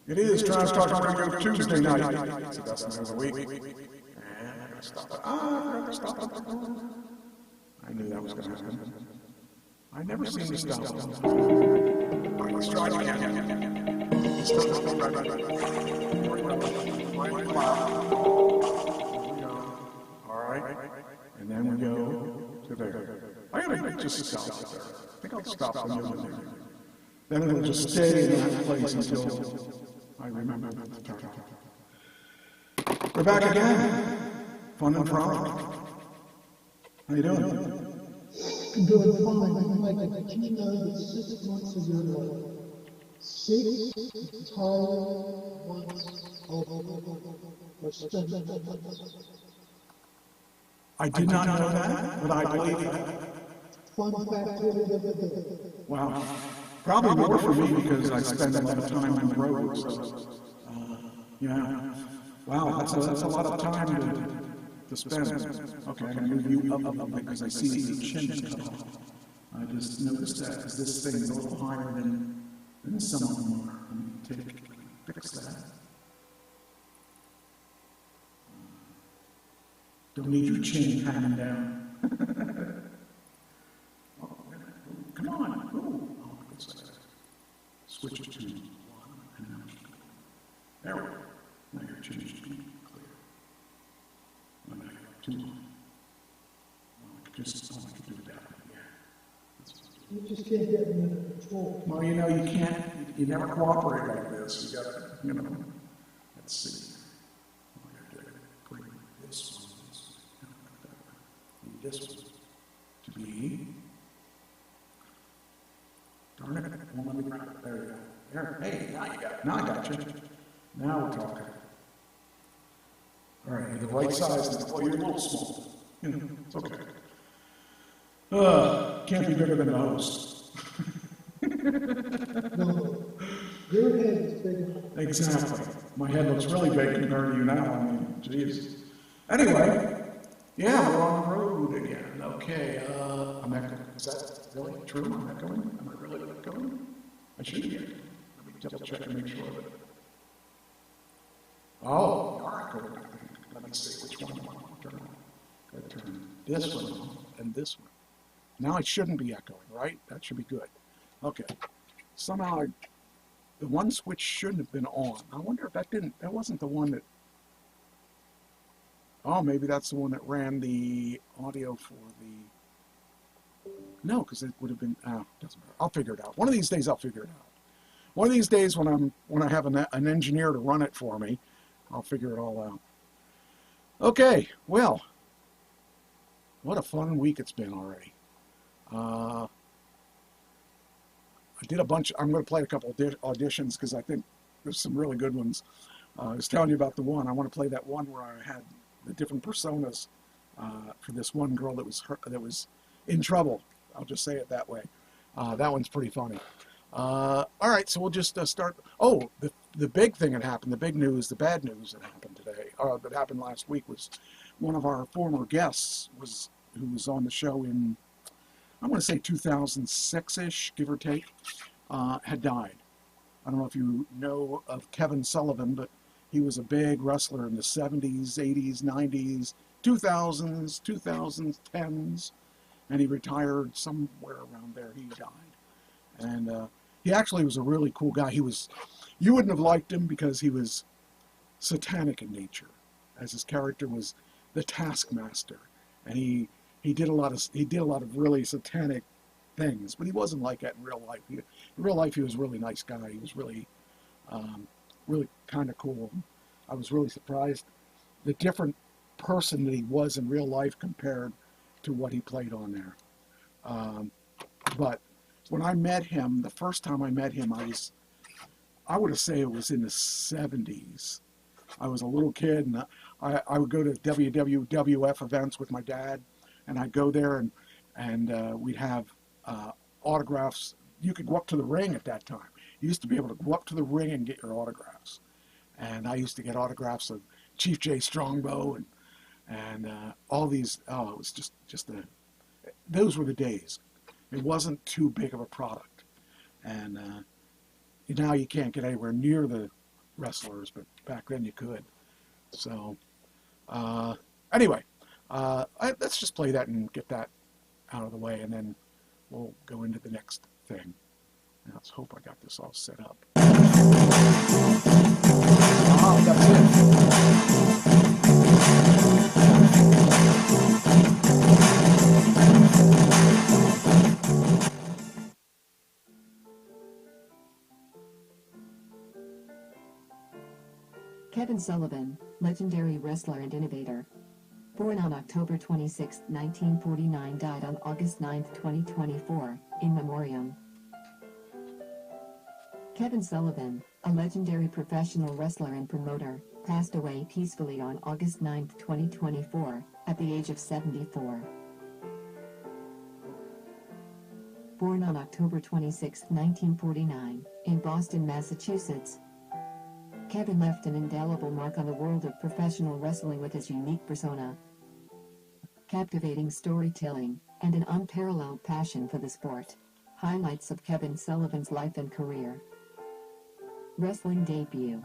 It is Trash Talk Radio Tuesday night. It's the best night of the week. And I'm going to stop it. I'm going to stop it. I knew that was going to happen. I never seem to stop it. All right, let's try it again. Let's start this thing right. All right. And then we go to there. I'm going to just stop it there. I think I'll stop the middle there. Then it'll just stay in that place until I remember the turn. We're back again. Fun and frolic. How you doing? I'm doing fine. Like, did you know that 6 months of your life, 6 entire months are spent? I did not know that, but I believe that. Fun fact of the day. Wow. Probably more for me because I spend a lot of time on the road. So, yeah. Wow, that's a lot of time to spend. Okay, I'm going to move you up because I see your chin is cut off. I just noticed that because this thing is a little higher than some of them are. Let me fix that. Don't need your chin hanging down. Oh, come on. Oh, it's like that. Switch it to 1 and now there we go. Now your chin should be clear. Well, now you're 2. Well, I could do it that way. Yeah. You just can't get me under control. Well, you can't. You never cooperate like this. You got to, let's see. I got to bring this one. Need this one to be. Darn it, won't let me grab it. There you go. There. Hey, now you got it. Now I got you. Now we're talking. All right, you're the right size now. Oh, you're a little small. It's okay. Can't be bigger than the host. No, your head is big enough. Exactly. My head looks really big compared to you now. I mean, jeez. Anyway, yeah, we're on the road again. Okay, I'm echoing. Is that really true? I'm echoing? Am I really echoing? I should be. Let me double check and make sure that. Oh, you are echoing. Let me see which one I want to turn on. Gotta turn this one on and this one. Now it shouldn't be echoing, right? That should be good. Okay. Somehow the one switch shouldn't have been on. I wonder if that wasn't the one that. Oh, maybe that's the one that ran the audio for the. No, because it would have been. Oh, doesn't matter. I'll figure it out. One of these days, I'll figure it out. One of these days, when I have an engineer to run it for me, I'll figure it all out. Okay, well, what a fun week it's been already. I did a bunch. I'm going to play a couple of auditions because I think there's some really good ones. I was telling you about the one. I want to play that one where I had the different personas for this one girl that was in trouble. I'll just say it that way. That one's pretty funny. All right, so we'll just start. Oh, the big thing that happened, the big news, the bad news that happened today, that happened last week was one of our former guests who was on the show in, I want to say 2006-ish, give or take, had died. I don't know if you know of Kevin Sullivan, but he was a big wrestler in the 70s, 80s, 90s, 2000s, 2010s, and he retired somewhere around there. He died. And he actually was a really cool guy. You wouldn't have liked him because he was satanic in nature, as his character was the Taskmaster, and he did a lot of really satanic things, but he wasn't like that in real life. In real life, he was a really nice guy. He was really, really kind of cool. I was really surprised the different person that he was in real life compared to what he played on there. But when I met him, the first time I met him, I would say it was in the 70s. I was a little kid, and I would go to WWF events with my dad, and I'd go there, and we'd have autographs. You could go up to the ring at that time. You used to be able to go up to the ring and get your autographs. And I used to get autographs of Chief Jay Strongbow and all these. Oh, it was just those were the days. It wasn't too big of a product, and now you can't get anywhere near the wrestlers, but back then you could. So anyway, let's just play that and get that out of the way, and then we'll go into the next thing. Now, let's hope I got this all set up. Oh, that's Kevin Sullivan, legendary wrestler and innovator. Born on October 26, 1949, died on August 9, 2024, in memoriam. Kevin Sullivan, a legendary professional wrestler and promoter, passed away peacefully on August 9, 2024, at the age of 74. Born on October 26, 1949, in Boston, Massachusetts, Kevin left an indelible mark on the world of professional wrestling with his unique persona, captivating storytelling, and an unparalleled passion for the sport. Highlights of Kevin Sullivan's life and career. Wrestling debut.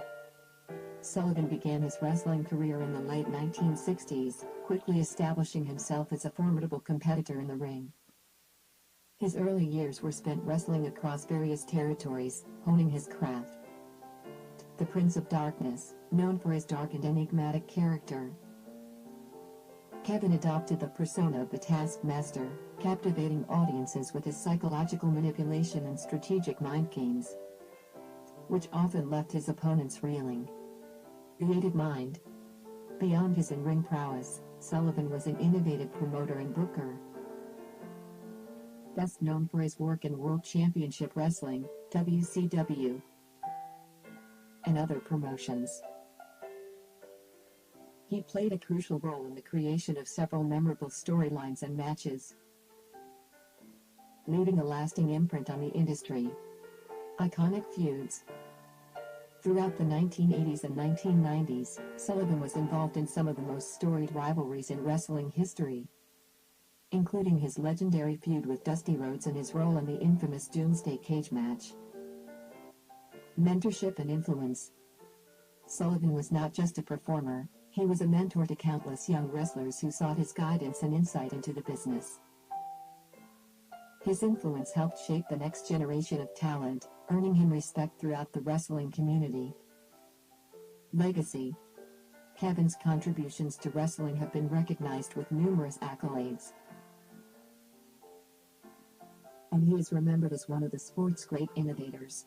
Sullivan began his wrestling career in the late 1960s, quickly establishing himself as a formidable competitor in the ring. His early years were spent wrestling across various territories, honing his craft. The Prince of Darkness, known for his dark and enigmatic character, Kevin adopted the persona of the Taskmaster, captivating audiences with his psychological manipulation and strategic mind games, which often left his opponents reeling. Creative mind. Beyond his in-ring prowess, Sullivan was an innovative promoter and booker. Best known for his work in World Championship Wrestling, WCW, and other promotions. He played a crucial role in the creation of several memorable storylines and matches, leaving a lasting imprint on the industry. Iconic feuds. Throughout the 1980s and 1990s, Sullivan was involved in some of the most storied rivalries in wrestling history, including his legendary feud with Dusty Rhodes and his role in the infamous Doomsday Cage match. Mentorship and influence. Sullivan was not just a performer, he was a mentor to countless young wrestlers who sought his guidance and insight into the business. His influence helped shape the next generation of talent, earning him respect throughout the wrestling community. Legacy. Kevin's contributions to wrestling have been recognized with numerous accolades, and he is remembered as one of the sport's great innovators.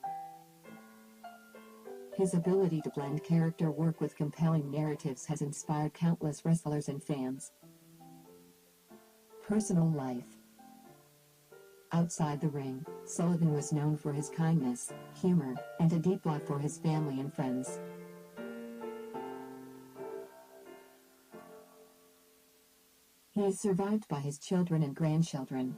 His ability to blend character work with compelling narratives has inspired countless wrestlers and fans. Personal life. Outside the ring, Sullivan was known for his kindness, humor, and a deep love for his family and friends. He is survived by his children and grandchildren,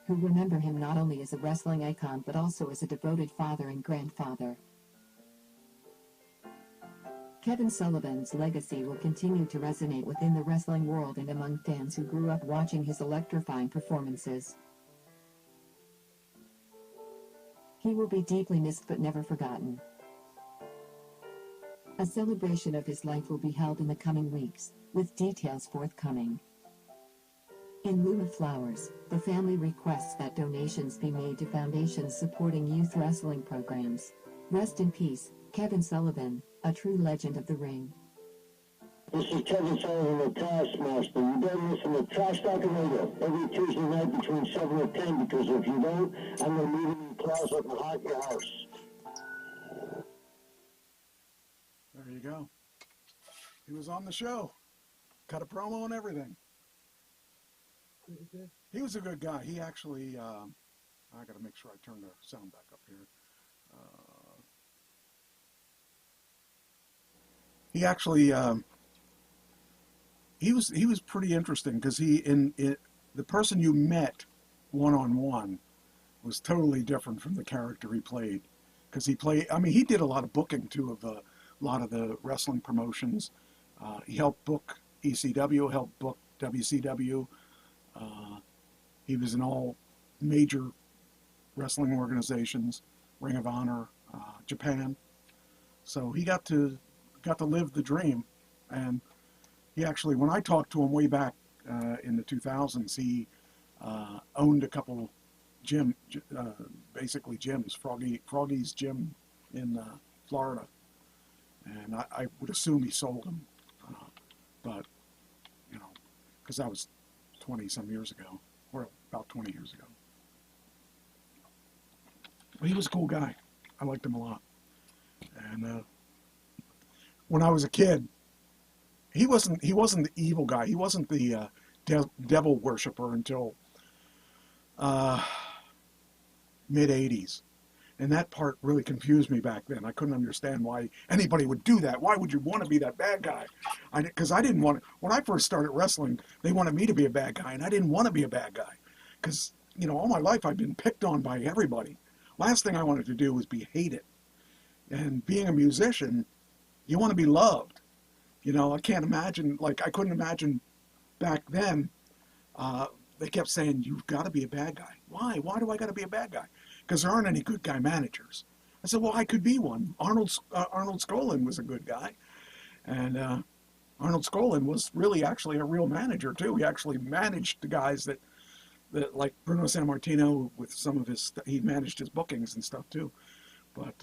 who remember him not only as a wrestling icon but also as a devoted father and grandfather. Kevin Sullivan's legacy will continue to resonate within the wrestling world and among fans who grew up watching his electrifying performances. He will be deeply missed but never forgotten. A celebration of his life will be held in the coming weeks, with details forthcoming. In lieu of flowers, the family requests that donations be made to foundations supporting youth wrestling programs. Rest in peace, Kevin Sullivan, a true legend of the ring. This is Kevin Sullivan, the Taskmaster. You better listen to Trash Talking Radio every Tuesday night between 7 and 10, because if you don't, I'm going to leave it in the closet and haunt your house. There you go. He was on the show. Cut a promo and everything. He was a good guy. He actually, I got to make sure I turn the sound back up here. He actually, he was pretty interesting because the person you met one-on-one was totally different from the character he played. Because he did a lot of booking too of a lot of the wrestling promotions. He helped book ECW, helped book WCW. He was in all major wrestling organizations. Ring of Honor, Japan. So he got to live the dream, and he actually, when I talked to him way back in the 2000s, he owned a couple basically gyms, Froggy's Gym in Florida, and I would assume he sold them, but you know, because that was 20 some years ago, or about 20 years ago. But he was a cool guy. I liked him a lot. And when I was a kid, he wasn't the evil guy. He wasn't the devil worshiper until mid 80s. And that part really confused me back then. I couldn't understand why anybody would do that. Why would you want to be that bad guy? Because I didn't want to. When I first started wrestling, they wanted me to be a bad guy, and I didn't want to be a bad guy. Because, you know, all my life I've been picked on by everybody. Last thing I wanted to do was be hated. And being a musician, you want to be loved. You know, I can't imagine, like, I couldn't imagine back then. They kept saying, you've got to be a bad guy. Why? Why do I got to be a bad guy? Because there aren't any good guy managers. I said, well, I could be one. Arnold Skolin was a good guy. And Arnold Skolin was really actually a real manager, too. He actually managed the guys that like Bruno Sammartino with some of his, he managed his bookings and stuff, too. But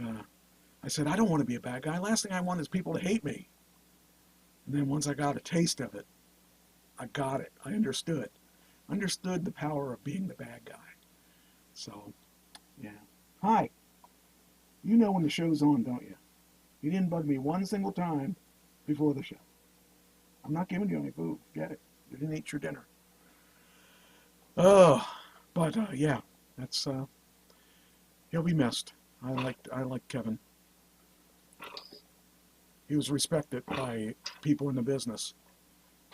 I said, I don't want to be a bad guy. Last thing I want is people to hate me. And then once I got a taste of it, I got it. I understood. Understood the power of being the bad guy. So, yeah. Hi. You know when the show's on, don't you? You didn't bug me one single time before the show. I'm not giving you any food. Get it. You didn't eat your dinner. Oh, but yeah, that's he'll be missed. I like Kevin. He was respected by people in the business.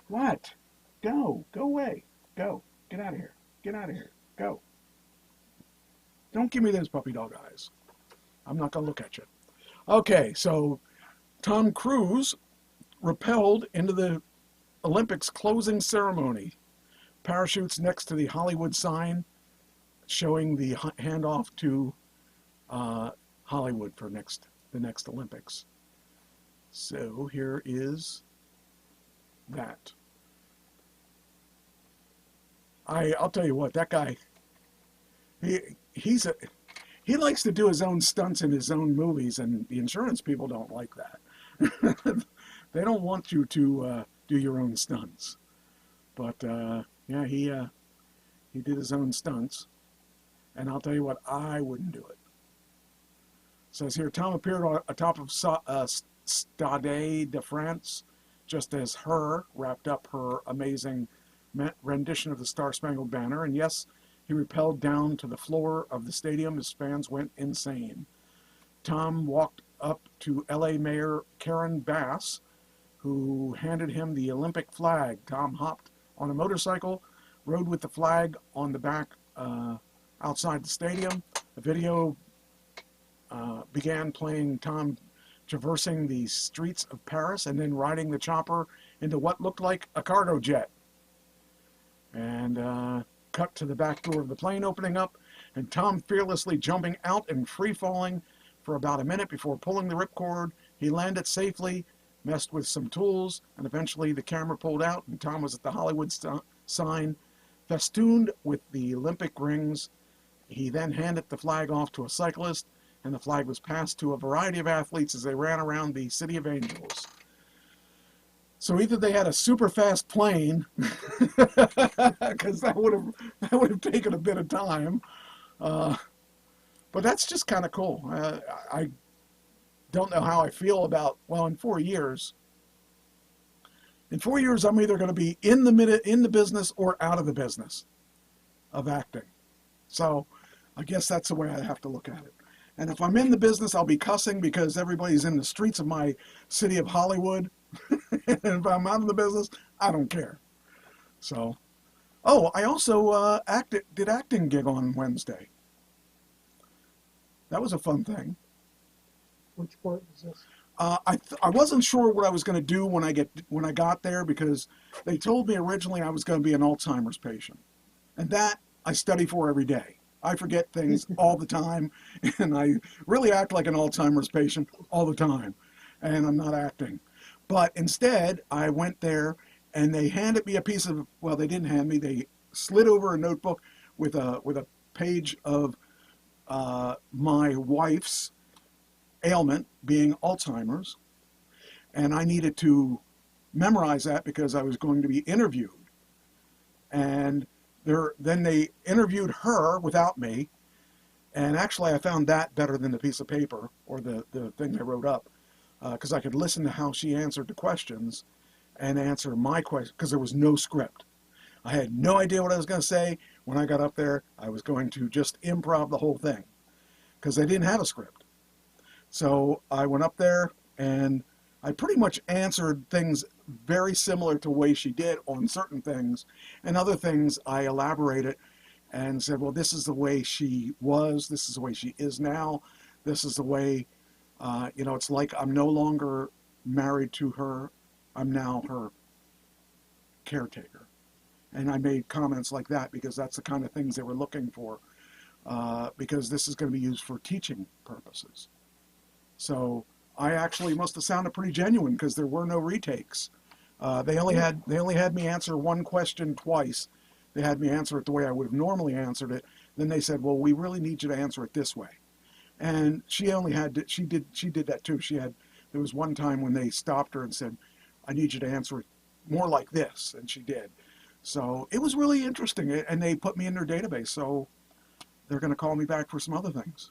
What? Go away. Go. Get out of here. Get out of here. Go. Don't give me those puppy dog eyes. I'm not going to look at you. Okay, so Tom Cruise rappelled into the Olympics closing ceremony. Parachutes next to the Hollywood sign showing the handoff to Hollywood for the next Olympics. So here is that. I'll tell you what, that guy, he likes to do his own stunts in his own movies, and the insurance people don't like that. They don't want you to do your own stunts. But yeah, he did his own stunts, and I'll tell you what, I wouldn't do it. It says here, Tom appeared atop of Stade de France, just as Her wrapped up her amazing rendition of the Star-Spangled Banner, and yes, he rappelled down to the floor of the stadium as fans went insane. Tom walked up to LA Mayor Karen Bass, who handed him the Olympic flag. Tom hopped on a motorcycle, rode with the flag on the back outside the stadium. The video began playing Tom traversing the streets of Paris and then riding the chopper into what looked like a cargo jet. And cut to the back door of the plane opening up, and Tom fearlessly jumping out and free-falling for about a minute before pulling the ripcord. He landed safely, messed with some tools, and eventually the camera pulled out, and Tom was at the Hollywood sign, festooned with the Olympic rings. He then handed the flag off to a cyclist, and the flag was passed to a variety of athletes as they ran around the City of Angels. So either they had a super fast plane, because that would have taken a bit of time, but that's just kind of cool. I don't know how I feel about, well, in 4 years. In 4 years, I'm either going to be in the business or out of the business of acting. So I guess that's the way I have to look at it. And if I'm in the business, I'll be cussing because everybody's in the streets of my city of Hollywood. And if I'm out of the business, I don't care. So, oh, I also did acting gig on Wednesday. That was a fun thing. Which part is this? I wasn't sure what I was going to do when I got there, because they told me originally I was going to be an Alzheimer's patient, and that I study for every day. I forget things all the time, and I really act like an Alzheimer's patient all the time, and I'm not acting. But instead, I went there, and they handed me a piece of, well, they didn't hand me, they slid over a notebook with a page of my wife's ailment being Alzheimer's, and I needed to memorize that because I was going to be interviewed. And then they interviewed her without me, and actually I found that better than the piece of paper or the thing they wrote up, because I could listen to how she answered the questions and answer my question, because there was no script. I had no idea what I was going to say. When I got up there, I was going to just improv the whole thing, because they didn't have a script. So I went up there, and I pretty much answered things very similar to the way she did on certain things, and other things I elaborated and said, well, this is the way she was, this is the way she is now, this is the way, it's like I'm no longer married to her, I'm now her caretaker. And I made comments like that because that's the kind of things they were looking for, because this is going to be used for teaching purposes. So I actually must have sounded pretty genuine because there were no retakes. They only had me answer one question twice. They had me answer it the way I would have normally answered it. Then they said, "Well, we really need you to answer it this way." And she did that too. There was one time when they stopped her and said, "I need you to answer it more like this," and she did. So it was really interesting, and they put me in their database. So they're going to call me back for some other things.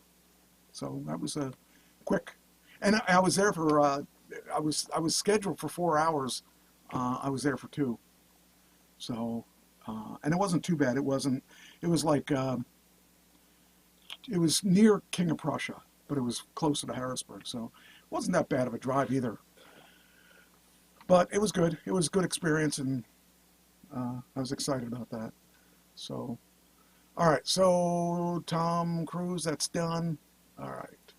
So that was a quick. And I was there for, I was scheduled for 4 hours. I was there for 2. So, and it wasn't too bad. It was like, it was near King of Prussia, but it was closer to Harrisburg. So it wasn't that bad of a drive either. But it was good. It was a good experience, and I was excited about that. So, all right. So Tom Cruise, that's done. All right.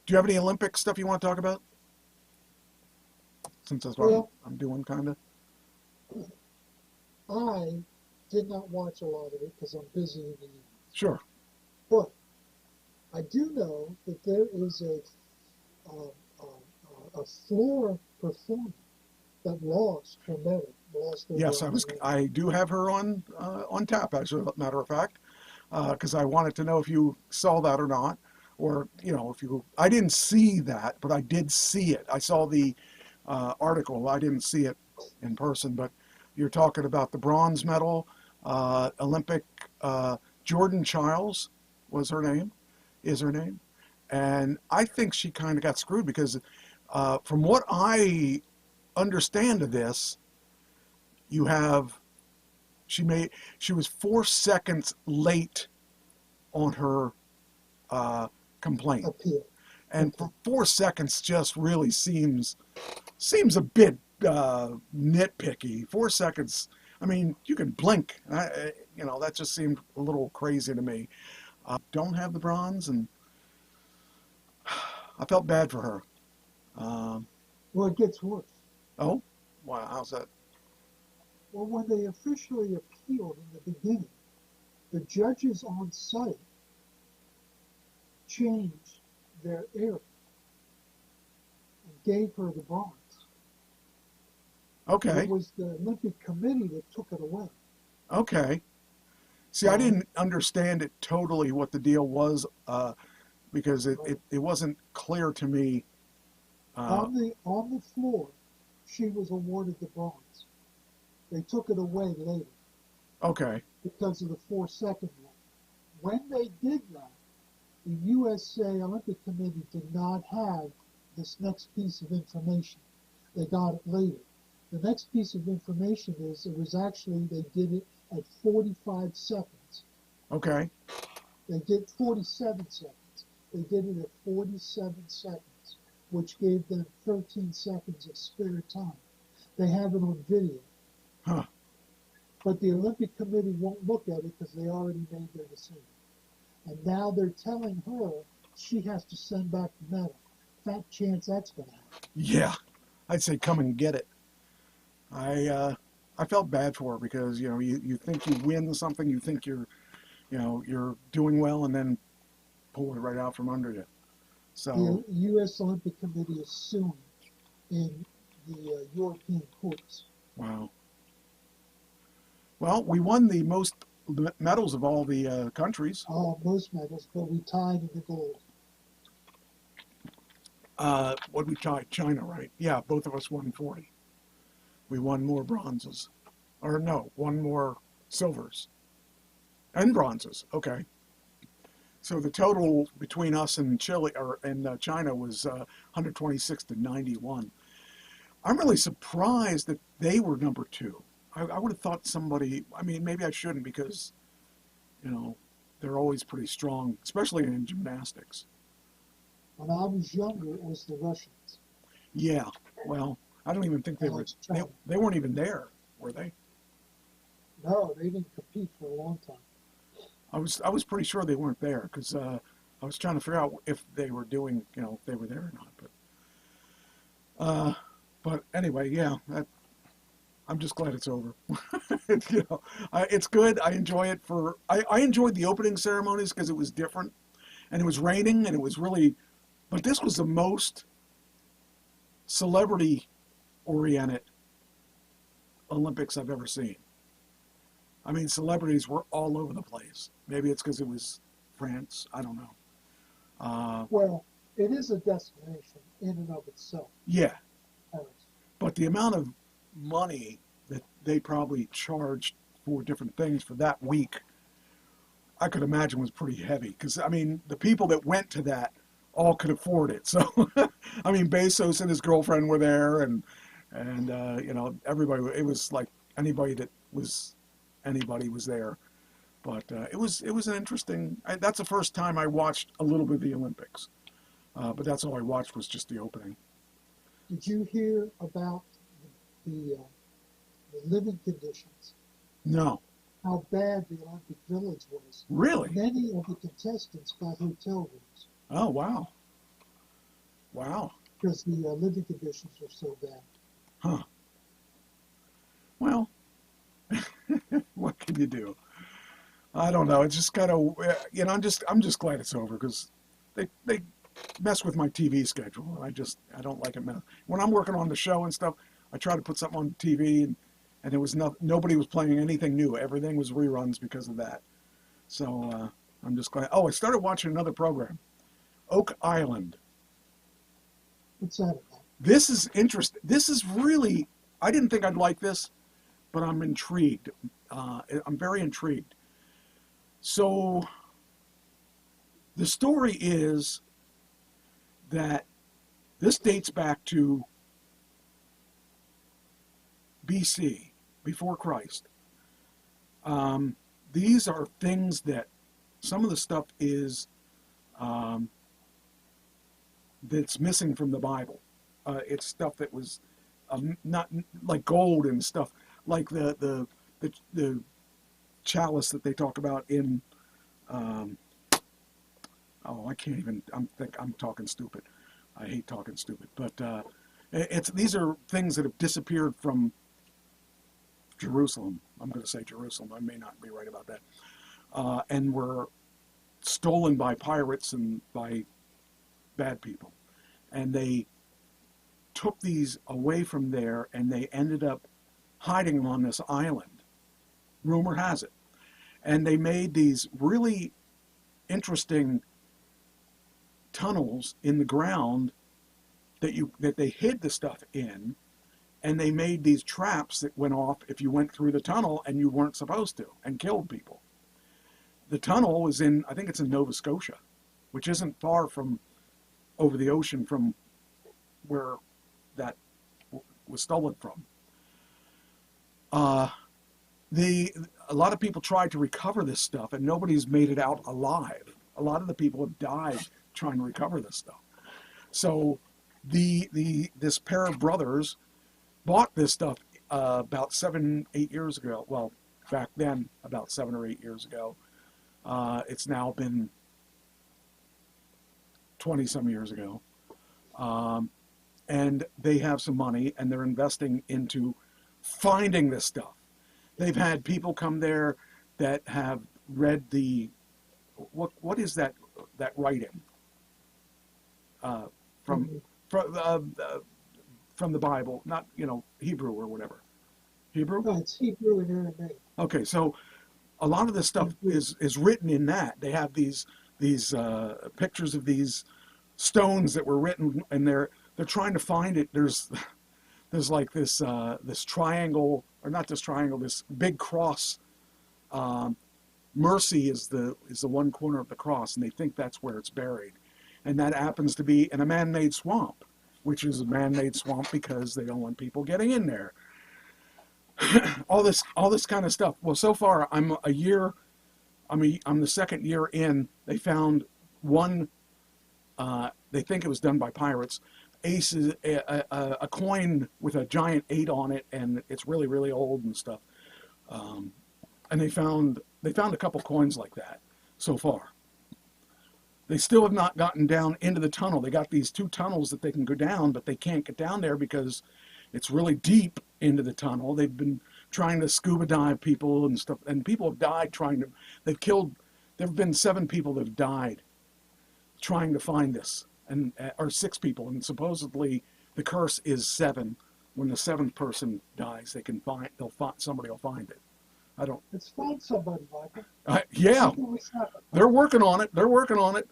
Do you have any Olympic stuff you want to talk about? Since that's what I'm doing, kind of. I did not watch a lot of it because I'm busy in the evening. Sure. But I do know that there is a floor performer that lost her medal. Yes, I do have her on tap, as a matter of fact, because I wanted to know if you saw that or not. Or, I didn't see that, but I did see it. I saw the article. I didn't see it in person, but you're talking about the bronze medal, Olympic, Jordan Chiles is her name. And I think she kind of got screwed because from what I understand of this, she was 4 seconds late on her complaint. Appeal. And for 4 seconds just really seems a bit nitpicky. 4 seconds, I mean, you can blink. That just seemed a little crazy to me. Don't have the bronze, and I felt bad for her. Well, it gets worse. Oh? Wow, how's that? Well, when they officially appealed in the beginning, the judges on site changed their error and gave her the bronze. Okay. It was the Olympic Committee that took it away. Okay. See, I didn't understand it totally what the deal was, because it wasn't clear to me. On the floor, she was awarded the bronze. They took it away later. Okay. Because of the 4 second rule. When they did that, the USA Olympic Committee did not have this next piece of information. They got it later. The next piece of information is they did it at 45 seconds. Okay. They did 47 seconds. They did it at 47 seconds, which gave them 13 seconds of spare time. They have it on video. Huh. But the Olympic Committee won't look at it because they already made their decision. And now they're telling her she has to send back the medal. Fat chance that's going to happen. Yeah. I'd say come and get it. I I felt bad for her because you think you win something, you think you're doing well, and then pull it right out from under you. So The U.S. Olympic Committee is suing in the European courts. wow. Well, we won the most medals of all the countries. Most medals, but we tied in the gold. What we tied? China, right? Yeah, both of us won 40. We won more bronzes, or no, won more silvers and bronzes. Okay. So the total between us and China was 126 to 91. I'm really surprised that they were number two. I would have thought somebody. I mean, maybe I shouldn't because, they're always pretty strong, especially in gymnastics. When I was younger, it was the Russians. Yeah. Well, I don't even think they were. They weren't even there, were they? No, they didn't compete for a long time. I was pretty sure they weren't there because I was trying to figure out if they were doing, if they were there or not. But anyway, yeah, I'm just glad it's over. It's good. I enjoy it I enjoyed the opening ceremonies because it was different, and it was raining, and it was really, but this was the most celebrity-oriented Olympics I've ever seen. I mean, celebrities were all over the place. Maybe it's because it was France. I don't know. Well, it is a destination in and of itself. Yeah, Paris. but the amount of money that they probably charged for different things for that week, I could imagine was pretty heavy. Because, I mean, the people that went to that all could afford it. So, I mean, Bezos and his girlfriend were there, and everybody. It was like anybody was there. But it was an interesting. That's the first time I watched a little bit of the Olympics. But that's all I watched was just the opening. Did you hear about the living conditions? No. How bad the Olympic Village was. Really? Many of the contestants got hotel rooms. Oh, wow. Wow. Because the living conditions were so bad. Huh. Well, what can you do? I don't know. It's just kind of, I'm just glad it's over because they mess with my TV schedule. I don't like it. When I'm working on the show and stuff, I try to put something on TV and there was nobody was playing anything new. Everything was reruns because of that. So I'm just glad. Oh, I started watching another program, Oak Island. What's that about? This is interesting. This is really, I didn't think I'd like this, but I'm intrigued. I'm very intrigued. So the story is that this dates back to BC, before Christ. These are things that some of the stuff is that's missing from the Bible. It's stuff that was not like gold and stuff, like the chalice that they talk about in. I can't even. I'm talking stupid. I hate talking stupid, but these are things that have disappeared from Jerusalem. I'm going to say Jerusalem. I may not be right about that. And were stolen by pirates and by bad people. And they took these away from there and they ended up hiding them on this island. Rumor has it. And they made these really interesting tunnels in the ground that they hid the stuff in. And they made these traps that went off if you went through the tunnel and you weren't supposed to, and killed people. The tunnel is I think it's in Nova Scotia, which isn't far from over the ocean from where that was stolen from. A lot of people tried to recover this stuff, and nobody's made it out alive. A lot of the people have died trying to recover this stuff. So this pair of brothers bought this stuff about 7-8 years ago. Well, back then, about 7 or 8 years ago. It's now been 20-some years ago. And they have some money, and they're investing into finding this stuff. They've had people come there that have read the what is that writing from from from the Bible, not Hebrew or whatever. Hebrew? No, it's Hebrew and Aramaic. Okay, so a lot of this stuff is written in that. They have these pictures of these stones that were written, and they're trying to find it. There's like this this triangle, or not this triangle, this big cross. Mercy is the one corner of the cross, and they think that's where it's buried, and that happens to be in a man-made swamp, which is a man-made swamp because they don't want people getting in there. all this kind of stuff. Well, so far I'm the second year in. They found one. They think it was done by pirates. Ace is a coin with a giant 8 on it, and it's really, really old and stuff. And they found a couple coins like that so far. They still have not gotten down into the tunnel. They got these 2 tunnels that they can go down, but they can't get down there because it's really deep into the tunnel. They've been trying to scuba dive people and stuff, and people have died trying to. There have been 7 people that have died trying to find this, and or 6 people, and supposedly the curse is 7. When the 7th person dies, somebody will find it. I don't. Let's find somebody, Michael. Yeah, they're working on it. They're working on it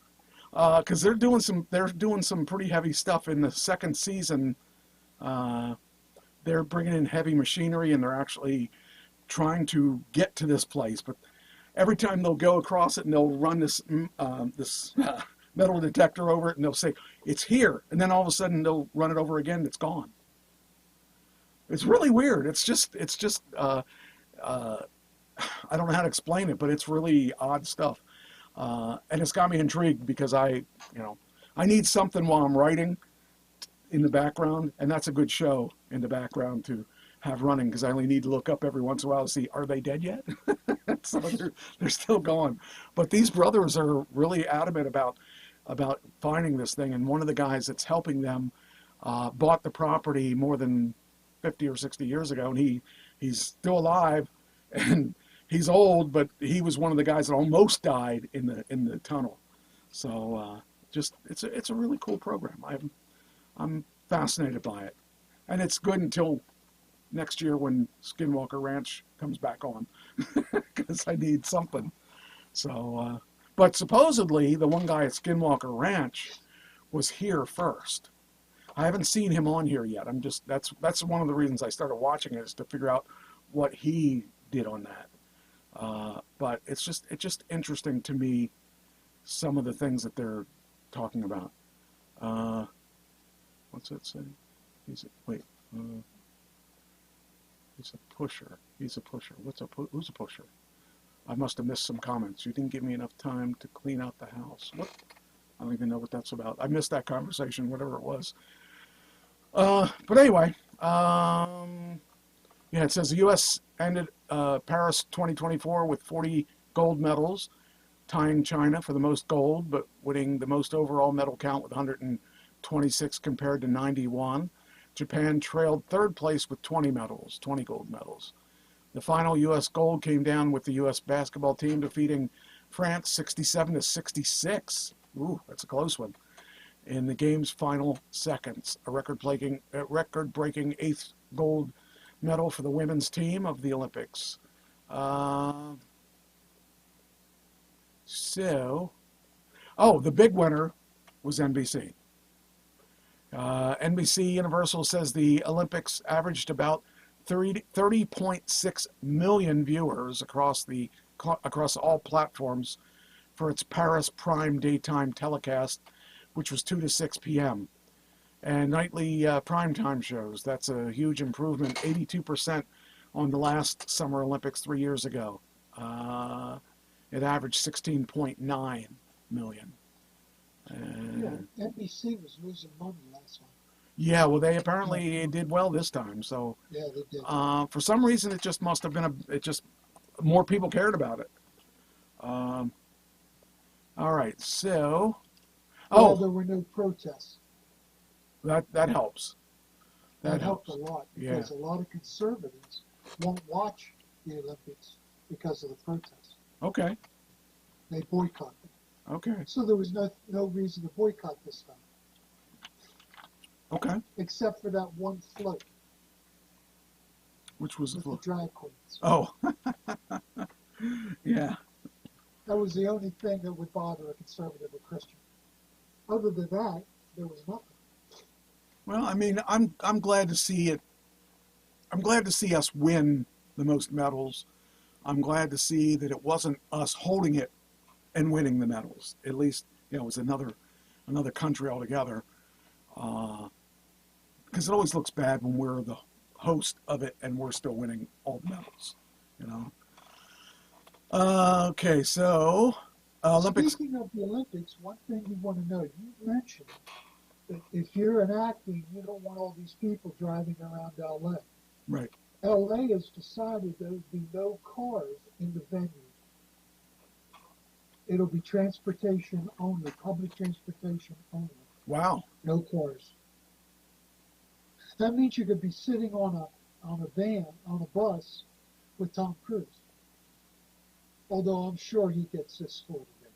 because they're doing some pretty heavy stuff in the 2nd season. They're bringing in heavy machinery, and they're actually trying to get to this place. But every time they'll go across it, and they'll run this metal detector over it, and they'll say it's here, and then all of a sudden they'll run it over again, and it's gone. It's really weird. It's just I don't know how to explain it, but it's really odd stuff, and it's got me intrigued because I need something while I'm writing in the background, and that's a good show in the background to have running, because I only need to look up every once in a while to see, are they dead yet? So they're still going. But these brothers are really adamant about finding this thing, and one of the guys that's helping them bought the property more than 50 or 60 years ago, and he's still alive, and he's old, but he was one of the guys that almost died in the tunnel. So it's a really cool program. I'm fascinated by it, and it's good until next year when Skinwalker Ranch comes back on, because I need something. So, but supposedly the one guy at Skinwalker Ranch was here first. I haven't seen him on here yet. That's one of the reasons I started watching it, is to figure out what he did on that. But it's just interesting to me, some of the things that they're talking about. What's that say? He's a pusher. He's a pusher. Who's a pusher? I must have missed some comments. You didn't give me enough time to clean out the house. What? I don't even know what that's about. I missed that conversation, whatever it was. But anyway, it says the U.S. ended Paris 2024 with 40 gold medals, tying China for the most gold, but winning the most overall medal count with 126 compared to 91. Japan trailed 3rd place with 20 gold medals. The final U.S. gold came down with the U.S. basketball team defeating France 67-66. Ooh, that's a close one. In the game's final seconds, a record-breaking 8th gold medal for the women's team of the Olympics. The big winner was NBC. NBC Universal says the Olympics averaged about 30.6 million viewers across all platforms for its Paris prime daytime telecast, which was 2 to 6 p.m. And nightly primetime shows. That's a huge improvement, 82% on the last Summer Olympics 3 years ago. It averaged 16.9 million. NBC was losing money last time. Yeah, well, they apparently did well this time. So yeah, they did. For some reason, it just must have been more people cared about it. All right, so Well, there were no protests. that helps. That helped a lot Yeah. because a lot of conservatives won't watch the Olympics because of the protests. Okay. They boycott them. Okay. So there was no reason to boycott this time, Okay. except for that one float Which was with the drag queens. Oh. Yeah. That was the only thing that would bother a conservative or Christian. Other than that, there was nothing. Well, I mean, I'm glad to see it. I'm glad to see us win the most medals. I'm glad to see that it wasn't us holding it and winning the medals. At least, it was another country altogether. Because it always looks bad when we're the host of it and we're still winning all the medals. Okay, so Olympics. Speaking of the Olympics, one thing you want to know, you mentioned that if you're enacting, you don't want all these people driving around LA. Right. LA has decided there will be no cars in the venue. It'll be transportation only, public transportation only, Wow. no cars. That means you could be sitting on a bus with Tom Cruise. Although I'm sure he gets escorted in.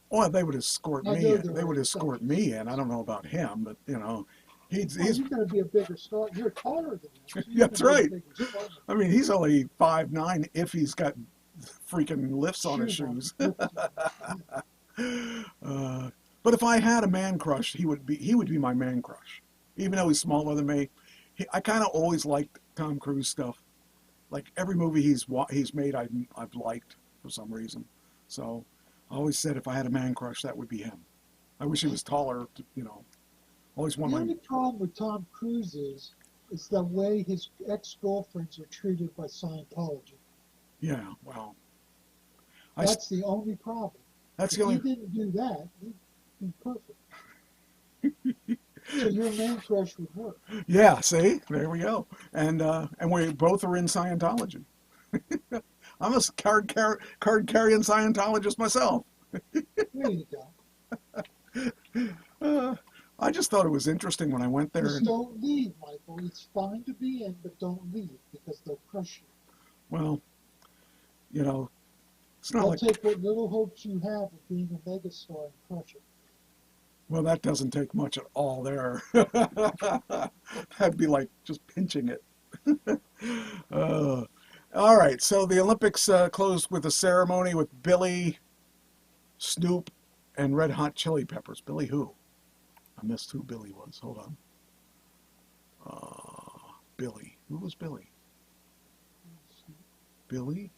Well, they would escort I me know in. there They would are escort me in. I don't know about him, but he's Well, he's. you're going to be a bigger star. You're taller than him. So Yeah, that's you're gonna right. be a bigger star. I mean, he's only 5'9" if he's got freaking lifts on his shoes. But if I had a man crush, he would be my man crush. Even though he's smaller than me, I kind of always liked Tom Cruise stuff. Like every movie he's made, I've liked for some reason. So I always said if I had a man crush, that would be him. I wish he was taller. Always The wanted only problem with Tom Cruise is the way his ex-girlfriends are treated by Scientology. Yeah, well, That's the only problem. that's If the only. he didn't do that, he'd be perfect. So your man crush would work. Yeah, see, there we go, and we both are in Scientology. I'm a card carrying Scientologist myself. There you go. I just thought it was interesting when I went there. Just don't leave, Michael. It's fine to be in, but don't leave because they'll crush you. Well, it's not They'll like. take what little hopes you have of being a megastar and crush it. Well, that doesn't take much at all there. That'd be like just pinching it. All right, so the Olympics closed with a ceremony with Billy, Snoop, and Red Hot Chili Peppers. Billy who? I missed who Billy was. Hold on. Billy. Who was Billy? Billy?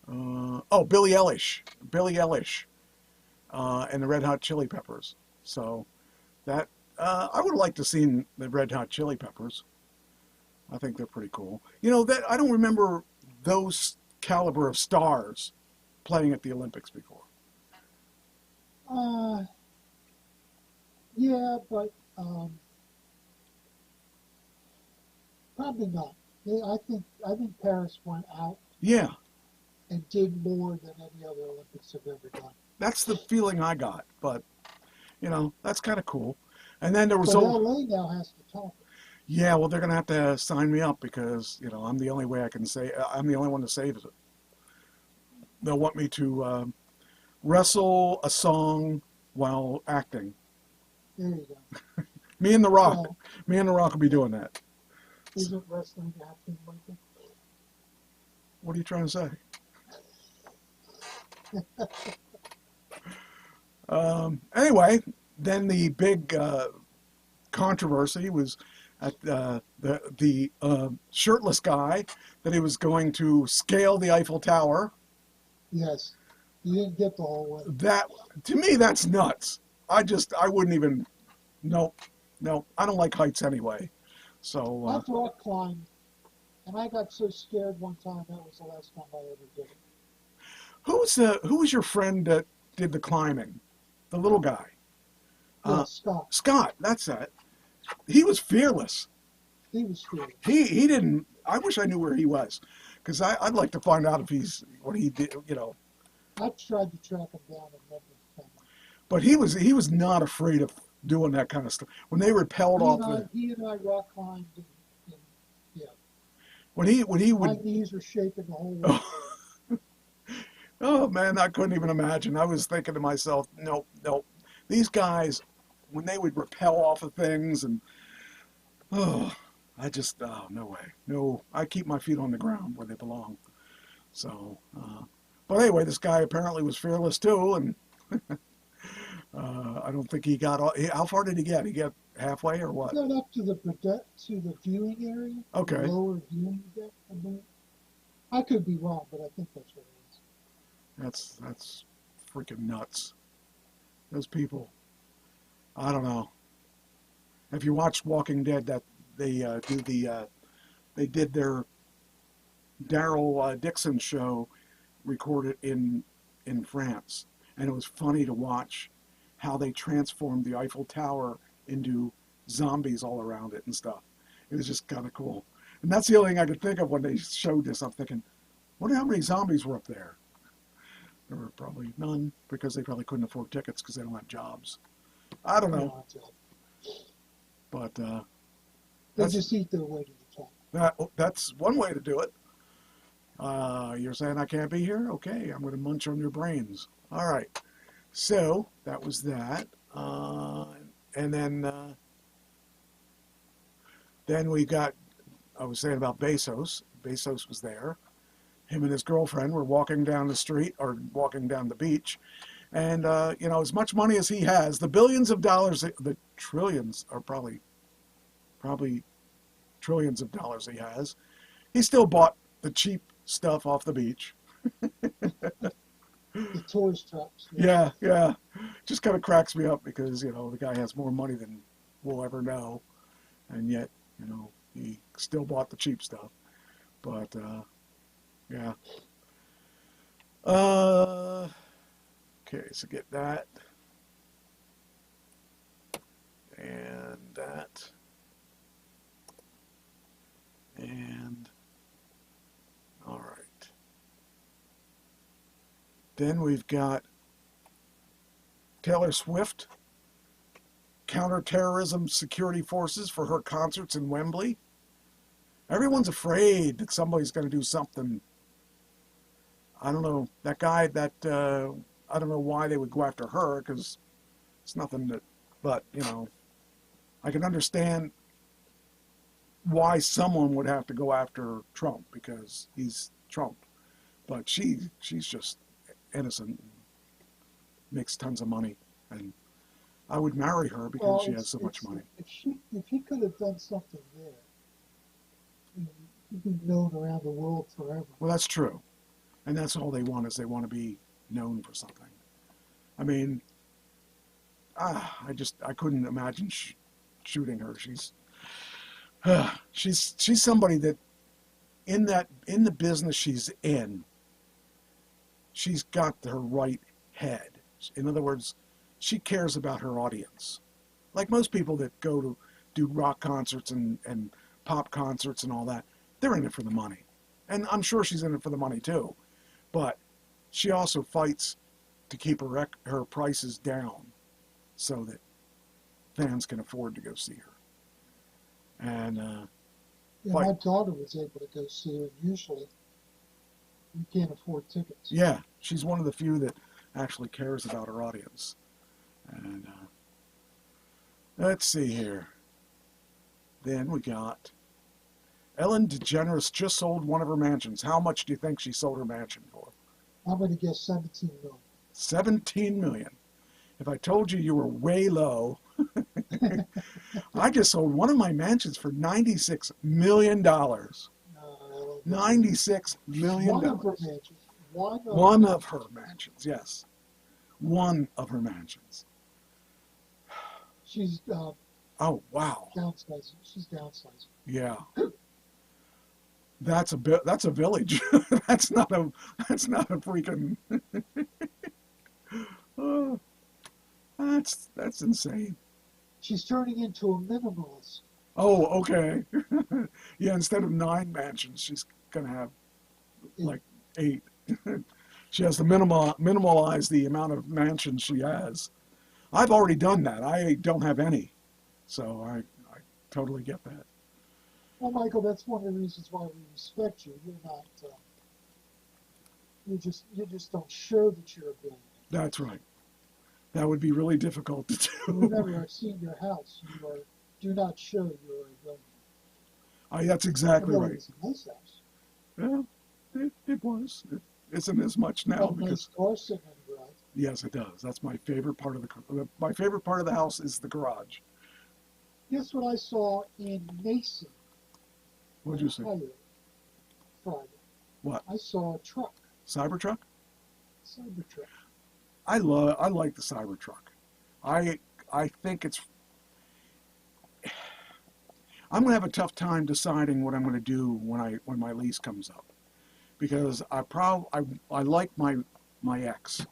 Billie Eilish. Billie Eilish. And the Red Hot Chili Peppers. So that I would like to see the Red Hot Chili Peppers. I think they're pretty cool. That I don't remember those caliber of stars playing at the Olympics before. Yeah, but probably not. I think Paris went out Yeah, and did more than any other Olympics have ever done. that's the feeling I got. But that's kind of cool. And then there was But LA now has to top it. Yeah, well, they're gonna have to sign me up because I'm the only way I can say I'm the only one that saves it. They'll want me to wrestle a song while acting. There you go. Me and The Rock. Well, Me and The Rock will be doing that. isn't wrestling acting, Michael? What are you trying to say? Anyway, then the big controversy was at the shirtless guy that he was going to scale the Eiffel Tower. Yes. You didn't get the whole way. That, to me, that's nuts. I wouldn't even. No, I don't like heights anyway. So I've rock climbed, and I got so scared one time that was the last time I ever did it. who was your friend that did the climbing? The little guy. Yeah, Scott. Scott, that's it. He was fearless. He was scared. He didn't. I wish I knew where he was, because I'd like to find out if he's what he did. I tried to track him down and never found him. But he was not afraid of doing that kind of stuff. When they rappelled He off and I, the, he and I rock climbed, and yeah, when he my would, knees were shaking the whole way. oh, oh man, I couldn't even imagine. I was thinking to myself, nope, nope. These guys, when they would rappel off of things and, oh, oh, no way. No, I keep my feet on the ground where they belong. So, but anyway, this guy apparently was fearless too, and I don't think he got all, how far did he get? He got halfway or what? Got up to the viewing area, Okay. the lower viewing deck. I could be wrong, but I think that's what it is. That's freaking nuts. Those people, I don't know. If you watch Walking Dead, that they they did their Daryl Dixon show recorded in France, and it was funny to watch how they transformed the Eiffel Tower into zombies all around it and stuff. It was just kind of cool. And that's the only thing I could think of when they showed this. I'm thinking, wonder how many zombies were up there. There were probably none, because they probably couldn't afford tickets because they don't have jobs. I don't know. But They that's, just eat their way to the top. that's one way to do it. You're saying I can't be here? Okay, I'm going to munch on your brains. All right. So that was that. And then we got, I was saying about Bezos. Bezos was there. Him and his girlfriend were walking down the street, or walking down the beach. And, as much money as he has, the billions of dollars, the trillions, are probably trillions of dollars he has, he still bought the cheap stuff off the beach. The tourist traps. Yeah. Just kind of cracks me up because, the guy has more money than we'll ever know. And yet, he still bought the cheap stuff. But, yeah. Okay, so get that. And that. And, all right. Then we've got Taylor Swift, counterterrorism security forces for her concerts in Wembley. Everyone's afraid that somebody's going to do something. I don't know. That guy, I don't know why they would go after her, because it's nothing that, but, I can understand why someone would have to go after Trump, because he's Trump. But she's just innocent, and makes tons of money, and I would marry her because she has so much money. If he could have done something there, he'd be known around the world forever. Well, that's true, and that's all they want, is they want to be known for something. I mean, I couldn't imagine shooting her. She's somebody that in the business she's in, she's got her right head. In other words, she cares about her audience. Like most people that go to do rock concerts and pop concerts and all that, they're in it for the money. And I'm sure she's in it for the money too. But she also fights to keep her prices down so that fans can afford to go see her. And my daughter was able to go see her. Usually, you can't afford tickets. Yeah, she's one of the few that actually cares about her audience. And let's see here. Then we got Ellen DeGeneres just sold one of her mansions. How much do you think she sold her mansion for? I'm going to guess 17 million. 17 million. If I told you you were way low, I just sold one of my mansions for $96 million. $96 million. One of her mansions. One of her mansions, yes. One of her mansions. She's oh, wow. downsizing. She's downsizing. Yeah. That's a village. that's not a freaking oh, that's insane. She's turning into a minimalist. Oh, okay. Yeah, instead of 9 mansions, she's gonna have like 8. She has to minimalize the amount of mansions she has. I've already done that. I don't have any, so I totally get that. Well, Michael, that's one of the reasons why we respect you. You're not, you just don't show that you're a billionaire. That's right. That would be really difficult to And do. remember, I've seen your house. Do not show you're a billionaire. That's exactly Although right. it's a nice house. Well, it was. It isn't as much now Got a because nice car sitting in the garage. yes, it does. That's my favorite part of my favorite part of the house is the garage. Guess what I saw in Mason, What'd you say? Ohio, Friday? What? I saw a truck, Cybertruck? Cybertruck. I like the Cybertruck. I think it's. I'm gonna have a tough time deciding what I'm gonna do when my lease comes up, because I like my X,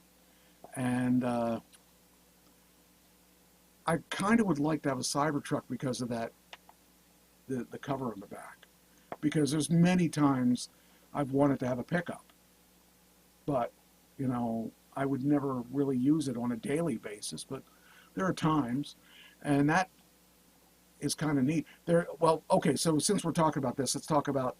and I kind of would like to have a Cybertruck because of that the cover on the back, because there's many times I've wanted to have a pickup, but you know I would never really use it on a daily basis, but there are times, and that is kind of neat. Well, okay, so since we're talking about this, let's talk about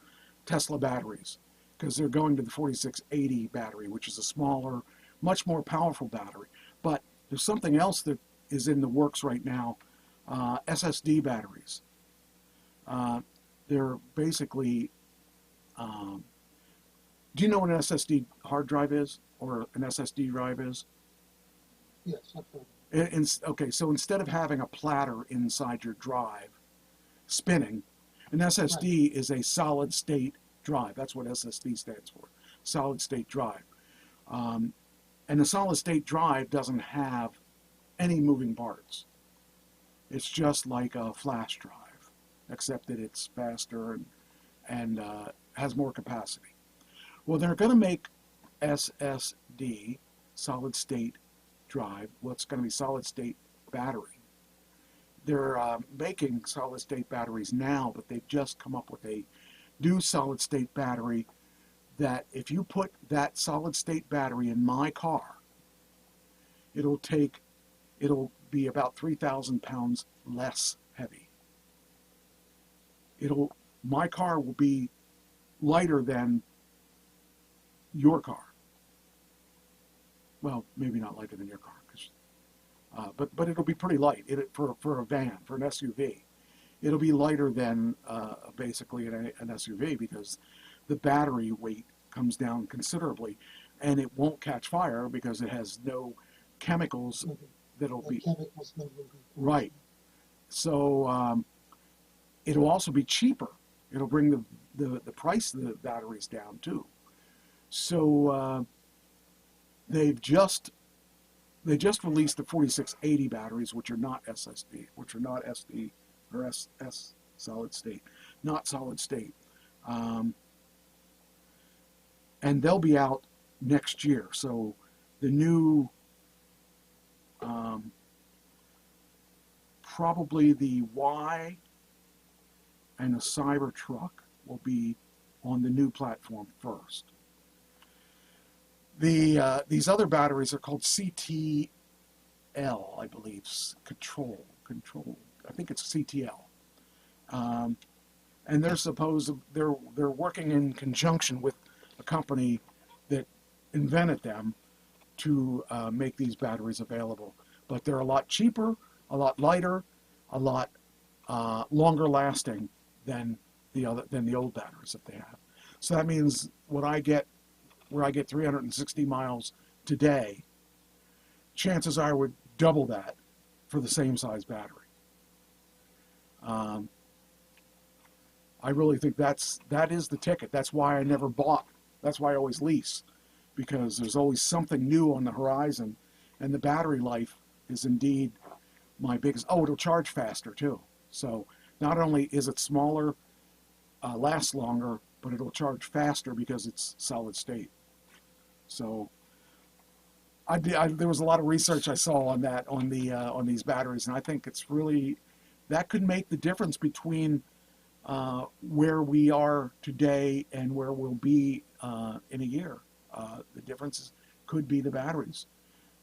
Tesla batteries, because they're going to the 4680 battery, which is a smaller, much more powerful battery. But there's something else that is in the works right now, SSD batteries. They're basically, do you know what an SSD hard drive is, or an SSD drive is? Yes, I've heard. Okay, so instead of having a platter inside your drive spinning, an SSD is a solid state drive. That's what SSD stands for, solid state drive. And a solid state drive doesn't have any moving parts. It's just like a flash drive, except that it's faster and has more capacity. Well, they're going to make SSD, solid state drive, what's going to be solid state battery. They're making solid state batteries now, but they've just come up with a new solid state battery that if you put that solid state battery in my car, it'll be about 3,000 pounds less heavy. My car will be lighter than your car. Well, maybe not lighter than your car, but it'll be pretty light for a van, for an SUV. It'll be lighter than basically an SUV, because the battery weight comes down considerably, and it won't catch fire because it has no chemicals that'll be Chemicals that will be right. So it'll also be cheaper. It'll bring the price of the batteries down too. So they just released the 4680 batteries, which are not SSD, which are not SD or S solid state, not solid state, and they'll be out next year. So the new, probably the Y and the Cybertruck will be on the new platform first. These other batteries are called CTL, I believe, control. I think it's CTL, and they're working in conjunction with a company that invented them to make these batteries available. But they're a lot cheaper, a lot lighter, a lot longer lasting than the old batteries that they have. So that means where I get 360 miles today, chances are I would double that for the same size battery. I really think that is the ticket. That's why I never bought. That's why I always lease, because there's always something new on the horizon, and the battery life is indeed my biggest. Oh, it'll charge faster too. So not only is it smaller, lasts longer, but it'll charge faster because it's solid state. So there was a lot of research I saw on that, on these batteries, and I think it's really, that could make the difference between where we are today and where we'll be in a year. The difference could be the batteries,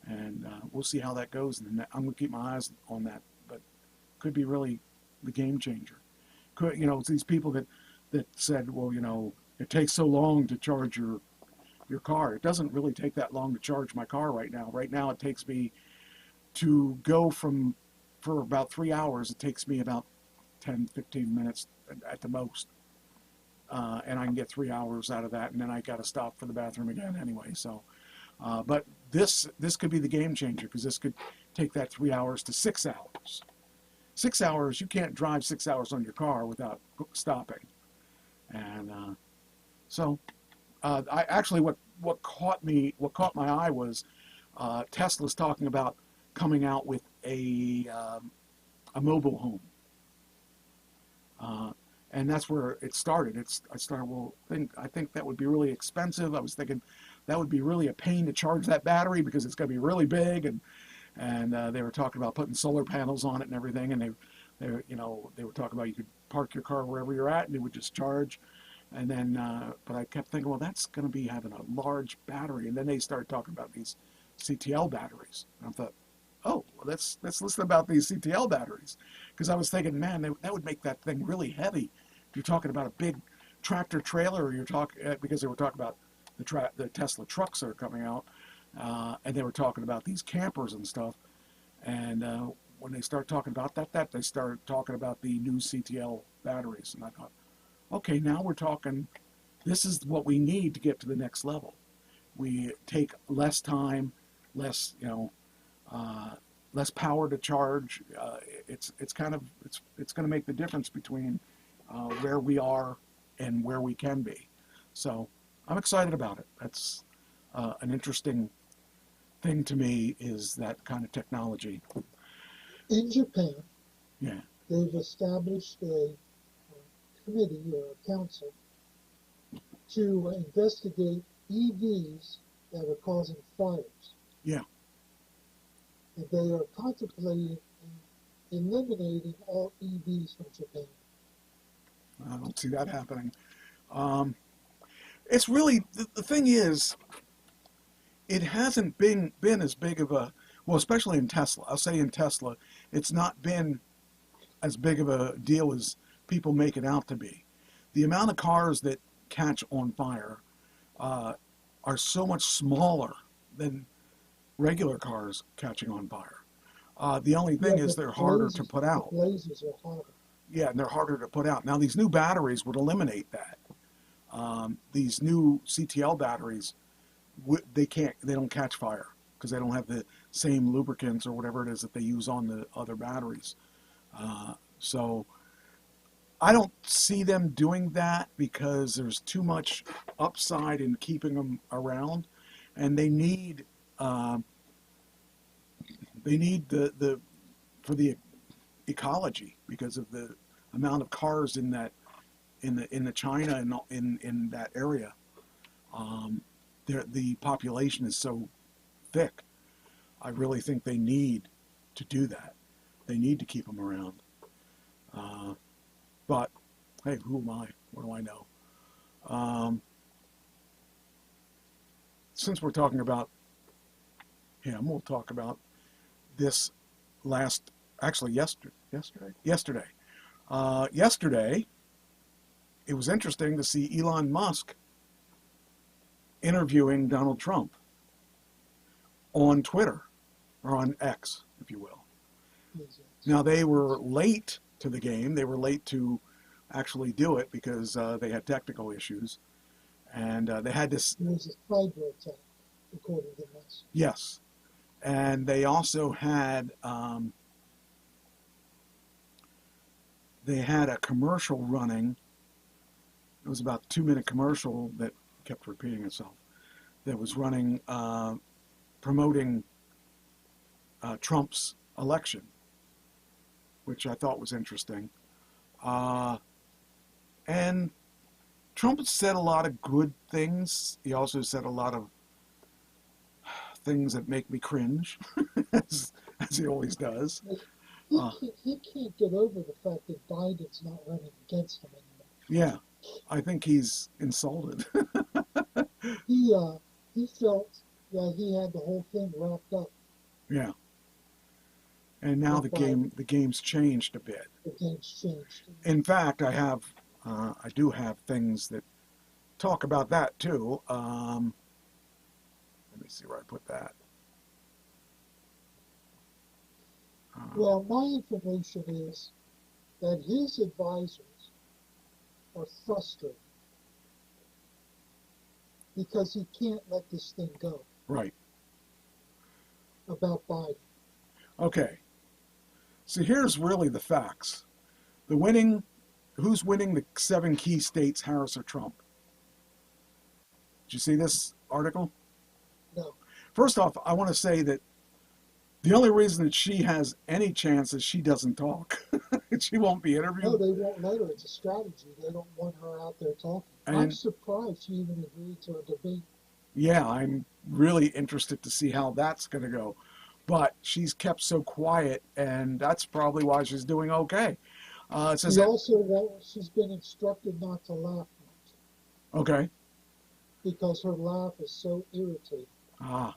and we'll see how that goes. And I'm going to keep my eyes on that, but could be really the game changer. Could, it's these people that said, well, it takes so long to charge your car. It doesn't really take that long to charge my car right now. Right now, it takes me to go for about 3 hours. It takes me about 10, 15 minutes at the most. And I can get 3 hours out of that, and then I got to stop for the bathroom again anyway. So, but this could be the game changer, because this could take that 3 hours to 6 hours. 6 hours, you can't drive 6 hours on your car without stopping. And so, I actually what caught my eye was Tesla's talking about coming out with a mobile home. And that's where it started. I think that would be really expensive. I was thinking that would be really a pain to charge that battery, because it's going to be really big, and they were talking about putting solar panels on it and everything, and they were talking about you could park your car wherever you're at and it would just charge. And then, but I kept thinking, well, that's going to be having a large battery. And then they started talking about these CTL batteries. And I thought, oh, well, let's listen about these CTL batteries, because I was thinking, man, that would make that thing really heavy. If you're talking about a big tractor trailer, or you're talking because they were talking about the Tesla trucks that are coming out, and they were talking about these campers and stuff. And when they start talking about that, they started talking about the new CTL batteries, and I thought, okay, now we're talking. This is what we need to get to the next level. We take less time, less power to charge. It's going to make the difference between where we are and where we can be. So I'm excited about it. That's an interesting thing to me, is that kind of technology. In Japan, Yeah. they've established a committee or a council to investigate EVs that are causing fires. Yeah. And they are contemplating eliminating all EVs from Japan. I don't see that happening. It's really, the thing is, it hasn't been as big of a, well, especially in Tesla. I'll say in Tesla, it's not been as big of a deal as people make it out to be. The amount of cars that catch on fire are so much smaller than regular cars catching on fire. The only thing is they're harder to put out. The blazes are harder. Yeah, and they're harder to put out. Now, these new batteries would eliminate that. These new CTL batteries, they don't catch fire, because they don't have the same lubricants or whatever it is that they use on the other batteries. So I don't see them doing that, because there's too much upside in keeping them around, and they need for the ecology, because of the amount of cars in the China and in that area. The population is so thick. I really think they need to do that. They need to keep them around. But hey, who am I? What do I know? Since we're talking about him, we'll talk about this yesterday. Yesterday, it was interesting to see Elon Musk interviewing Donald Trump on Twitter, or on X, if you will. Now, they were late to the game. They were late to actually do it, because they had technical issues, and they had this. There was a cyber attack, according to Musk. Yes, and they also had a commercial running. It was about a 2-minute commercial that kept repeating itself. That was running, promoting Trump's election, which I thought was interesting. And Trump said a lot of good things. He also said a lot of things that make me cringe, as he always does. He can't get over the fact that Biden's not running against him anymore. Yeah, I think he's insulted. He felt that he had the whole thing wrapped up Yeah. And now But Biden, the game's changed a bit. the game's changed. In fact, I do have things that talk about that too. Let me see where I put that. Well, my information is that his advisors are frustrated because he can't let this thing go Right. about Biden. Okay. So here's really the facts. Who's winning the 7 key states, Harris or Trump? Did you see this article? No, First off, I want to say that the only reason that she has any chance is she doesn't talk. She won't be no, interviewed. they won't let her. It's a strategy. They don't want her out there talking. I'm And surprised she even agreed to a debate. yeah, I'm really interested to see how that's going to go. But she's kept so quiet, and that's probably why she's doing okay. It says She that, also won't, she's been instructed not to laugh much okay. because her laugh is so irritating. Ah,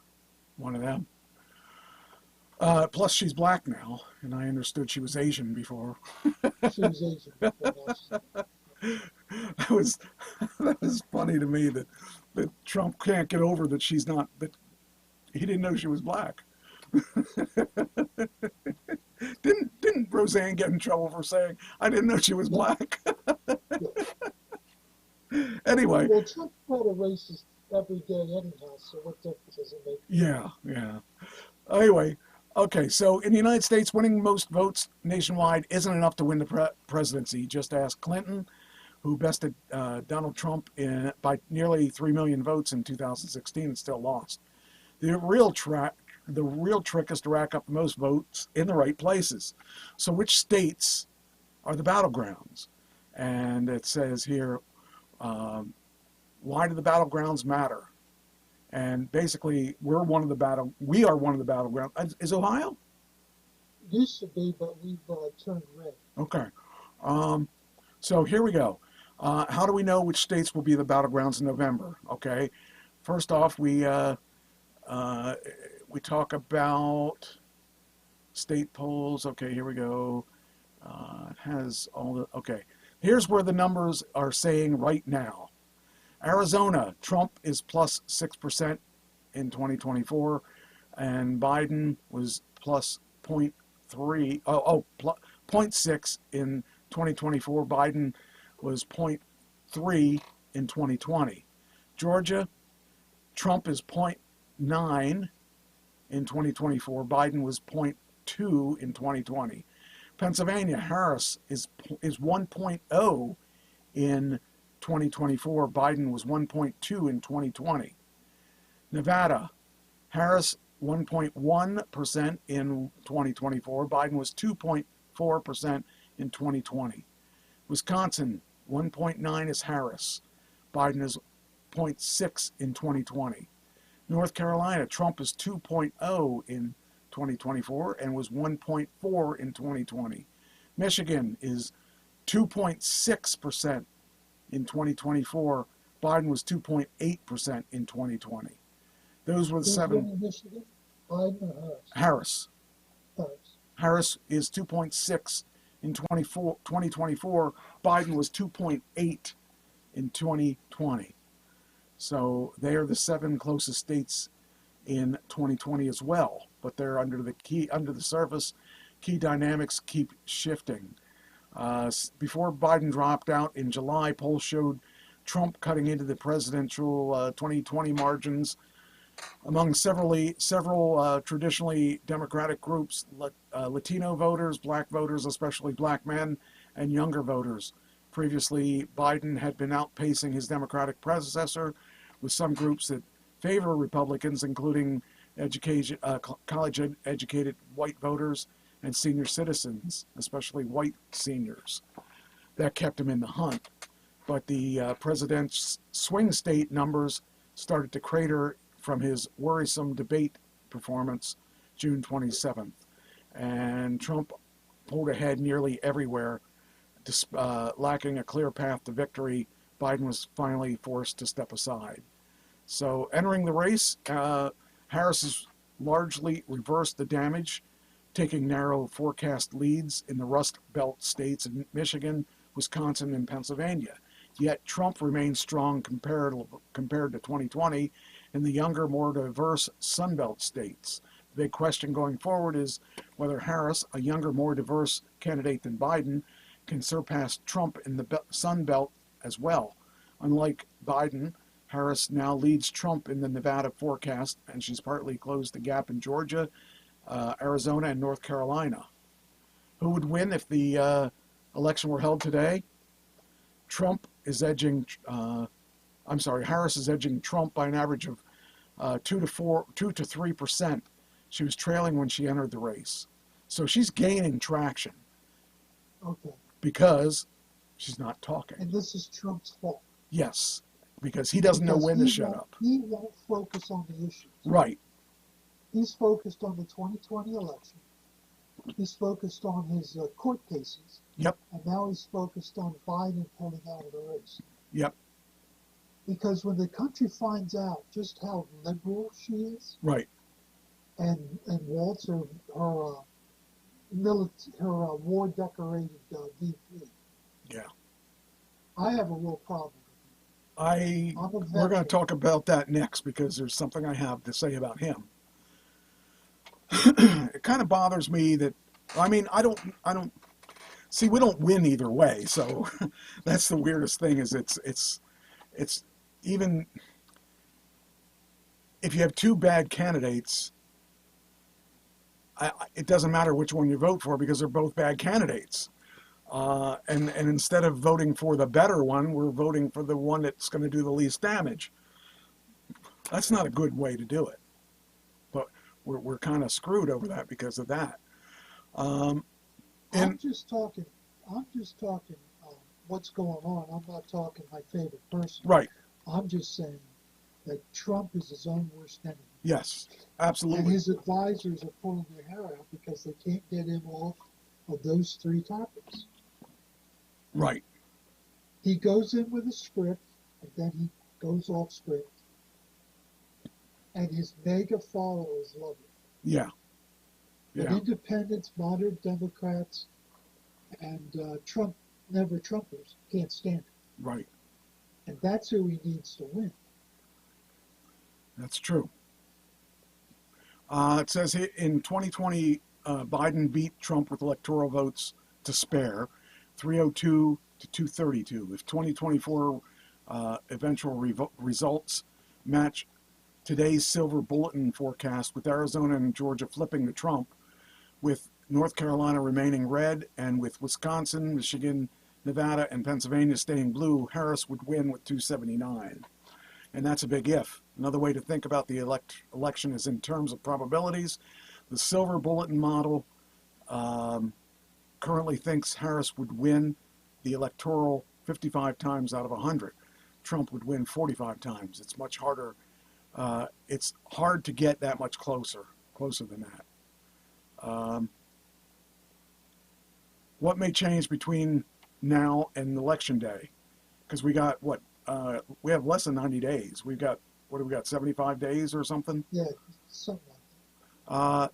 one of them. Plus, she's black now, and I understood she was Asian before. She was Asian before now. That was that was funny to me that Trump can't get over that she's not that he didn't know she was black. Didn't Roseanne get in trouble for saying I didn't know she was black? Anyway, Well, Trump called a racist every day anyhow, so what difference does it make? yeah. Anyway, okay. So in the United States, winning most votes nationwide isn't enough to win the presidency. Just ask Clinton, who bested Donald Trump by nearly 3 million votes in 2016 and still lost. The real trick is to rack up the most votes in the right places. So which states are the battlegrounds? And it says here, why do the battlegrounds matter? And basically, we are one of the battlegrounds. Is Ohio? Used to be, but we've turned red. Okay. So here we go. How do we know which states will be the battlegrounds in November? Okay. First off, we talk about state polls. Okay, here we go. It has all the, okay. Here's where the numbers are saying right now. Arizona, Trump is plus 6% in 2024, and Biden was plus 0.3, 0.6 in 2024. Biden was 0.3 in 2020. Georgia, Trump is 0.9 in 2024. Biden was 0.2 in 2020. Pennsylvania, Harris is 1.0 in 2024. Biden was 1.2 in 2020. Nevada, Harris 1.1% in 2024. Biden was 2.4% in 2020. Wisconsin, 1.9 is Harris. Biden is 0.6 in 2020. North Carolina, Trump is 2.0 in 2024 and was 1.4 in 2020. Michigan is 2.6% in 2024. Biden was 2.8% in 2020. Those were the Who's seven. winning Michigan? Biden or Harris? Harris. Harris. Harris is 2.6 in 2024. Biden was 2.8 in 2020. So they are the 7 closest states in 2020 as well. But they're under the surface. Key dynamics keep shifting. Before Biden dropped out in July, polls showed Trump cutting into the presidential 2020 margins among several traditionally Democratic groups, Latino voters, black voters, especially black men, and younger voters. Previously, Biden had been outpacing his Democratic predecessor with some groups that favor Republicans, including college-educated white voters and senior citizens, especially white seniors. That kept him in the hunt. But the president's swing state numbers started to crater from his worrisome debate performance June 27th. And Trump pulled ahead nearly everywhere. Lacking a clear path to victory, Biden was finally forced to step aside. So entering the race, Harris is largely reversed the damage, taking narrow forecast leads in the Rust Belt states of Michigan, Wisconsin, and Pennsylvania. Yet Trump remains strong compared to 2020 in the younger, more diverse Sun Belt states. The big question going forward is whether Harris, a younger, more diverse candidate than Biden, can surpass Trump in the Sun Belt as well. Unlike Biden, Harris now leads Trump in the Nevada forecast, and she's partly closed the gap in Georgia, Arizona, and North Carolina. Who would win if the election were held today? Harris is edging Trump by an average of 2 to 3%. She was trailing when she entered the race. So she's gaining traction Okay. because she's not talking. And this is Trump's fault. Yes, because he doesn't know Because when to he shut won't- up. He won't focus on the issues. Right, He's focused on the 2020 election. He's focused on his court cases. Yep. And now he's focused on Biden pulling out of the race. yep, Because when the country finds out just how liberal she is, right, and wants her war decorated VP, yeah. I have a real problem. We're I'm a going to veteran. talk about that next because there's something I have to say about him. It kind of bothers me that, I mean, I don't see, we don't win either way. So that's the weirdest thing is it's even if you have two bad candidates, it doesn't matter which one you vote for because they're both bad candidates. And instead of voting for the better one, we're voting for the one that's going to do the least damage. That's not a good way to do it. But we're kind of screwed over that because of that. I'm just talking what's going on. I'm not talking my favorite person. Right. I'm just saying that Trump is his own worst enemy. Yes, And absolutely. his advisors are pulling their hair out because they can't get him off of those three topics. Right. He goes in with a script, and then he goes off script. And his mega followers love it. Yeah. And Yeah. independents, moderate Democrats, and never Trumpers can't stand it. Right. And that's who he needs to win. That's true. It says here in 2020, Biden beat Trump with electoral votes to spare, 302 to 232. If 2024 eventual results match today's silver bulletin forecast, with Arizona and Georgia flipping to Trump, with North Carolina remaining red, and with Wisconsin, Michigan, Nevada, and Pennsylvania staying blue, Harris would win with 279. And that's a big if. Another way to think about the election is in terms of probabilities. The silver bulletin model currently thinks Harris would win the electoral 55 times out of 100. Trump would win 45 times. It's much harder. It's hard to get that much closer than that. What may change between now and election day? Because we got we have less than 90 days. We've got, 75 days or something? Yeah, something like that.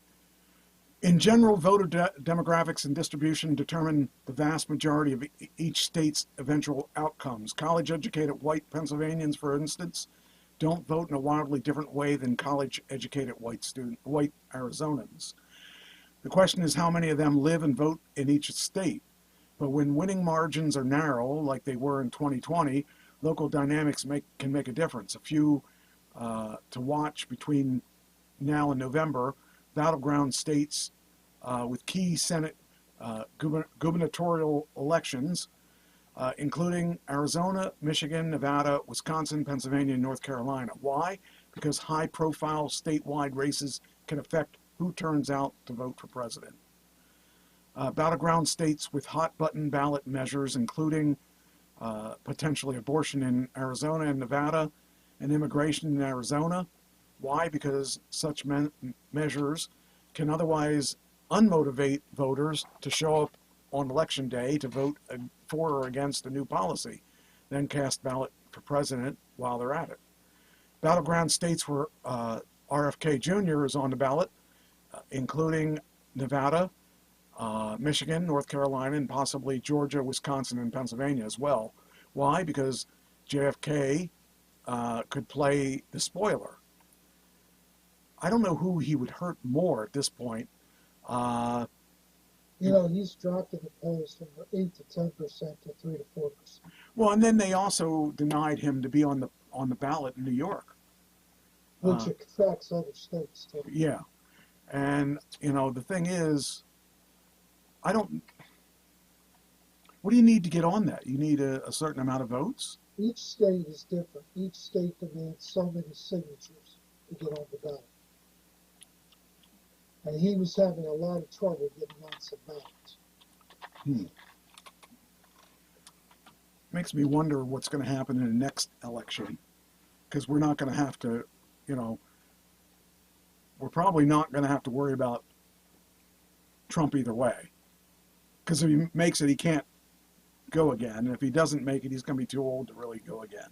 In general, voter demographics and distribution determine the vast majority of each state's eventual outcomes. College-educated white Pennsylvanians, for instance, don't vote in a wildly different way than college-educated white Arizonans. The question is how many of them live and vote in each state. But when winning margins are narrow, like they were in 2020, local dynamics can make a difference. A few to watch between now and November: battleground states with key Senate gubernatorial elections, including Arizona, Michigan, Nevada, Wisconsin, Pennsylvania, and North Carolina. Why? Because high-profile statewide races can affect who turns out to vote for president. Battleground states with hot-button ballot measures, including potentially abortion in Arizona and Nevada, and immigration in Arizona. Why? Because such measures can otherwise unmotivate voters to show up on election day to vote for or against a new policy, then cast ballot for president while they're at it. Battleground states were RFK Jr. is on the ballot, including Nevada, Michigan, North Carolina, and possibly Georgia, Wisconsin, and Pennsylvania as well. Why? Because JFK could play the spoiler. I don't know who he would hurt more at this point. He's dropped in the polls from 8 to 10% to 3 to 4%. Well, and then they also denied him to be on the ballot in New York. Which affects other states too. Yeah. And, the thing is, what do you need to get on that? You need a certain amount of votes? Each state is different. Each state demands so many signatures to get on the ballot. And he was having a lot of trouble getting on some ballots. Makes me wonder what's going to happen in the next election. Because we're not going to have to, we're probably not going to have to worry about Trump either way. Because if he makes it, he can't go again. And if he doesn't make it, he's going to be too old to really go again.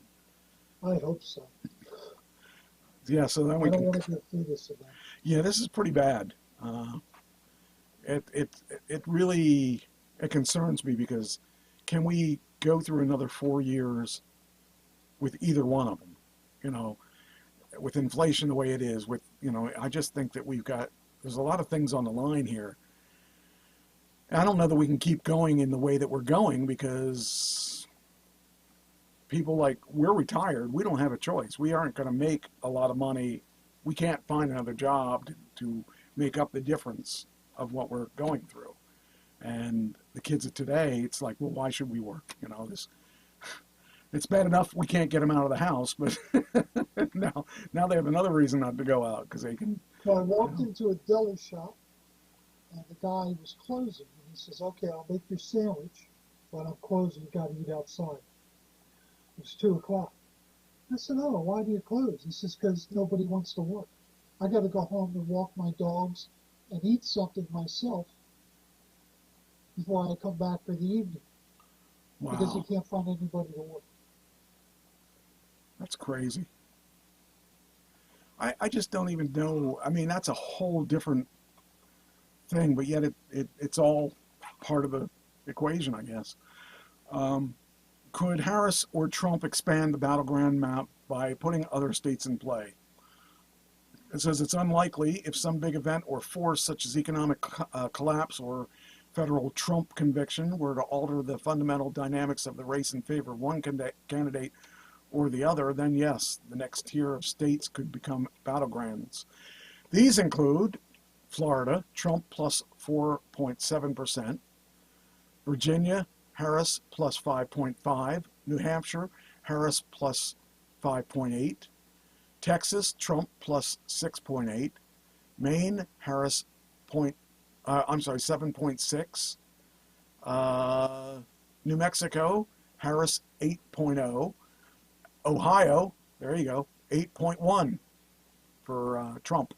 I hope so. Yeah, so then I don't want to go through this again. Yeah, this is pretty bad. It really concerns me because can we go through another 4 years with either one of them? With inflation the way it is, I just think that there's a lot of things on the line here. And I don't know that we can keep going in the way that we're going because people we're retired. We don't have a choice. We aren't going to make a lot of money. We can't find another job to make up the difference of what we're going through. And the kids of today, it's like, well, why should we work? It's bad enough we can't get them out of the house, but now they have another reason not to go out because they can. Well, I walked into a deli shop, and the guy was closing. And he says, "Okay, I'll make your sandwich, but I'm closing. You got to eat outside." It was 2:00. I said, "Oh, why do you close?" He says, "Because nobody wants to work. I got to go home and walk my dogs and eat something myself before I come back for the evening." Wow. Because he can't find anybody to work. That's crazy. I just don't even know. I mean, that's a whole different thing, but yet it's all part of the equation, I guess. Could Harris or Trump expand the battleground map by putting other states in play? It says it's unlikely if some big event or force such as economic collapse or federal Trump conviction were to alter the fundamental dynamics of the race in favor of one candidate or the other, then yes, the next tier of states could become battlegrounds. These include Florida, Trump plus 4.7%, Virginia, Harris plus 5.5%, New Hampshire, Harris plus 5.8%, Texas, Trump plus 6.8%, Maine, Harris 7.6%, New Mexico, Harris 8.0%, Ohio, there you go, 8.1% for Trump.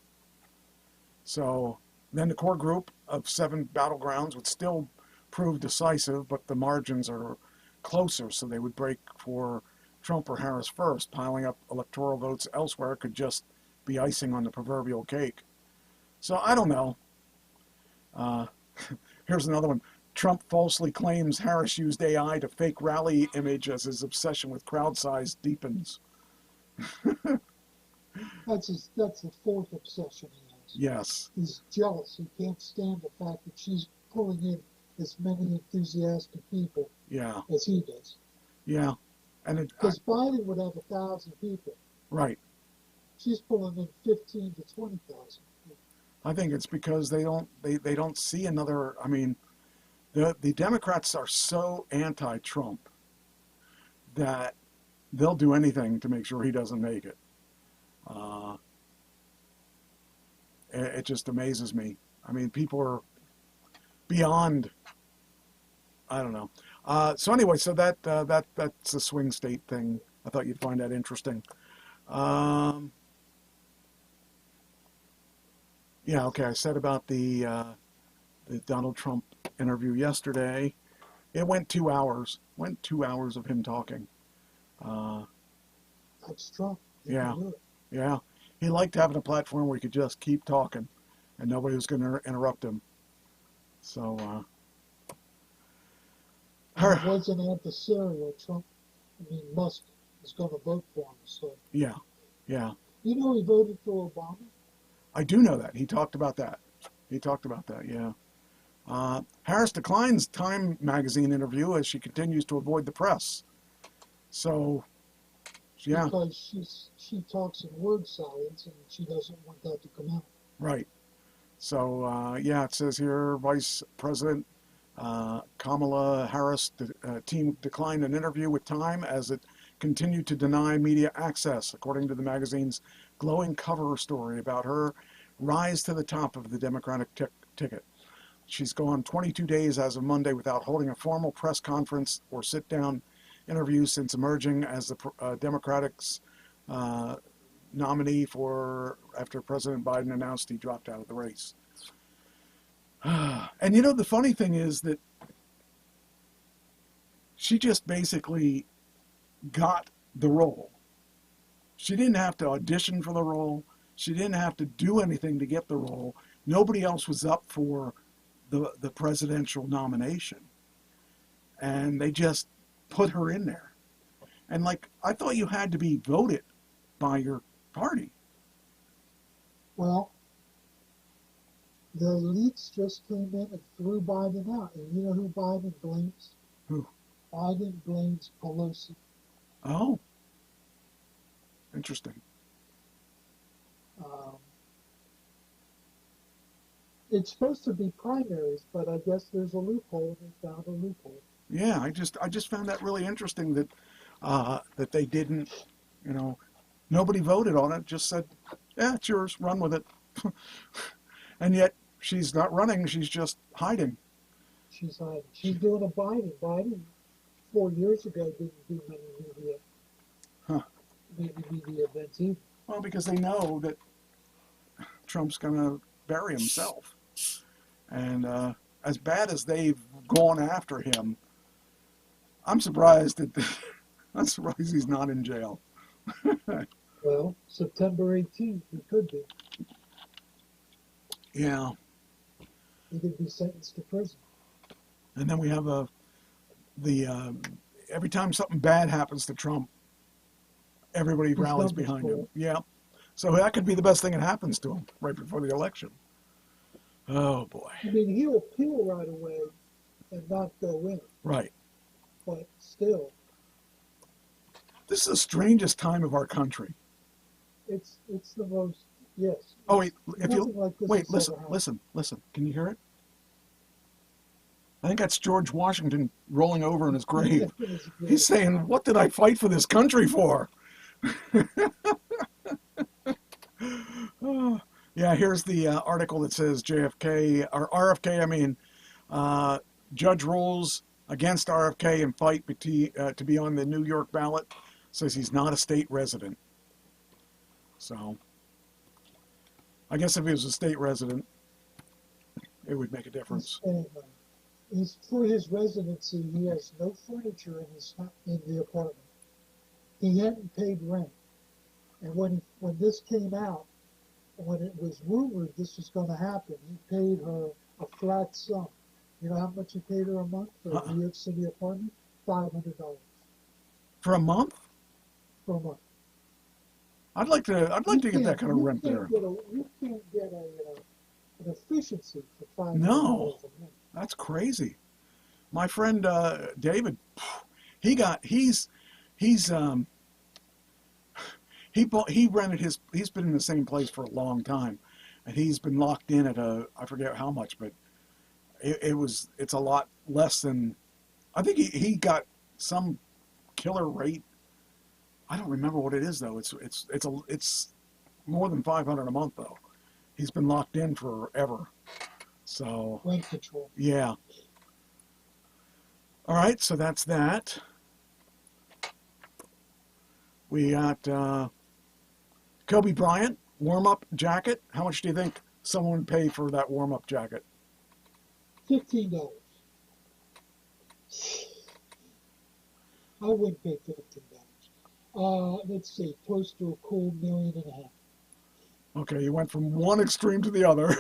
So then the core group of 7 battlegrounds would still prove decisive, but the margins are closer, so they would break for Trump or Harris first. Piling up electoral votes elsewhere could just be icing on the proverbial cake. So I don't know. Here's another one. Trump falsely claims Harris used AI to fake rally image as his obsession with crowd size deepens. That's the fourth obsession he has. Yes. He's jealous. He can't stand the fact that she's pulling in as many enthusiastic people as he does. Yeah. Because Biden would have 1,000 people. Right. She's pulling in 15 to 20,000. I think it's because they don't see another. I mean, the Democrats are so anti-Trump that they'll do anything to make sure he doesn't make it. It just amazes me. I mean, people are beyond. I don't know. So anyway, so that's a swing state thing. I thought you'd find that interesting. Yeah, okay. I said about the Donald Trump interview yesterday. It went 2 hours. Went 2 hours of him talking. That's Trump. Yeah. he liked having a platform where he could just keep talking, and nobody was going to interrupt him. So, And it wasn't adversarial. Musk is going to vote for him. So, yeah, yeah. he voted for Obama. I do know that. He talked about that. Yeah. Harris declines Time magazine interview as she continues to avoid the press. So, yeah, Because she talks in word salads and she doesn't want that to come out. right. So, yeah, it says here Vice President Kamala Harris team declined an interview with Time as it continued to deny media access, according to the magazine's glowing cover story about her rise to the top of the Democratic ticket. She's gone 22 days as of Monday without holding a formal press conference or sit-down interview since emerging as the Democrats' nominee after President Biden announced he dropped out of the race. And the funny thing is that she just basically got the role. She didn't have to audition for the role. She didn't have to do anything to get the role. Nobody else was up for the presidential nomination. And they just put her in there. And I thought you had to be voted by your party. Well, the elites just came in and threw Biden out. And you know who Biden blames? Who? Biden blames Pelosi. Oh. Interesting. It's supposed to be primaries, but I guess there's a loophole, and they found a loophole. Yeah, I just found that really interesting that that they didn't, nobody voted on it. Just said, yeah, it's yours, run with it. And yet she's not running; she's just hiding. She's hiding. She's doing a Biden. Biden 4 years ago didn't do many media events either. Well, because they know that Trump's going to bury himself. And as bad as they've gone after him, I'm surprised he's not in jail. Well, September 18th, he could be. Yeah. He could be sentenced to prison. And then we have every time something bad happens to Trump, everybody rallies behind him. Yeah. So that could be the best thing that happens to him right before the election. Oh, boy. He'll appeal right away and not go in. Right. But still. This is the strangest time of our country. It's the most, yes. Oh, wait. Listen. Can you hear it? I think that's George Washington rolling over in his grave. He's saying, what did I fight for this country for? Yeah, here's the article that says JFK, or RFK, judge rules against RFK and fight to be on the New York ballot. Says he's not a state resident. So, I guess if he was a state resident, it would make a difference. For his residency, he has no furniture in the apartment. He hadn't paid rent. And when this came out, when it was rumored this was going to happen, he paid her a flat sum. You know how much he paid her a month for a New York City apartment? $500. For a month? For a month. I'd like to get that kind of rent there. You can't get an efficiency for $500 No, a month. That's crazy. My friend David, he rented he's been in the same place for a long time, and he's been locked in at I forget how much, but it's a lot less than, I think he got some killer rate. I don't remember what it is though. It's more than $500 a month though. He's been locked in forever. So rent control. Yeah. All right, so that's that. We got Kobe Bryant warm-up jacket. How much do you think someone would pay for that warm-up jacket? $15. I wouldn't pay $15. Let's see, close to a cool $1.5 million. Okay, you went from one extreme to the other.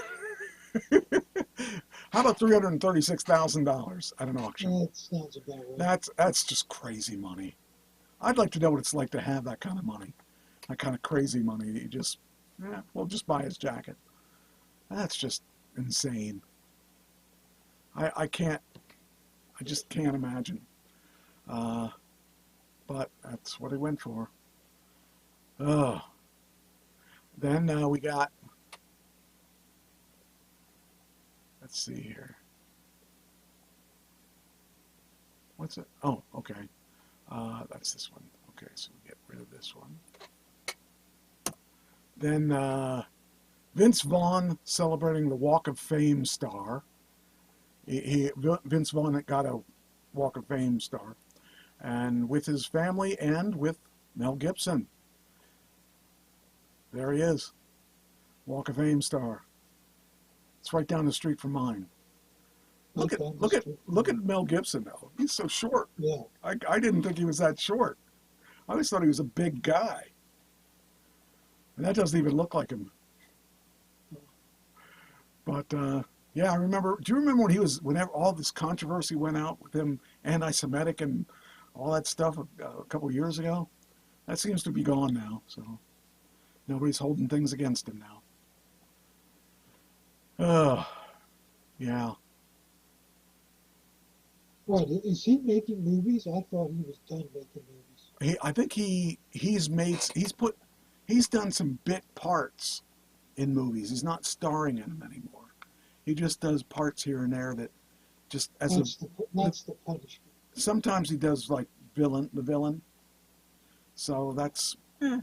How about $336,000 at an auction? That sounds about right. That's just crazy money. I'd like to know what it's like to have that kind of money, that kind of crazy money. You just, well, just buy his jacket. That's just insane. I just can't imagine. But that's what he went for. Oh. Then we got, let's see here. What's it? Oh, okay. That's this one. Okay, so we get rid of this one. Then Vince Vaughn celebrating the Walk of Fame star. Vince Vaughn got a Walk of Fame star, and with his family and with Mel Gibson. There he is, Walk of Fame star. It's right down the street from mine. Look at Mel Gibson though. He's so short. Yeah. I didn't think he was that short. I always thought he was a big guy. And that doesn't even look like him. But yeah, I remember. Do you remember when whenever all this controversy went out with him, anti-Semitic and all that stuff a couple of years ago? That seems to be gone now. So nobody's holding things against him now. Yeah. What, is he making movies? I thought he was done making movies. I think he's done some bit parts in movies. He's not starring in them anymore. He just does parts here and there that just That's the punishment. Sometimes he does like the villain. So that's he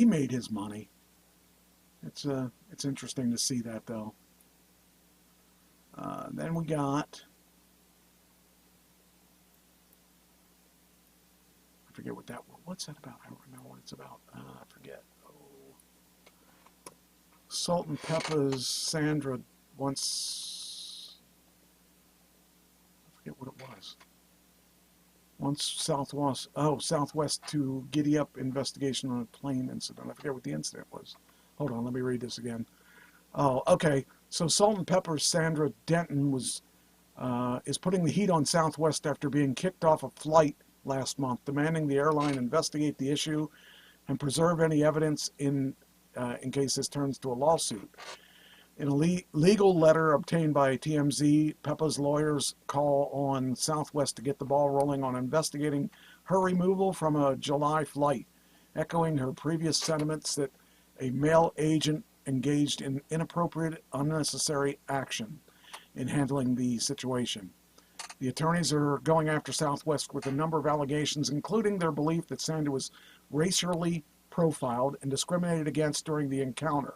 made his money. It's interesting to see that though. Then we got, I forget what's that about? I don't remember what it's about. I forget. Salt and Pepper's Sandra once, I forget what it was. Once Southwest to giddy up investigation on a plane incident. I forget what the incident was. Hold on, let me read this again. Oh, okay. So Salt and Pepper's Sandra Denton is putting the heat on Southwest after being kicked off a flight last month, demanding the airline investigate the issue and preserve any evidence in case this turns to a lawsuit. In a legal letter obtained by TMZ, Peppa's lawyers call on Southwest to get the ball rolling on investigating her removal from a July flight, echoing her previous sentiments that a male agent engaged in inappropriate, unnecessary action in handling the situation. The attorneys are going after Southwest with a number of allegations, including their belief that Sandra was racially profiled and discriminated against during the encounter.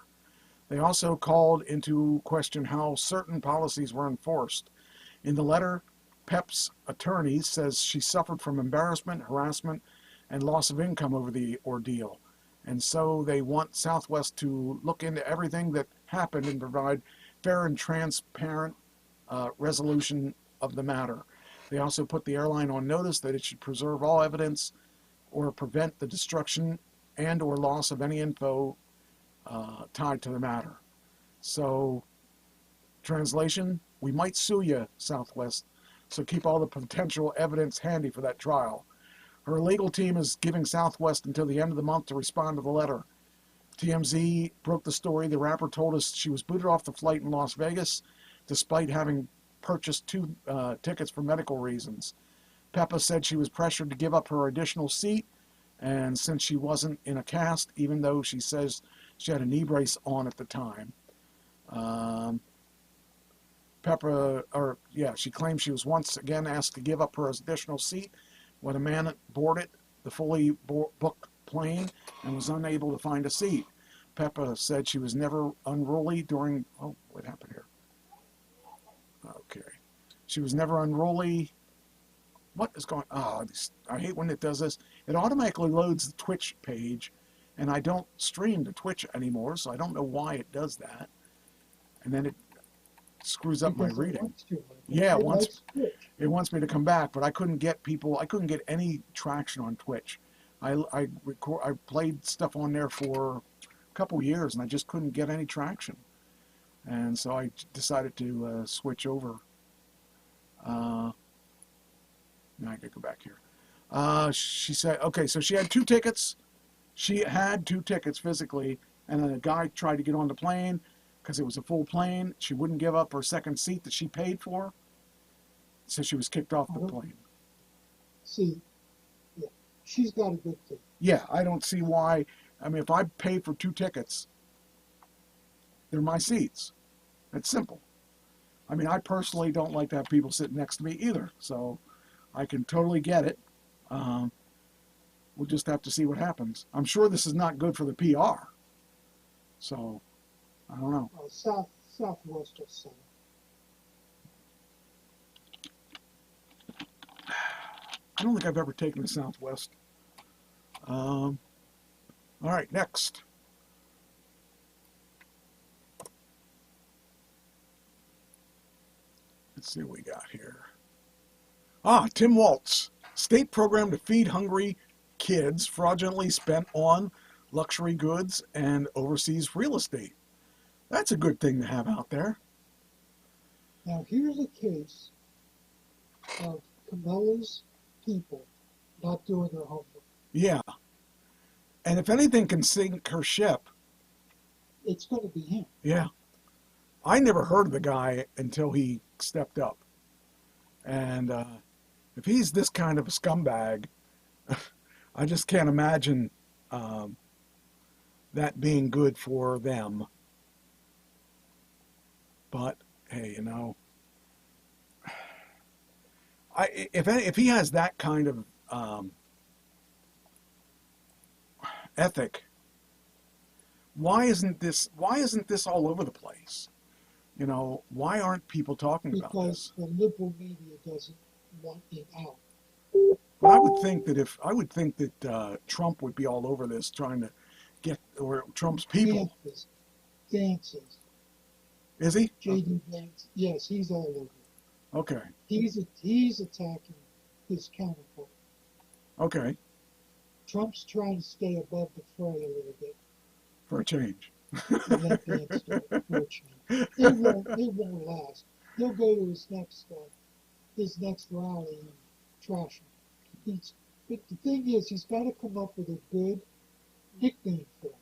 They also called into question how certain policies were enforced. In the letter, Pep's attorney says she suffered from embarrassment, harassment, and loss of income over the ordeal. And so they want Southwest to look into everything that happened and provide fair and transparent resolution of the matter. They also put the airline on notice that it should preserve all evidence or prevent the destruction and or loss of any info tied to the matter. So, translation, we might sue you, Southwest, so keep all the potential evidence handy for that trial. Her legal team is giving Southwest until the end of the month to respond to the letter. TMZ broke the story. The rapper told us she was booted off the flight in Las Vegas despite having purchased 2 tickets for medical reasons. Peppa said she was pressured to give up her additional seat, and since she wasn't in a cast, even though she says she had a knee brace on at the time. She claimed she was once again asked to give up her additional seat when a man boarded the fully booked plane and was unable to find a seat. Peppa said she was never unruly during... Oh, what happened here? Okay. She was never unruly. What is going... Oh, I hate when it does this. It automatically loads the Twitch page, and I don't stream to Twitch anymore, so I don't know why it does that. And then it screws up my reading. Yeah, it wants me to come back, but I couldn't get any traction on Twitch. I played stuff on there for a couple years, and I just couldn't get any traction. And so I decided to switch over. Now I gotta go back here. She said, okay, so she had 2 tickets. She had 2 tickets physically, and then a guy tried to get on the plane because it was a full plane. She wouldn't give up her second seat that she paid for, so she was kicked off the plane. See, yeah, she's got a good thing. Yeah, I don't see why. I mean, if I pay for 2 tickets, they're my seats. It's simple. I mean, I personally don't like to have people sitting next to me either, so I can totally get it. We'll just have to see what happens. I'm sure this is not good for the PR. So, I don't know. Southwest will say. I don't think I've ever taken the Southwest. All right, next. Let's see what we got here. Tim Waltz. State program to feed hungry kids fraudulently spent on luxury goods and overseas real estate. That's a good thing to have out there. Now, here's a case of Kamala's people not doing their homework. Yeah. And if anything can sink her ship, It's going to be him. yeah. I never heard of the guy until he stepped up. And if he's this kind of a scumbag, I just can't imagine that being good for them. But hey, you know, if he has that kind of ethic, why isn't this all over the place? You know, why aren't people talking about this? Because the liberal media doesn't want it out. But I would think that Trump would be all over this, trying to get, or Trump's people. Dances. Is he? J.D. Vance. Yes, he's all over it. Okay. He's attacking his counterpart. Okay. Trump's trying to stay above the fray a little bit. For a change. And let Vance do it, fortunately. It won't last. He'll go to his next rally and trash him. But the thing is, he's got to come up with a good nickname for him.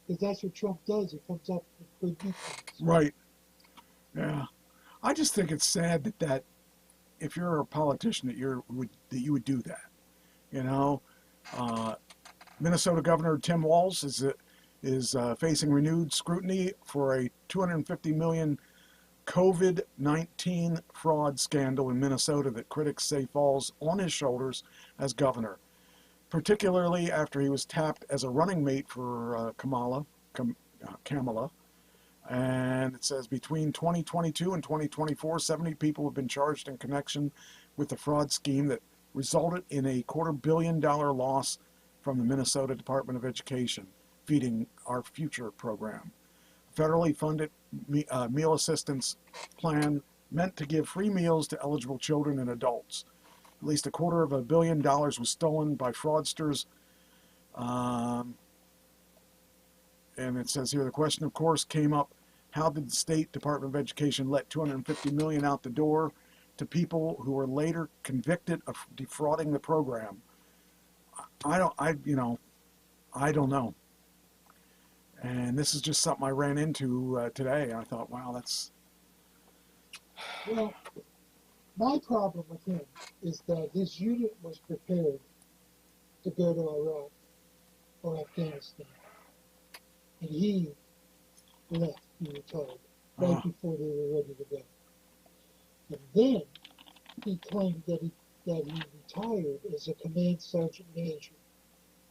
Because that's what Trump does. He comes up with good nicknames. Right. Yeah. I just think it's sad that if you're a politician that you would do that. You know, Minnesota Governor Tim Walz is facing renewed scrutiny for a $250 million COVID-19 fraud scandal in Minnesota that critics say falls on his shoulders as governor, particularly after he was tapped as a running mate for Kamala. And it says between 2022 and 2024, 70 people have been charged in connection with the fraud scheme that resulted in a $250 million loss from the Minnesota Department of Education, Feeding Our Future program. Federally funded meal assistance plan meant to give free meals to eligible children and adults. At least $250 million was stolen by fraudsters. And it says here, the question, of course, came up, how did the State Department of Education let $250 million out the door to people who were later convicted of defrauding the program? I don't know. And this is just something I ran into today. I thought, wow, that's... Well, my problem with him is that his unit was prepared to go to Iraq or Afghanistan. And he left, he retired, right before they were ready to go. And then he claimed that he retired as a command sergeant major,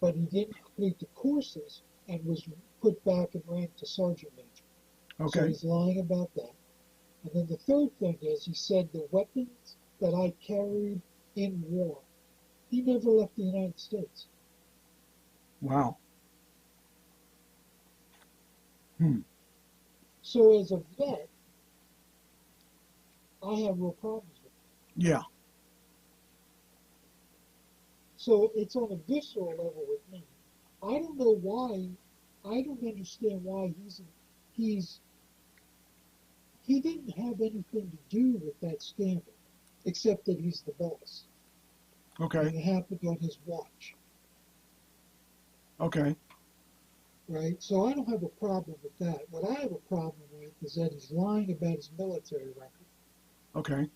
but he didn't complete the courses and was put back and ranked to sergeant major. Okay. So he's lying about that. And then the third thing is, he said the weapons that I carried in war, he never left the United States. Wow. So as a vet, I have real problems with it. Yeah. So it's on a visceral level with me. I don't know why. I don't understand why he's he didn't have anything to do with that scandal, except that he's the boss, and Okay. it happened on his watch, Okay. right? So I don't have a problem with that. What I have a problem with is that he's lying about his military record. Okay.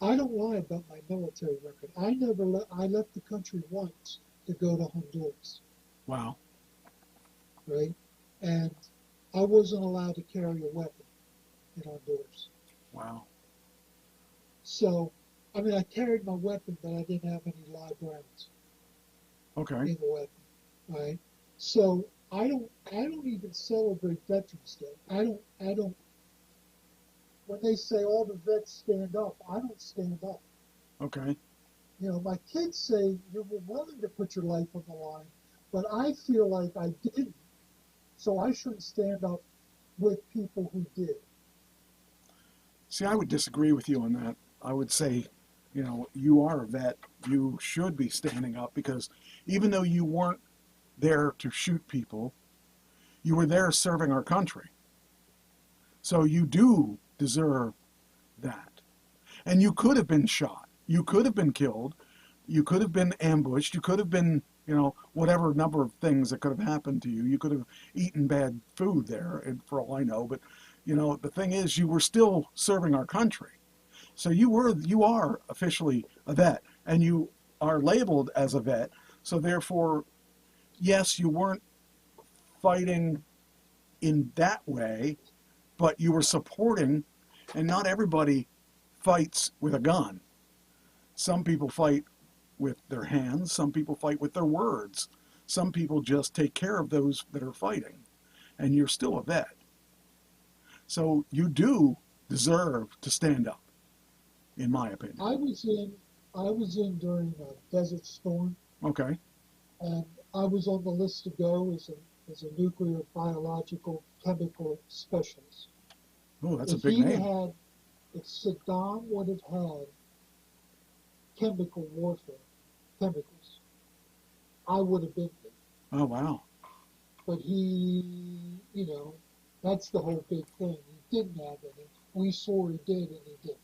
I don't lie about my military record. I left the country once to go to Honduras, Wow. right? And I wasn't allowed to carry a weapon in Honduras. Wow. So, I mean, I carried my weapon, but I didn't have any live rounds Okay. in the weapon, right? So I don't even celebrate Veterans Day. I don't. When they say all the vets stand up, I don't stand up. Okay. You know, my kids say you were willing to put your life on the line, but I feel like I didn't, so I shouldn't stand up with people who did. See, I would disagree with you on that. I would say, you know, you are a vet. You should be standing up because even though you weren't there to shoot people, you were there serving our country. So you do deserve that. And you could have been shot. You could have been killed. You could have been ambushed. You could have been, you know, whatever number of things that could have happened to you. You could have eaten bad food there, and for all I know. But, you know, the thing is, you were still serving our country. So you are officially a vet, and you are labeled as a vet. So therefore, yes, you weren't fighting in that way, but you were supporting, and not everybody fights with a gun. Some people fight with their hands, some people fight with their words. Some people just take care of those that are fighting, and you're still a vet. So you do deserve to stand up, in my opinion. I was in during a Desert Storm, Okay. and I was on the list to go as a nuclear, biological, chemical specialist. Oh, that's a If big he name. had, if Saddam would have had chemical warfare, chemicals, I would have been there. Oh, wow. But he, you know, that's the whole big thing. He didn't have any. We swore he did, and he didn't.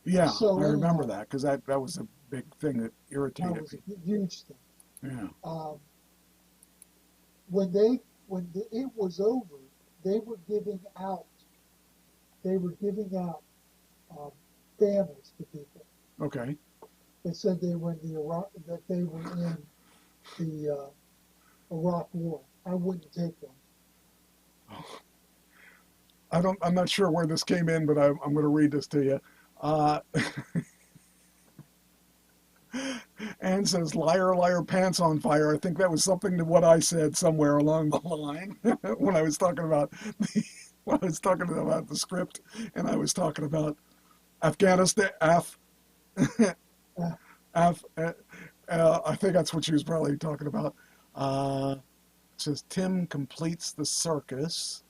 Yeah, So I remember anyhow, that because that was a big thing that that irritated was me. a huge thing. Yeah. When it was over, they were giving out um, banners to people. Okay. They said they were in the Iraq that they were in the Iraq War. I wouldn't take one. I'm not sure where this came in, but I'm going to read this to you. Uh, Ann says, liar, liar, pants on fire. I think that was something to what I said somewhere along the line when I was talking about the script, and I was talking about Afghanistan, Uh, I think that's what she was probably talking about. It says, Tim completes the circus.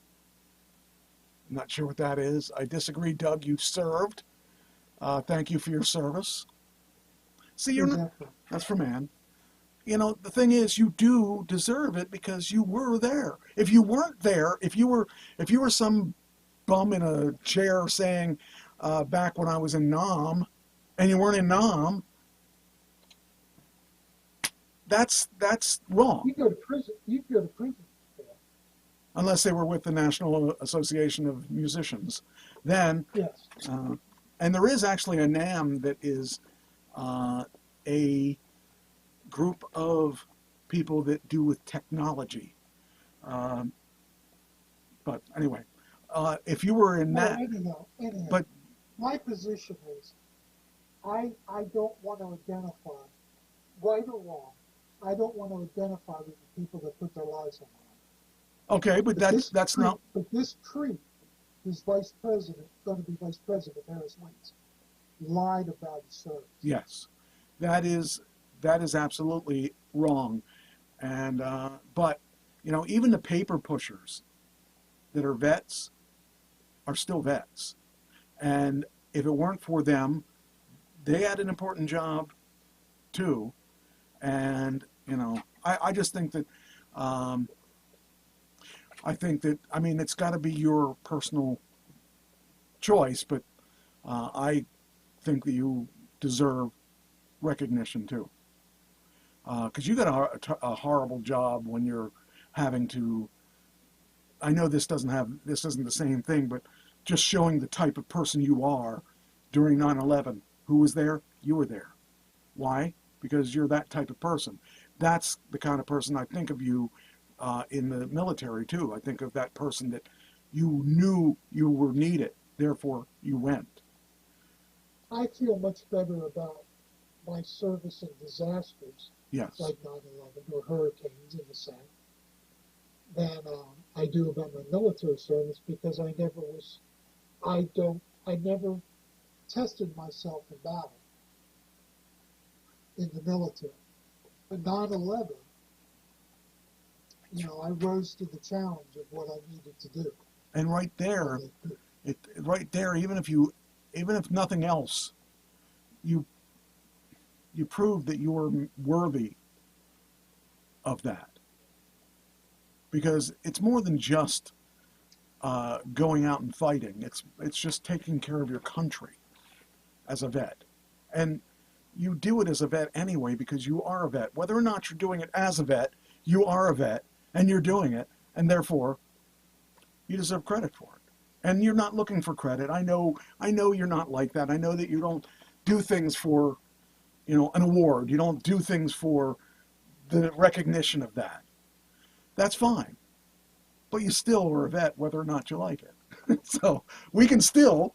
I'm not sure what that is. I disagree, Doug. You served. Thank you for your service. See, exactly. that's from Ann. You know, the thing is, you do deserve it because you were there. If you weren't there, if you were some bum in a chair saying, back when I was in Nam, and you weren't in Nam, that's wrong. You go to prison. You go to prison for that. Unless they were with the National Association of Musicians. Then, Yes. and there is actually a NAM that is a group of people that do with technology. But anyway, if you were in No, that, anyhow, but my position is, I don't want to identify, right or wrong. I don't want to identify with the people that put their lives on the line. okay, but that's not. But this creep, this vice president, going to be vice president, Harris Waynes, lied about his service. Yes, that is absolutely wrong, and but you know, even the paper pushers that are vets are still vets, and if it weren't for them, they had an important job too, And, you know, I just think that, I mean, it's got to be your personal choice, but I think that you deserve recognition too. Because you got a horrible job when you're having to, I know this isn't the same thing, but just showing the type of person you are during 9/11. Who was there? You were there. Why? Because you're that type of person. That's the kind of person I think of you in the military too. I think of that person that you knew you were needed, therefore you went. I feel much better about my service in disasters Yes. like 9/11 or hurricanes in the South than I do about my military service because I never tested myself in battle in the military. But 9/11, I rose to the challenge of what I needed to do. And right there, even if nothing else, you proved that you were worthy of that. Because it's more than just going out and fighting. It's just taking care of your country as a vet. And you do it as a vet anyway because you are a vet. Whether or not you're doing it as a vet, you are a vet and you're doing it, and therefore you deserve credit for it. And you're not looking for credit. I know you're not like that. I know that you don't do things for, an award. You don't do things for the recognition of that. That's fine. But you still are a vet whether or not you like it. So we can still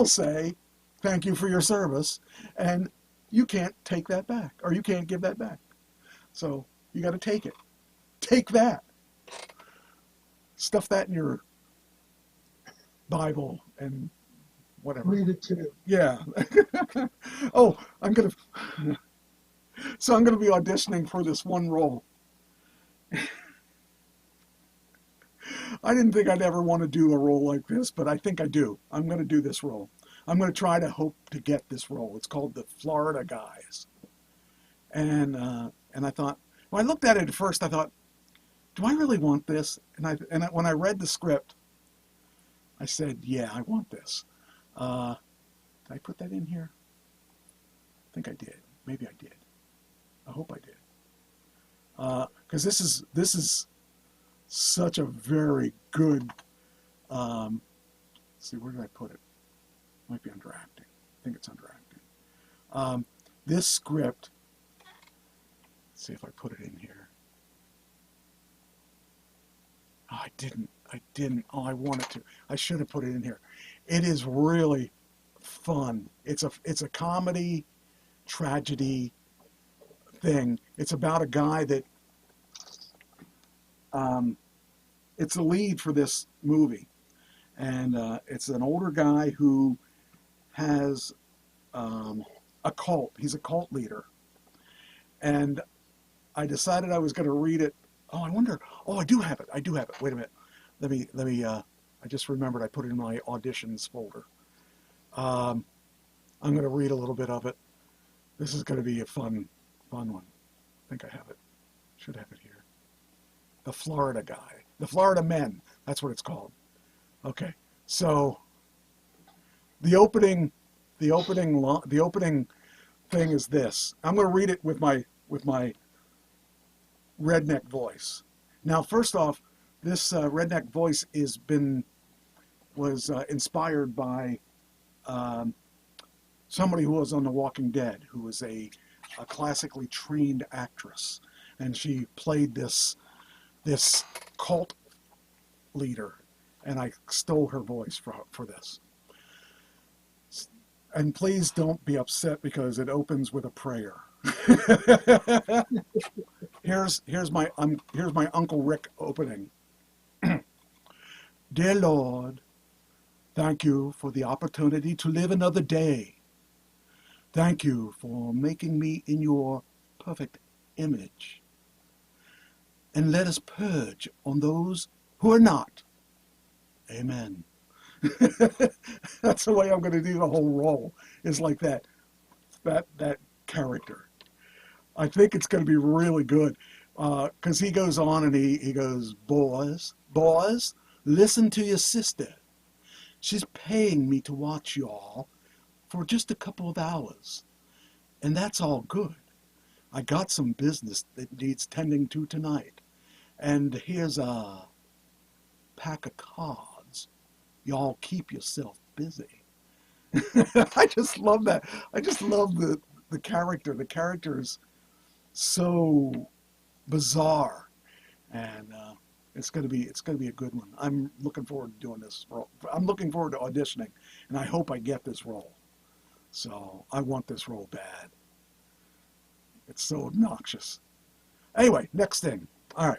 say thank you for your service, and you can't take that back, or you can't give that back. So you got to take it. Take that. Stuff that in your Bible and whatever. Read it too. Yeah. Oh, I'm gonna be auditioning for this one role. I didn't think I'd ever want to do a role like this, but I think I do. I'm going to do this role. I'm going to try to hope to get this role. It's called The Florida Guys. And I thought, when I looked at it at first, I thought, do I really want this? And when I read the script, I said, yeah, I want this. Did I put that in here? I think I did. Maybe I did. I hope I did. Because this is such a very good, let's see, where did I put it? Might be under acting. I think it's under acting. This script, let's see if I put it in here. Oh, I didn't. Oh, I wanted to. I should have put it in here. It is really fun. It's a comedy, tragedy thing. It's about a guy that, it's the lead for this movie. And it's an older guy who has a cult. He's a cult leader. And I decided I was going to read it. Oh, I wonder. Oh, I do have it. Wait a minute. Let me, I just remembered I put it in my auditions folder. I'm going to read a little bit of it. This is going to be a fun one. I think I have it. Should have it here. The Florida Guy. The Florida Men. That's what it's called. Okay. So the opening thing is this. I'm going to read it with my redneck voice. Now, first off, this redneck voice was inspired by somebody who was on The Walking Dead, who was a classically trained actress, and she played this cult leader, and I stole her voice for this. And please don't be upset because it opens with a prayer. Here's my Uncle Rick opening. Dear Lord, thank you for the opportunity to live another day. Thank you for making me in your perfect image. And let us purge on those who are not. Amen. That's the way I'm going to do the whole role, is like that character. I think it's going to be really good because he goes on and he goes, boys, listen to your sister. She's paying me to watch y'all for just a couple of hours, and that's all good. I got some business that needs tending to tonight, and here's a pack of cards. Y'all keep yourself busy. I just love that. I just love the character. The character is so bizarre, and it's gonna be a good one. I'm looking forward to doing this role. I'm looking forward to auditioning, and I hope I get this role. So I want this role bad. It's so obnoxious. Anyway, next thing. All right.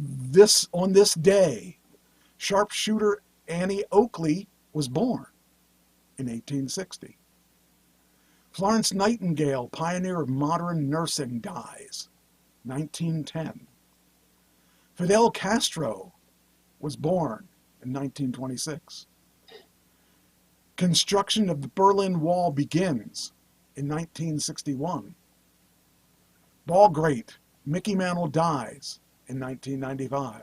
This on this day, sharpshooter Annie Oakley was born in 1860. Florence Nightingale, pioneer of modern nursing, dies, 1910. Fidel Castro was born in 1926. Construction of the Berlin Wall begins in 1961. Ball great Mickey Mantle dies in 1995.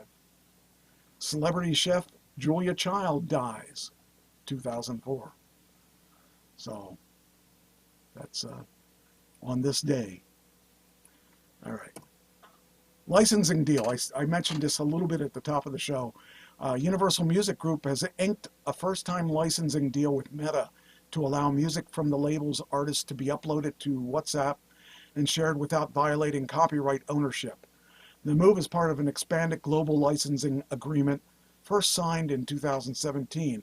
Celebrity chef Julia Child dies, 2004. So that's on this day. All right. Licensing deal. I mentioned this a little bit at the top of the show. Universal Music Group has inked a first-time licensing deal with Meta to allow music from the label's artists to be uploaded to WhatsApp and shared without violating copyright ownership. The move is part of an expanded global licensing agreement first signed in 2017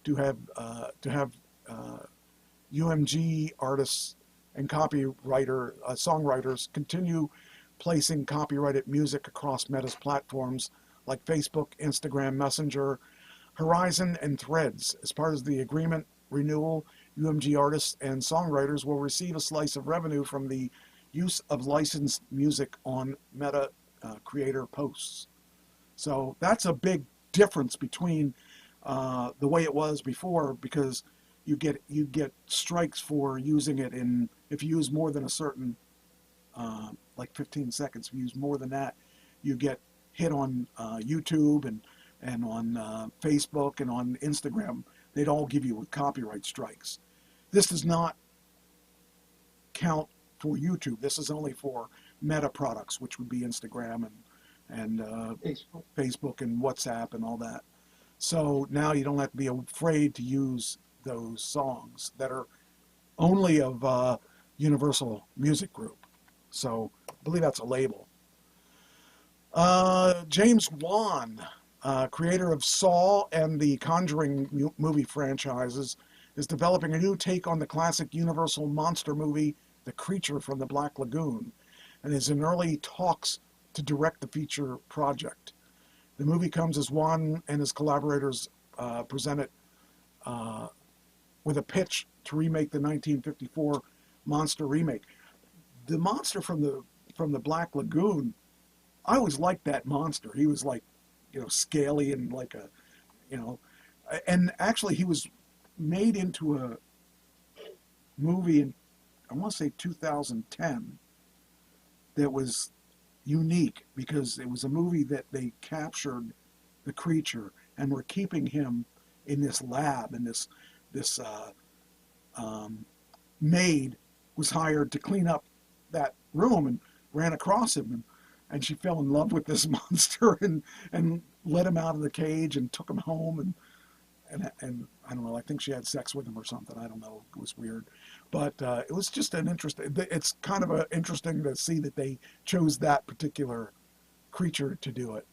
to have UMG artists and songwriters continue placing copyrighted music across Meta's platforms like Facebook, Instagram, Messenger, Horizon, and Threads. As part of the agreement renewal, UMG artists and songwriters will receive a slice of revenue from the use of licensed music on Meta creator posts. So that's a big difference between the way it was before, because you get strikes for using it in, if you use more than a certain like 15 seconds. If you use more than that, you get hit on YouTube and on Facebook and on Instagram. They'd all give you copyright strikes. This does not count for YouTube. This is only for Meta products, which would be Instagram and Facebook and WhatsApp and all that. So now you don't have to be afraid to use those songs that are only of Universal Music Group. So I believe that's a label. James Wan, creator of Saw and the Conjuring movie franchises, is developing a new take on the classic Universal monster movie, The Creature from the Black Lagoon, and is in early talks to direct the feature project. The movie comes as Wan and his collaborators presented with a pitch to remake the 1954 monster remake. The monster from the Black Lagoon, I always liked that monster. He was like, scaly and like a, and actually he was made into a movie in, I want to say 2010, that was unique because it was a movie that they captured the creature and were keeping him in this lab, and this maid was hired to clean up that room and ran across him, and she fell in love with this monster and let him out of the cage and took him home and I don't know, I think she had sex with him or something. I don't know. It was weird. But it was just an interesting, it's kind of interesting to see that they chose that particular creature to do it.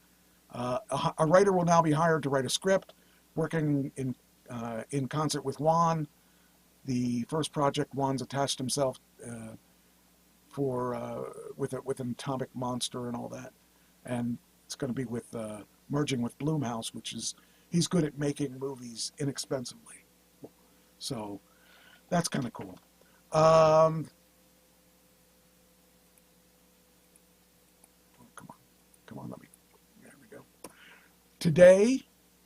A writer will now be hired to write a script, working in concert with Wan. The first project, Wan's attached himself with an atomic monster and all that. And it's going to be with merging with Blumhouse, which is, he's good at making movies inexpensively. So that's kind of cool. Come on, there we go. Today,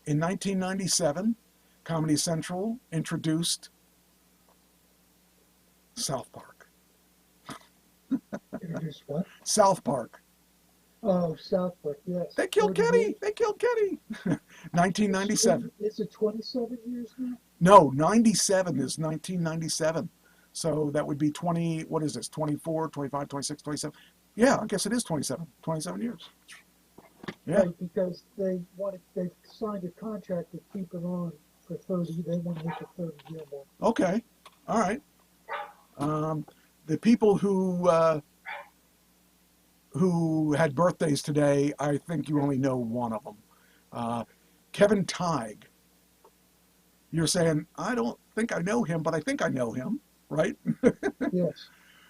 in 1997, Comedy Central introduced South Park. Introduced what? South Park. Oh, South Park, yes. They killed Kenny. They killed Kenny. 1997. Is it 27 years now? No, 97 is 1997. So that would be 20, what is this, 24, 25, 26, 27? Yeah, I guess it is 27. 27 years. Yeah. Right, because they signed a contract to keep it on for 30. They want to make a 30-year one. Okay. All right. The people who had birthdays today, I think you only know one of them. Kevin Tighe. You're saying, I don't think I know him, but I think I know him, right? Yes,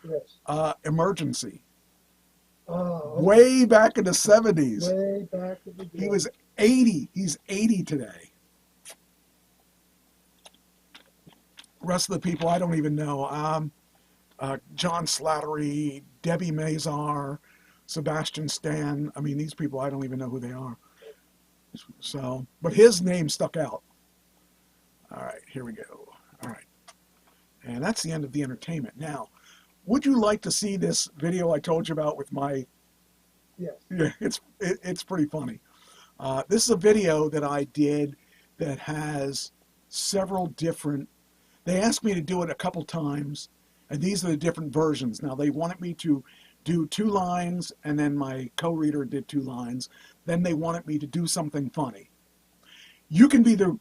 yes. Emergency. Oh, Way back in the 70s. way back in the day. He was 80. He's 80 today. Rest of the people I don't even know. John Slattery, Debbie Mazar, Sebastian Stan. I mean, these people, I don't even know who they are. So, but his name stuck out. All right, here we go. All right. And that's the end of the entertainment. Now, would you like to see this video I told you about with my... Yes. Yeah, it's pretty funny. This is a video that I did that has several different... They asked me to do it a couple times, and these are the different versions. Now, they wanted me to do 2 lines, and then my co-reader did 2 lines. Then they wanted me to do something funny. You can be the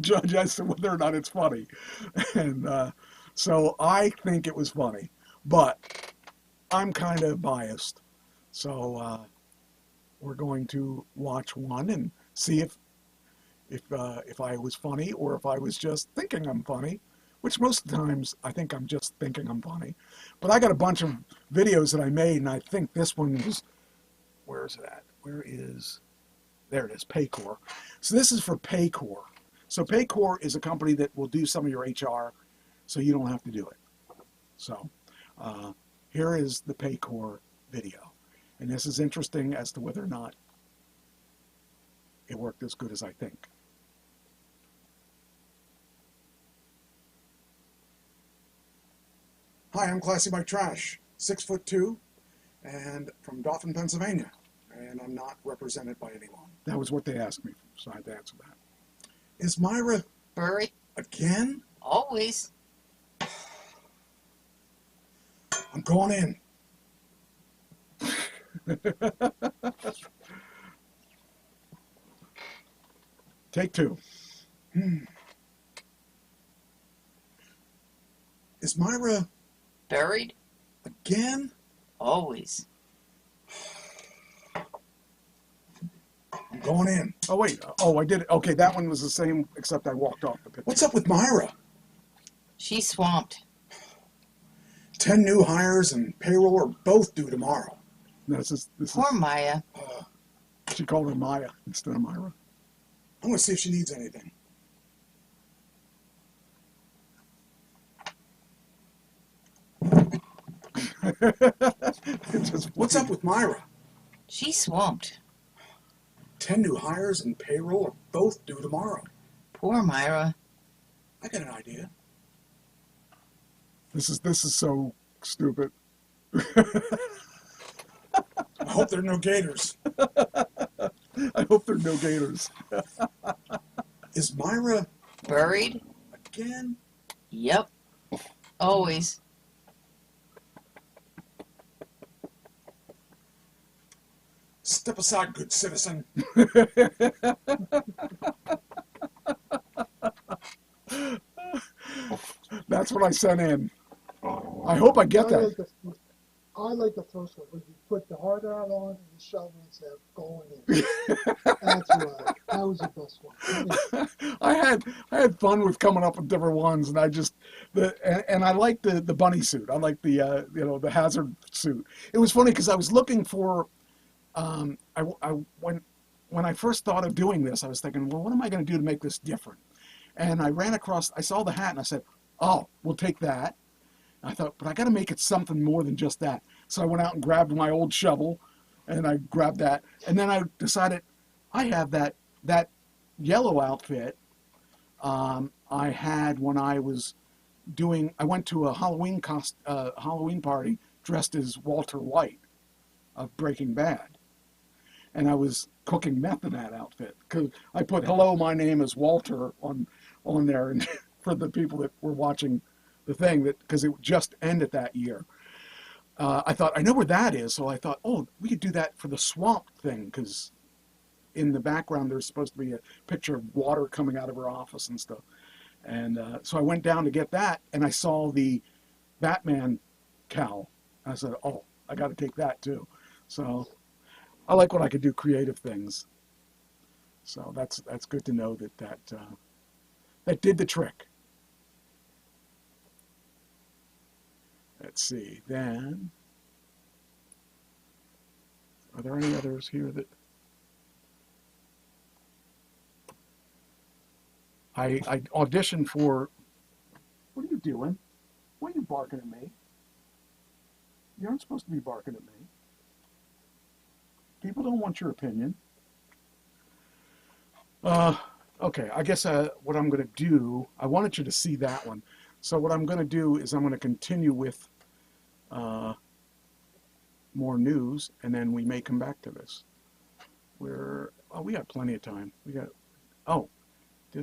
judge as to whether or not it's funny. And so I think it was funny, but I'm kind of biased. So we're going to watch one and see if I was funny or if I was just thinking I'm funny, which most of the times I think I'm just thinking I'm funny. But I got a bunch of videos that I made, and I think this one was, where is it at? There it is, Paycor. So this is for Paycor. So Paycor is a company that will do some of your HR, so you don't have to do it. So here is the Paycor video. And this is interesting as to whether or not it worked as good as I think. Hi, I'm Classy Mike Trash, 6'2", and from Dauphin, Pennsylvania. And I'm not represented by anyone. That was what they asked me, so I had to answer that. Is Myra Buried? again? Always. I'm going in. Take 2. Is Myra Buried? again? Always. I'm going in. Oh, wait. Oh, I did it. Okay, that one was the same, except I walked off the picture. What's up with Myra? She's swamped. 10 new hires and payroll are both due tomorrow. No, this is Poor Maya. she called her Maya instead of Myra. I'm going to see if she needs anything. What's up with Myra? She's swamped. 10 new hires and payroll are both due tomorrow. Poor Myra. I got an idea. This is so stupid. I hope there are no gators. I hope there are no gators. Is Myra Buried? again? Yep. Always. Step aside, good citizen. That's what I sent in. I hope I get that. I like the first one, where you put the hard out on and the shovel and say, going in. That's right. That was the best one. I had fun with coming up with different ones, and and I like the bunny suit. I like the the hazard suit. It was funny because I was looking for when I first thought of doing this, I was thinking, well, what am I going to do to make this different? And I saw the hat and I said, oh, we'll take that. I thought, but I got to make it something more than just that. So I went out and grabbed my old shovel, and I grabbed that. And then I decided I have that yellow outfit I had when I went to a Halloween party dressed as Walter White of Breaking Bad. And I was cooking meth in that outfit because I put "Hello, my name is Walter" on there, and for the people that were watching the thing, that because it just ended that year. I thought, I know where that is, so I thought, oh, we could do that for the swamp thing, because in the background there's supposed to be a picture of water coming out of her office and stuff. And so I went down to get that, and I saw the Batman cowl. I said, oh, I got to take that too. So I like when I could do creative things. So that's good to know that did the trick. Let's see. Then, are there any others here that I auditioned for? What are you doing? Why are you barking at me? You aren't supposed to be barking at me. People don't want your opinion. Okay, I guess what I'm going to do, I wanted you to see that one. So what I'm going to do is I'm going to continue with more news, and then we may come back to this. We got plenty of time. Did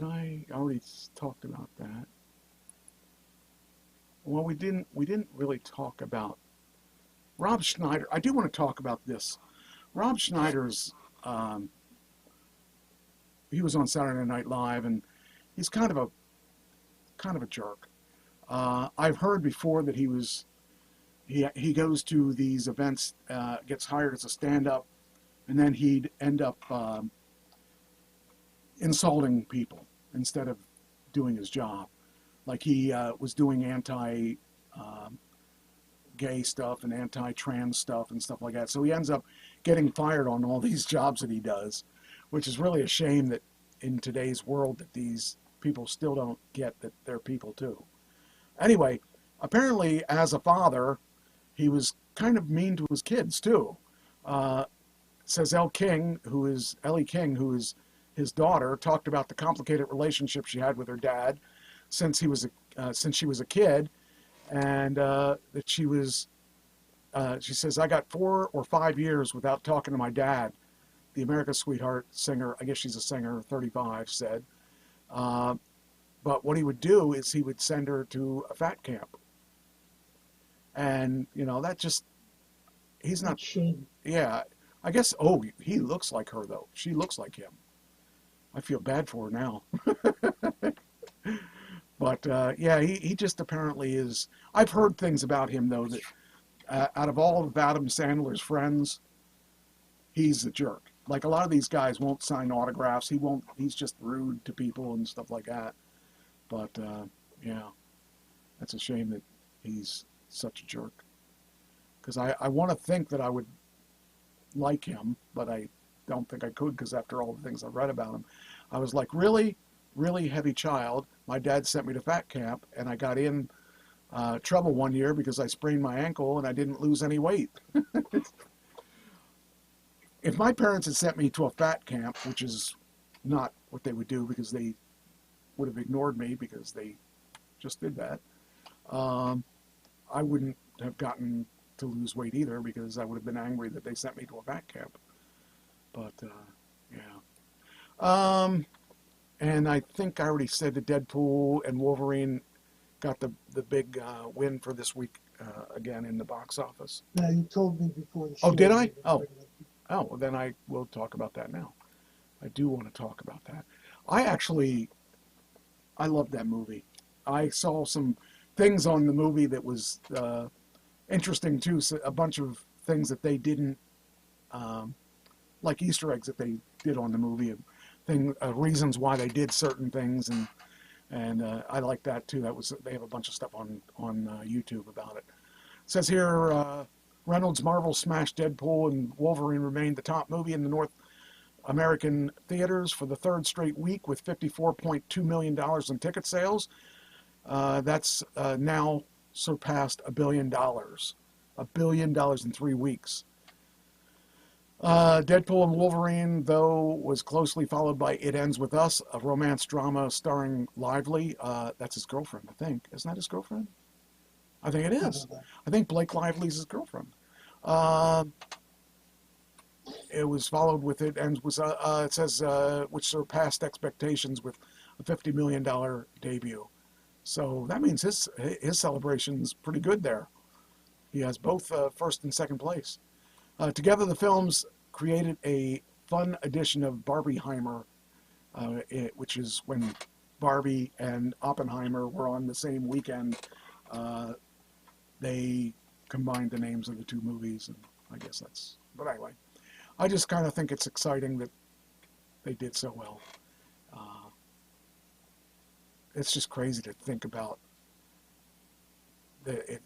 I already talked about that? Well, we didn't really talk about Rob Schneider. I do want to talk about this. Rob Schneider's, he was on Saturday Night Live, and he's kind of a jerk. I've heard before that he goes to these events, gets hired as a stand-up, and then he'd end up insulting people instead of doing his job. Like he was doing anti-gay stuff and anti-trans stuff and stuff like that. So he ends up getting fired on all these jobs that he does, which is really a shame that in today's world that these people still don't get that they're people too. Anyway, apparently as a father, he was kind of mean to his kids too. Says Ellie King, who is his daughter, talked about the complicated relationship she had with her dad since she was a kid, and that she says, I got 4 or 5 years without talking to my dad. The America's Sweetheart singer, I guess she's a singer, 35, said. But what he would do is he would send her to a fat camp. And, that just, he's not, Shame. yeah, I guess, he looks like her, though. She looks like him. I feel bad for her now. But, yeah, he just apparently is, I've heard things about him, though, that out of all of Adam Sandler's friends, he's a jerk. Like, a lot of these guys won't sign autographs. He's just rude to people and stuff like that. But, yeah, that's a shame that he's such a jerk. Because I want to think that I would like him, but I don't think I could, because after all the things I've read about him, I was like, really, really heavy child. My dad sent me to fat camp, and I got in trouble one year because I sprained my ankle and I didn't lose any weight. If my parents had sent me to a fat camp, which is not what they would do because they would have ignored me because they just did that, I wouldn't have gotten to lose weight either because I would have been angry that they sent me to a fat camp. But, yeah. And I think I already said that Deadpool and Wolverine got the big win for this week again in the box office. Now, you told me before the show. Oh, did I? Oh, well, then I will talk about that now. I do want to talk about that. I love that movie. I saw some things on the movie that was interesting too. So a bunch of things that they didn't, like Easter eggs that they did on the movie, reasons why they did certain things, and I like that too. They have a bunch of stuff on YouTube about it. It says here, Reynolds' Marvel smash Deadpool and Wolverine remained the top movie in the North American theaters for the third straight week with $54.2 million in ticket sales. That's now surpassed $1 billion. $1 billion in 3 weeks. Deadpool and Wolverine, though, was closely followed by It Ends With Us, a romance drama starring Lively. That's his girlfriend, I think. Isn't that his girlfriend? I think it How is. about that? I think Blake Lively's his girlfriend. Uh, it was followed with it and was it says which surpassed expectations with a $50 million debut. So that means his celebration's pretty good there. He has both first and second place. Together, the films created a fun edition of Barbieheimer, which is when Barbie and Oppenheimer were on the same weekend. They combined the names of the two movies, and I guess that's. But anyway, I just kind of think it's exciting that they did so well. It's just crazy to think about the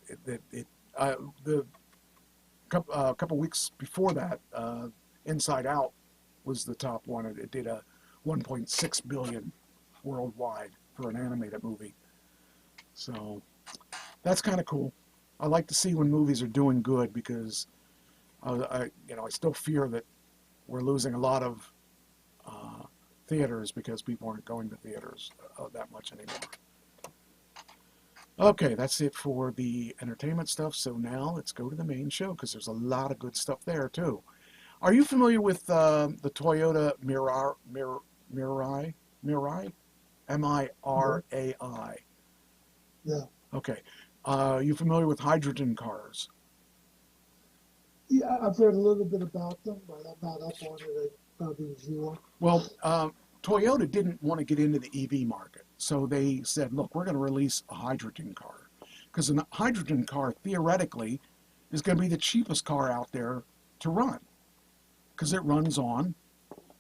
couple weeks before that. Inside Out was the top one. It did a 1.6 billion worldwide for an animated movie. So that's kind of cool. I like to see when movies are doing good because I still fear that we're losing a lot of theaters because people aren't going to theaters that much anymore. Okay, that's it for the entertainment stuff. So now let's go to the main show because there's a lot of good stuff there too. Are you familiar with the Toyota Mirai? M-I-R-A-I. Yeah. Okay. You familiar with hydrogen cars? Yeah, I've heard a little bit about them, but I'm not up on it probably as you are. Well, Toyota didn't want to get into the EV market. So they said, look, we're going to release a hydrogen car. Because a hydrogen car, theoretically, is going to be the cheapest car out there to run. Because it runs on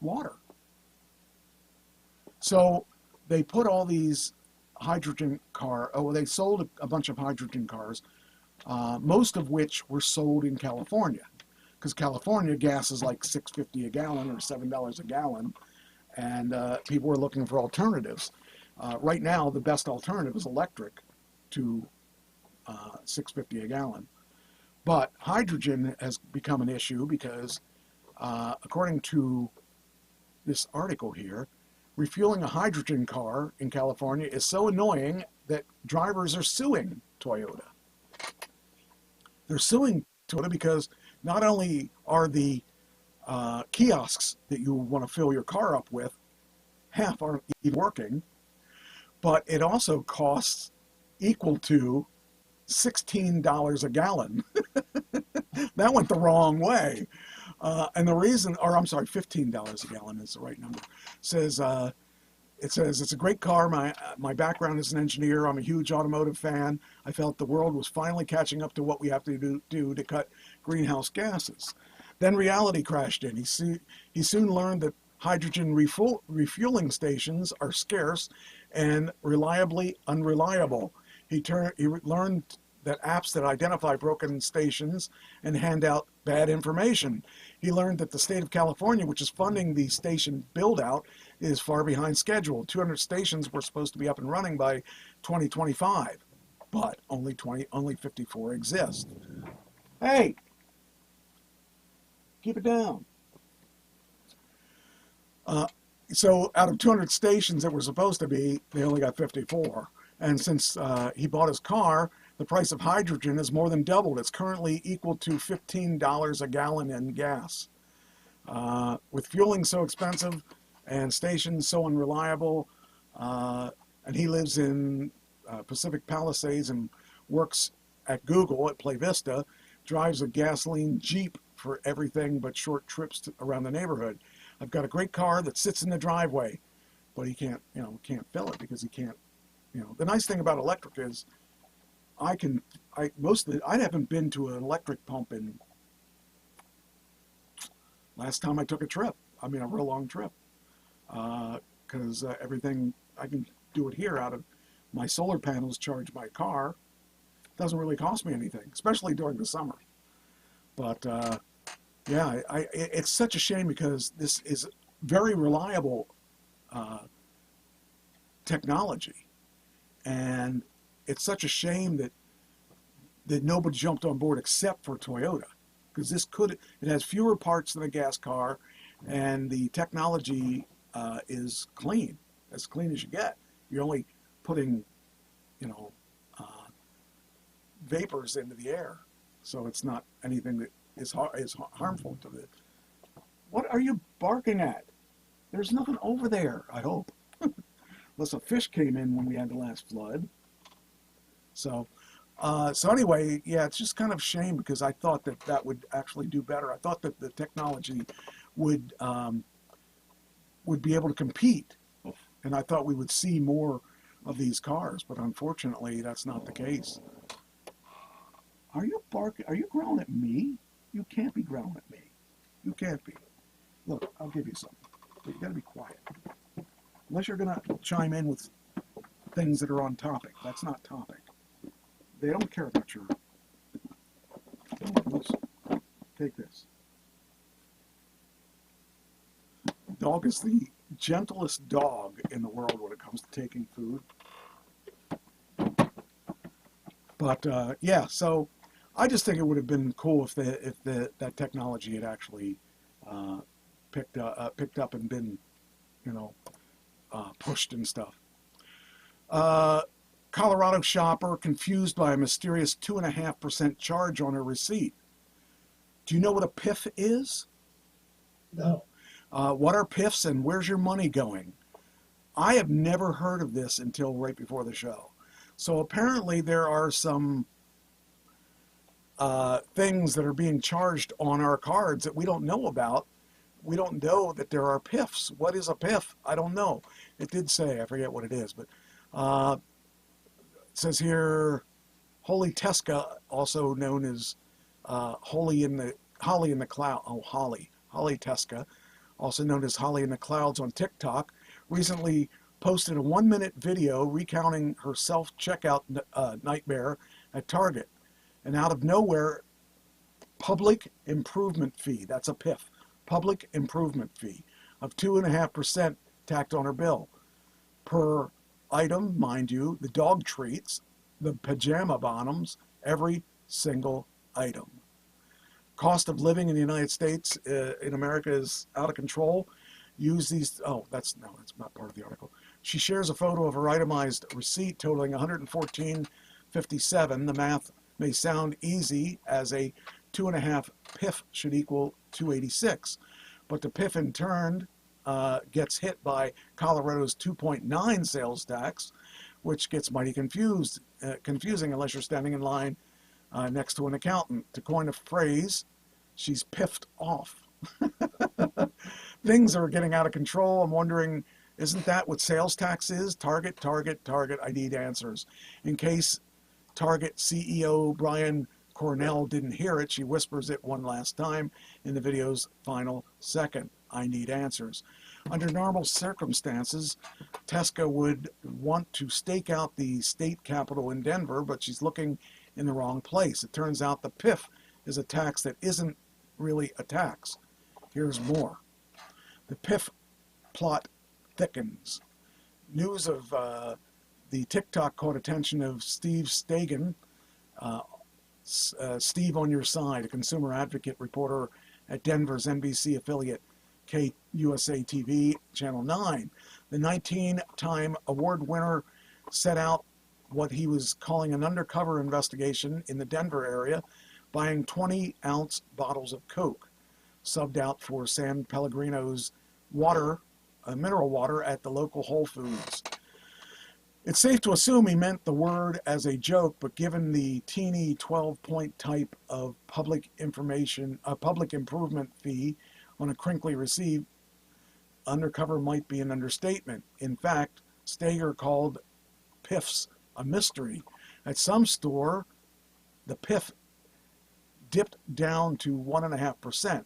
water. So they put all these they sold a bunch of hydrogen cars, most of which were sold in California. Because California gas is like $6.50 a gallon or $7 a gallon, and people were looking for alternatives. Right now, the best alternative is electric to $6.50 a gallon. But hydrogen has become an issue because, according to this article here, refueling a hydrogen car in California is so annoying that drivers are suing Toyota. They're suing Toyota because not only are the kiosks that you want to fill your car up with, half aren't even working, but it also costs equal to $16 a gallon. That went the wrong way. And the reason, or I'm sorry, $15 a gallon is the right number. It says it's a great car. My background is an engineer. I'm a huge automotive fan. I felt the world was finally catching up to what we have to do to cut greenhouse gases. Then reality crashed in. He soon learned that hydrogen refueling stations are scarce and reliably unreliable. He learned that apps that identify broken stations and hand out bad information. He learned that the state of California, which is funding the station build-out, is far behind schedule. 200 stations were supposed to be up and running by 2025, but only 54 exist. Hey, keep it down. So out of 200 stations that were supposed to be, they only got 54. And since he bought his car, the price of hydrogen has more than doubled. It's currently equal to $15 a gallon in gas. With fueling so expensive and stations so unreliable, and he lives in Pacific Palisades and works at Google at Play Vista, drives a gasoline Jeep for everything but short trips around the neighborhood. I've got a great car that sits in the driveway, but he can't fill it because he can't. The nice thing about electric is I haven't been to an electric pump in last time I took a trip. I mean, a real long trip. Because everything, I can do it here out of my solar panels, charge my car. It doesn't really cost me anything, especially during the summer. But yeah, it's such a shame because this is very reliable technology. And it's such a shame that nobody jumped on board except for Toyota, because it has fewer parts than a gas car, and the technology is clean, as clean as you get. You're only putting, vapors into the air. So it's not anything that is harmful to the. What are you barking at? There's nothing over there, I hope. Unless a fish came in when we had the last flood. So anyway, yeah, it's just kind of a shame because I thought that would actually do better. I thought that the technology would be able to compete, and I thought we would see more of these cars, but unfortunately, that's not the case. Are you barking? Are you growling at me? You can't be growling at me. You can't be. Look, I'll give you something, but you got to be quiet. Unless you're going to chime in with things that are on topic. That's not topic. They don't care about your. Take this. Dog is the gentlest dog in the world when it comes to taking food. But yeah, so I just think it would have been cool if that technology had actually picked up and been, pushed and stuff. Colorado shopper confused by a mysterious 2.5% charge on her receipt. Do you know what a PIF is? No. What are PIFs and where's your money going? I have never heard of this until right before the show. So apparently there are some things that are being charged on our cards that we don't know about. We don't know that there are PIFs. What is a PIF? I don't know. It did say, I forget what it is, but it says here, Holy Tesca, also known as Holly in the Cloud. Oh, Holly Tesca, also known as Holly in the Clouds on TikTok, recently posted a 1-minute video recounting her self-checkout nightmare at Target. And out of nowhere, public improvement fee, that's a PIF, public improvement fee of 2.5% tacked on her bill. Per item, mind you, the dog treats, the pajama bottoms, every single item. Cost of living in the United States, in America, is out of control. Use these, that's not part of the article. She shares a photo of her itemized receipt totaling $114.57. The math may sound easy, as a 2.5 PIF should equal $286. But the PIF in turn gets hit by Colorado's 2.9 sales tax, which gets mighty confusing unless you're standing in line next to an accountant. To coin a phrase, she's piffed off. Things are getting out of control. I'm wondering, isn't that what sales tax is? Target. I need answers. In case Target CEO Brian Cornell didn't hear it, she whispers it one last time in the video's final second. I need answers. Under normal circumstances, Tesca would want to stake out the state capitol in Denver, but she's looking in the wrong place. It turns out the PIF is a tax that isn't really a tax. Here's more. The PIF plot thickens. News of the TikTok caught attention of Steve Stagen, Steve on Your Side, a consumer advocate reporter at Denver's NBC affiliate KUSA TV Channel 9. The 19-time award winner set out what he was calling an undercover investigation in the Denver area, buying 20-ounce bottles of Coke, subbed out for San Pellegrino's water, mineral water at the local Whole Foods. It's safe to assume he meant the word as a joke, but given the teeny 12-point type of public improvement fee on a crinkly receipt, undercover might be an understatement. In fact, Stager called PIFs a mystery. At some store, the PIF dipped down to 1.5%.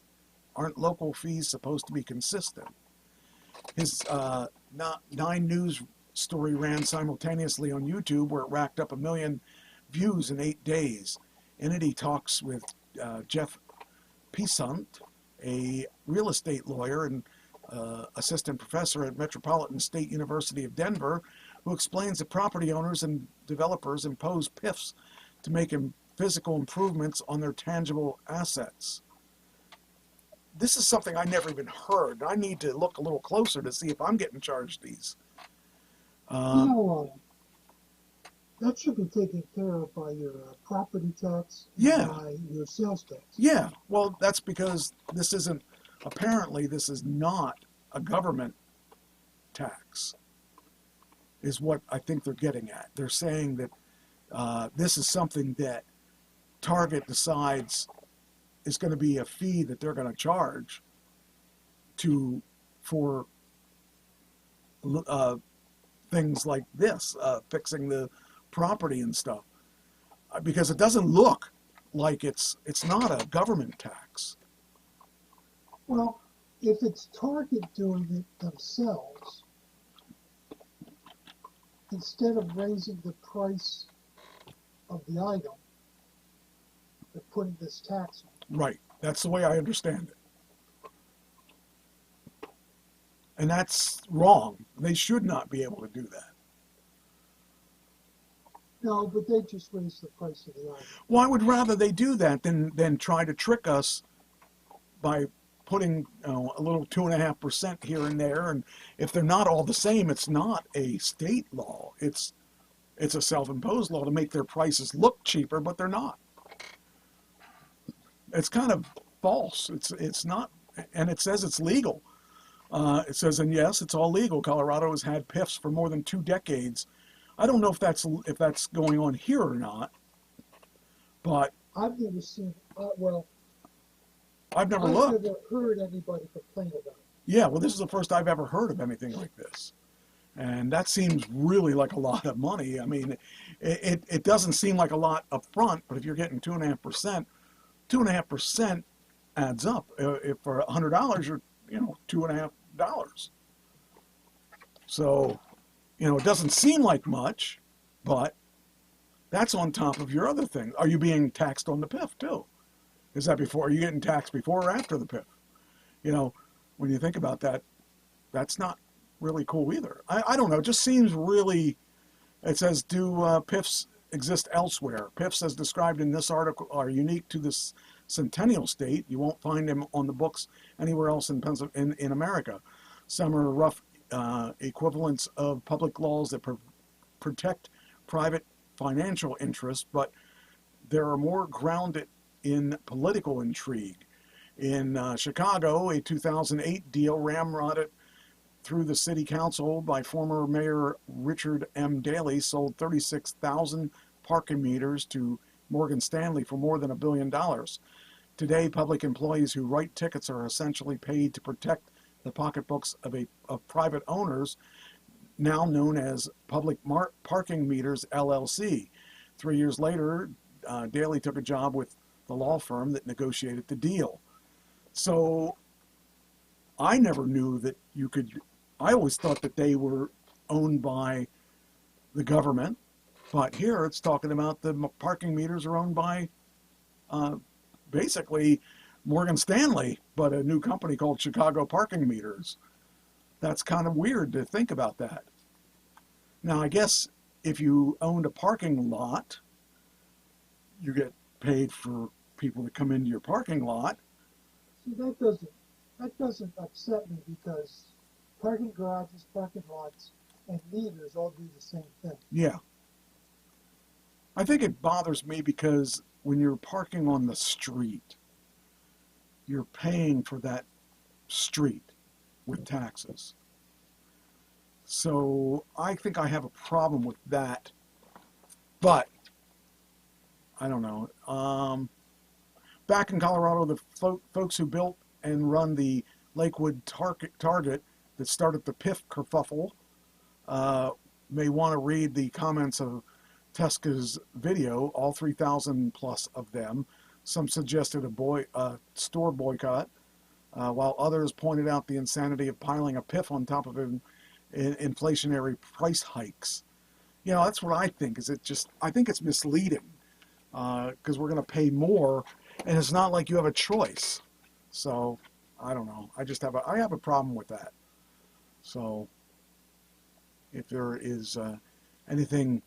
Aren't local fees supposed to be consistent? His 9 News story ran simultaneously on YouTube, where it racked up 1 million views in 8 days. In it, he talks with Jeff Pisant, a real estate lawyer and assistant professor at Metropolitan State University of Denver, who explains that property owners and developers impose PIFs to make physical improvements on their tangible assets. This is something I never even heard. I need to look a little closer to see if I'm getting charged these. that should be taken care of by your property tax, and Yeah. by your sales tax. Yeah, well, that's because this isn't, apparently this is not a government tax, is what I think they're getting at. They're saying that this is something that Target decides is going to be a fee that they're going to charge for things like this, fixing the property and stuff, because it doesn't look like it's not a government tax. Well, if it's Target doing it themselves, instead of raising the price of the item, they're putting this tax on. Right. That's the way I understand it. And that's wrong. They should not be able to do that. No, but they just raised the price of the item. Well, I would rather they do that than try to trick us by putting a little 2.5% here and there. And if they're not all the same, it's not a state law. It's a self-imposed law to make their prices look cheaper, but they're not. It's kind of false. It's not, and it says it's legal. It says, and yes, it's all legal. Colorado has had PIFs for more than 2 decades. I don't know if that's going on here or not, but I've never seen, I've never I've looked. never heard anybody complain about it. Yeah, well, this is the first I've ever heard of anything like this. And that seems really like a lot of money. I mean, it doesn't seem like a lot up front, but if you're getting 2.5%, 2.5% adds up. If for $100, you're, $2.50. So, it doesn't seem like much, but that's on top of your other thing. Are you being taxed on the PIF too? Is that before? Are you getting taxed before or after the PIF? When you think about that, that's not really cool either. I don't know. It just seems really, it says, do PIFs exist elsewhere? PIFs, as described in this article, are unique to this Centennial State. You won't find them on the books anywhere else in America. Some are rough equivalents of public laws that protect private financial interests, but there are more grounded in political intrigue. In Chicago, a 2008 deal ramrodded through the city council by former Mayor Richard M. Daley sold 36,000 parking meters to Morgan Stanley for more than $1 billion. Today, public employees who write tickets are essentially paid to protect the pocketbooks of private owners, now known as Public Parking Meters, LLC. 3 years later, Daley took a job with the law firm that negotiated the deal. So I never knew that you could, I always thought that they were owned by the government, but here it's talking about the parking meters are owned by basically Morgan Stanley, but a new company called Chicago Parking Meters. That's kind of weird to think about that. Now, I guess if you owned a parking lot, you get paid for people to come into your parking lot. See, that doesn't upset me, because parking garages, parking lots, and meters all do the same thing. Yeah. I think it bothers me because when you're parking on the street, you're paying for that street with taxes. So I think I have a problem with that, but I don't know. Back in Colorado, the folks who built and run the Lakewood Target that started the PIF kerfuffle may want to read the comments of Teska's video, all 3,000 plus of them. Some suggested a store boycott, while others pointed out the insanity of piling a PIF on top of inflationary price hikes. That's what I think. I think it's misleading, because we're going to pay more, and it's not like you have a choice. So I don't know. I have a problem with that. So if there is anything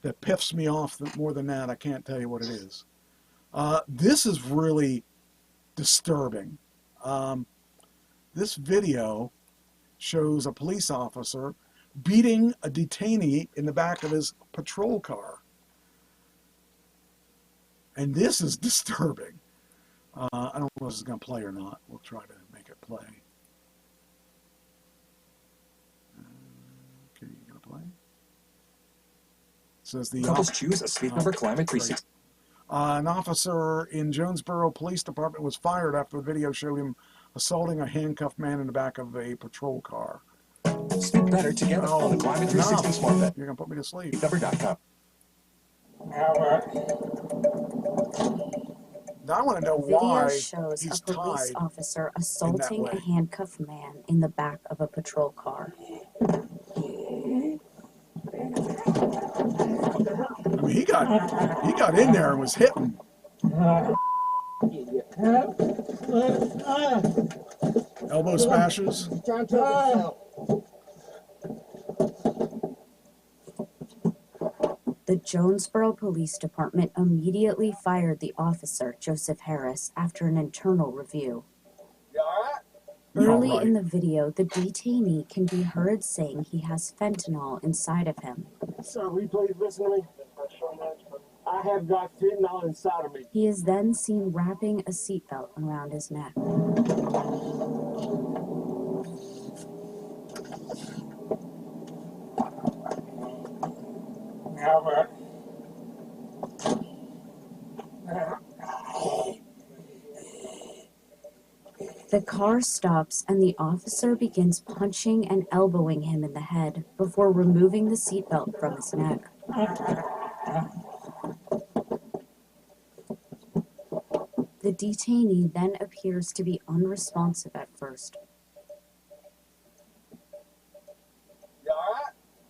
that piffs me off more than that, I can't tell you what it is. This is really disturbing. This video shows a police officer beating a detainee in the back of his patrol car. And this is disturbing. I don't know if this is going to play or not. We'll try to make it play. Okay, you going to play? It says the Couples choose a sleep number climate 360. An officer in Jonesboro Police Department was fired after the video showed him assaulting a handcuffed man in the back of a patrol car. Sleep better together on the Climate 360 Smart Bed. You're going to put me to sleep. Sleepnumber.com. Now I want to know Video why shows he's a police tied. officer assaulting way. a handcuffed man in the back of a patrol car. I mean, he got in there and was hitting. Elbow smashes. The Jonesboro Police Department immediately fired the officer, Joseph Harris, after an internal review. Early in the video, the detainee can be heard saying he has fentanyl inside of him. Sir, will you please listen to me? I have got fentanyl inside of me. He is then seen wrapping a seatbelt around his neck. The car stops and the officer begins punching and elbowing him in the head before removing the seatbelt from his neck. The detainee then appears to be unresponsive at first,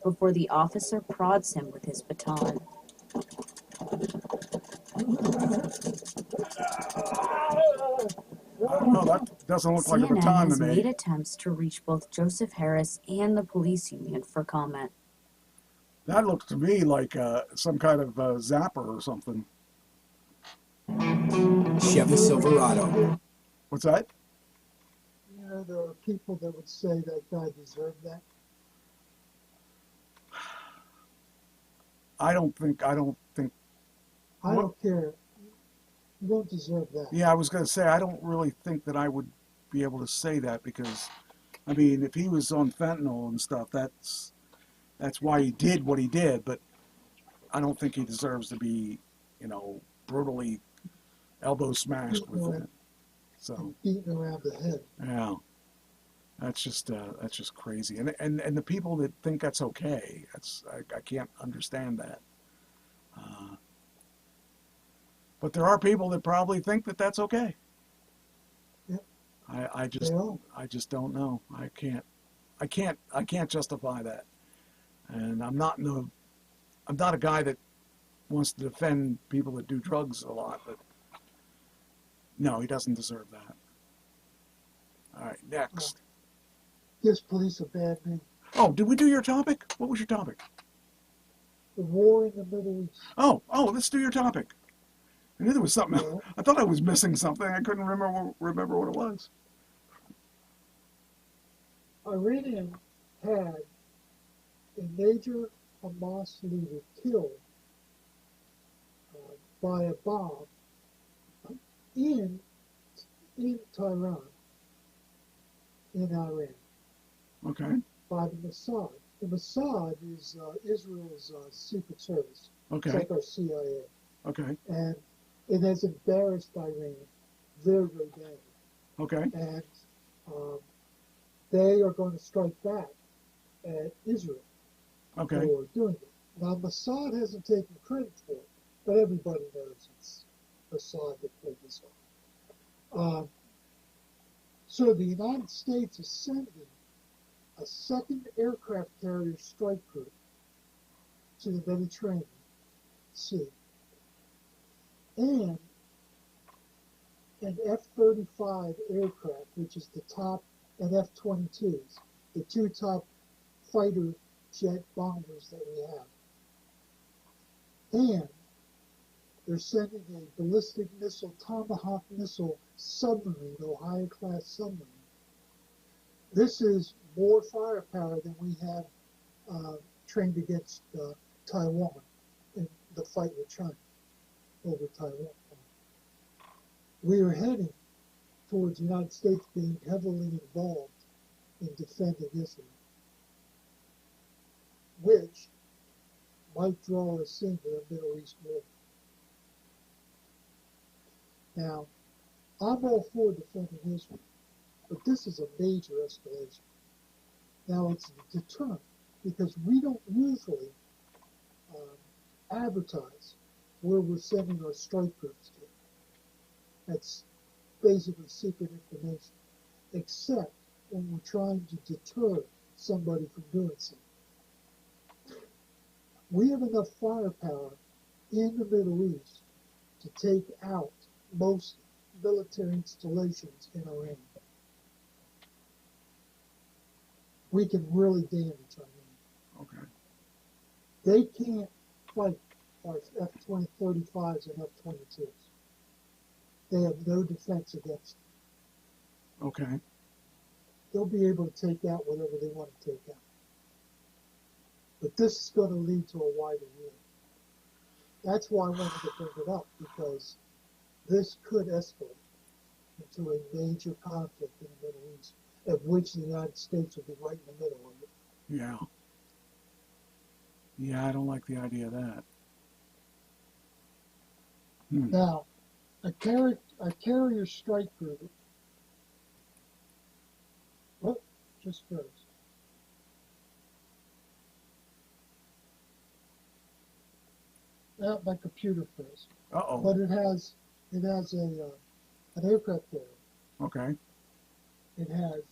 before the officer prods him with his baton. I don't know, that doesn't look like a CNN baton to has made me. attempts to reach both Joseph Harris and the police union for comment. That looks to me like some kind of zapper or something. Chevy Silverado. What's that? You know, there are people that would say that guy deserved that. I don't think. I don't care. You don't deserve that. Yeah, I was going to say, I don't really think that I would be able to say that because, I mean, if he was on fentanyl and stuff, that's why he did what he did, but I don't think he deserves to be, brutally elbow smashed with it. So, Beaten around the head. yeah, that's just crazy. And the people that think that's okay, I can't understand that. But there are people that probably think that that's okay. Yep. I just don't know. I can't justify that. And I'm not a guy that wants to defend people that do drugs a lot, but no, he doesn't deserve that. All right, next. Gives police a bad name. Oh, did we do your topic? What was your topic? The war in the Middle East. Oh, let's do your topic. I knew there was something. Yeah. I thought I was missing something. I couldn't remember what it was. Iran had a major Hamas leader killed by a bomb in Tehran, in Iran, Okay. by the Mossad. The Mossad is Israel's secret service. It's Okay. like our CIA. Okay. And it has embarrassed Iran very, very badly. Okay. And they are going to strike back at Israel Okay. for doing it. Now, Mossad hasn't taken credit for it, but everybody knows it's Mossad that pulled this off. So the United States is sending a second aircraft carrier strike group to the Mediterranean Sea and an F-35 aircraft, which is the top, and F-22s, the two top fighter jet bombers that we have. And they're sending a ballistic missile, Tomahawk missile submarine, Ohio-class submarine. This is more firepower than we have trained against Taiwan in the fight with China over Taiwan. We are heading towards the United States being heavily involved in defending Israel, which might draw us into a Middle East war. Now, I'm all for defending Israel, but this is a major escalation. Now, it's a deterrent because we don't usually advertise where we're sending our strike groups to. That's basically secret information, except when we're trying to deter somebody from doing something. We have enough firepower in the Middle East to take out most military installations in Iran. We can really damage Iran. Okay. They can't fight our F-35s and F-22s. They have no defense against them. Okay. They'll be able to take out whatever they want to take out. But this is going to lead to a wider war. That's why I wanted to bring it up, because this could escalate into a major conflict in the Middle East, of which the United States will be right in the middle of it. Yeah. Yeah, I don't like the idea of that. Now, a carrier strike group, oh, just froze. Now my computer froze. Uh-oh. But it has an aircraft carrier. Okay. It has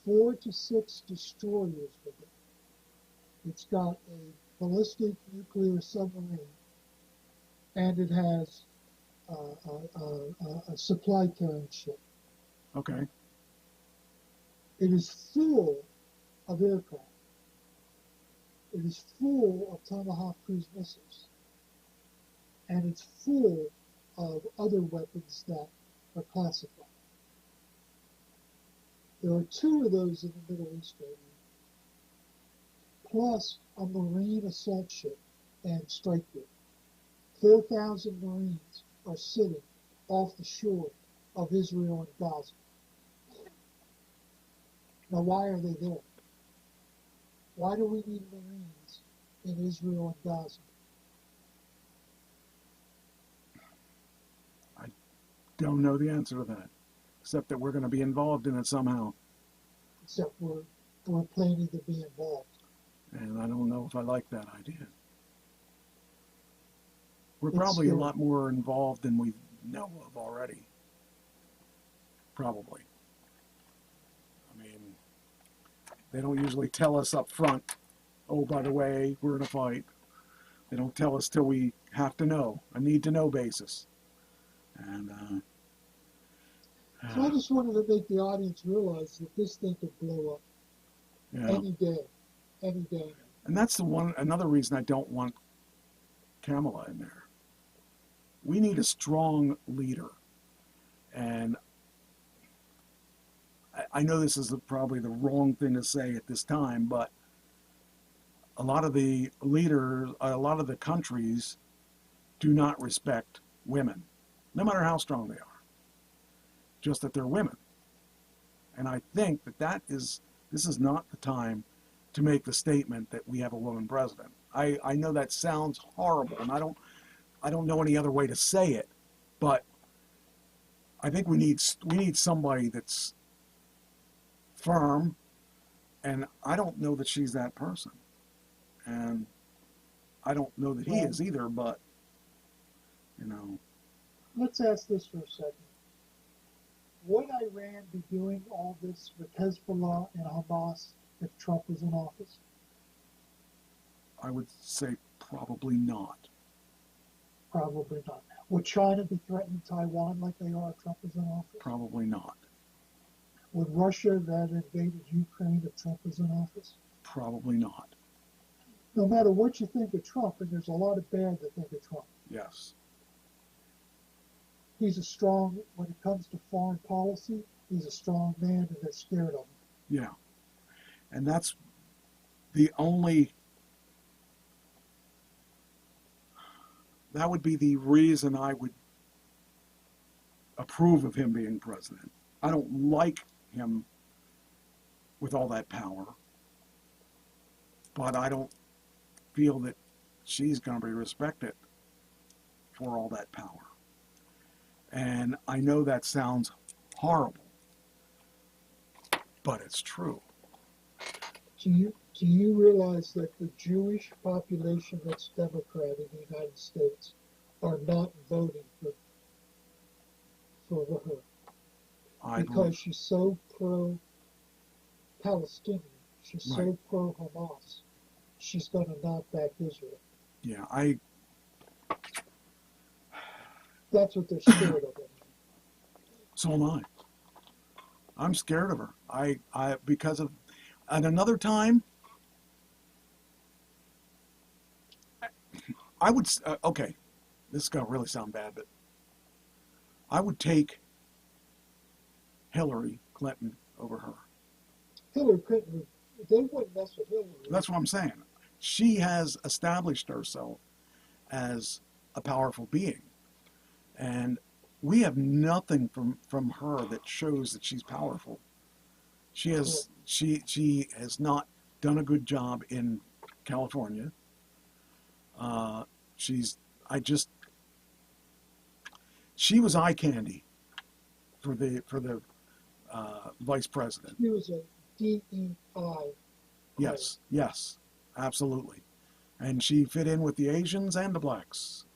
4 to 6 destroyers with it. It's got a ballistic nuclear submarine, and it has a supply carrying ship. Okay. It is full of aircraft. It is full of Tomahawk cruise missiles. And it's full of other weapons that are classified. There are 2 of those in the Middle East right now, plus a Marine assault ship and strike group. 4,000 Marines are sitting off the shore of Israel and Gaza. Now, why are they there? Why do we need Marines in Israel and Gaza? Don't know the answer to that, except that we're going to be involved in it somehow. Except we're planning to be involved. And I don't know if I like that idea. We're It's probably a scary. lot more involved than we know of already. Probably. I mean, they don't usually tell us up front, oh, by the way, we're in a fight. They don't tell us till we have to know, a need-to-know basis. And, So I just wanted to make the audience realize that this thing could blow up yeah. any day. And that's another reason I don't want Kamala in there. We need a strong leader. And I know this is probably the wrong thing to say at this time, but a lot of the leaders, a lot of the countries do not respect women, no matter how strong they are. Just that they're women. And I think that this is not the time to make the statement that we have a woman president. I know that sounds horrible, and I don't know any other way to say it, but I think we need somebody that's firm, and I don't know that she's that person. And I don't know that he is either, but, you know. Let's ask this for a second. Would Iran be doing all this with Hezbollah and Hamas if Trump was in office? I would say probably not. Probably not. Would China be threatening Taiwan like they are if Trump was in office? Probably not. Would Russia have invaded Ukraine if Trump was in office? Probably not. No matter what you think of Trump, and there's a lot of bad to think of Trump, Yes. he's a strong, when it comes to foreign policy, he's a strong man and they're scared of him. Yeah. And that's the only that would be the reason I would approve of him being president. I don't like him with all that power, but I don't feel that she's going to be respected for all that power. And I know that sounds horrible, but it's true. Do you realize that the Jewish population that's Democrat in the United States are not voting for her I because believe, she's so pro-Palestinian, she's so Right. pro-Hamas, she's going to knock back Israel. yeah, That's what they're scared of. so am I. I'm scared of her. Because of, at another time, I would, okay, this is going to really sound bad, but I would take Hillary Clinton over her. Hillary Clinton, they wouldn't mess with Hillary. That's what I'm saying. She has established herself as a powerful being. And we have nothing from her that shows that she's powerful. She has not done a good job in California. She was eye candy for the vice president. She was a DEI. Yes, absolutely. And she fit in with the Asians and the blacks.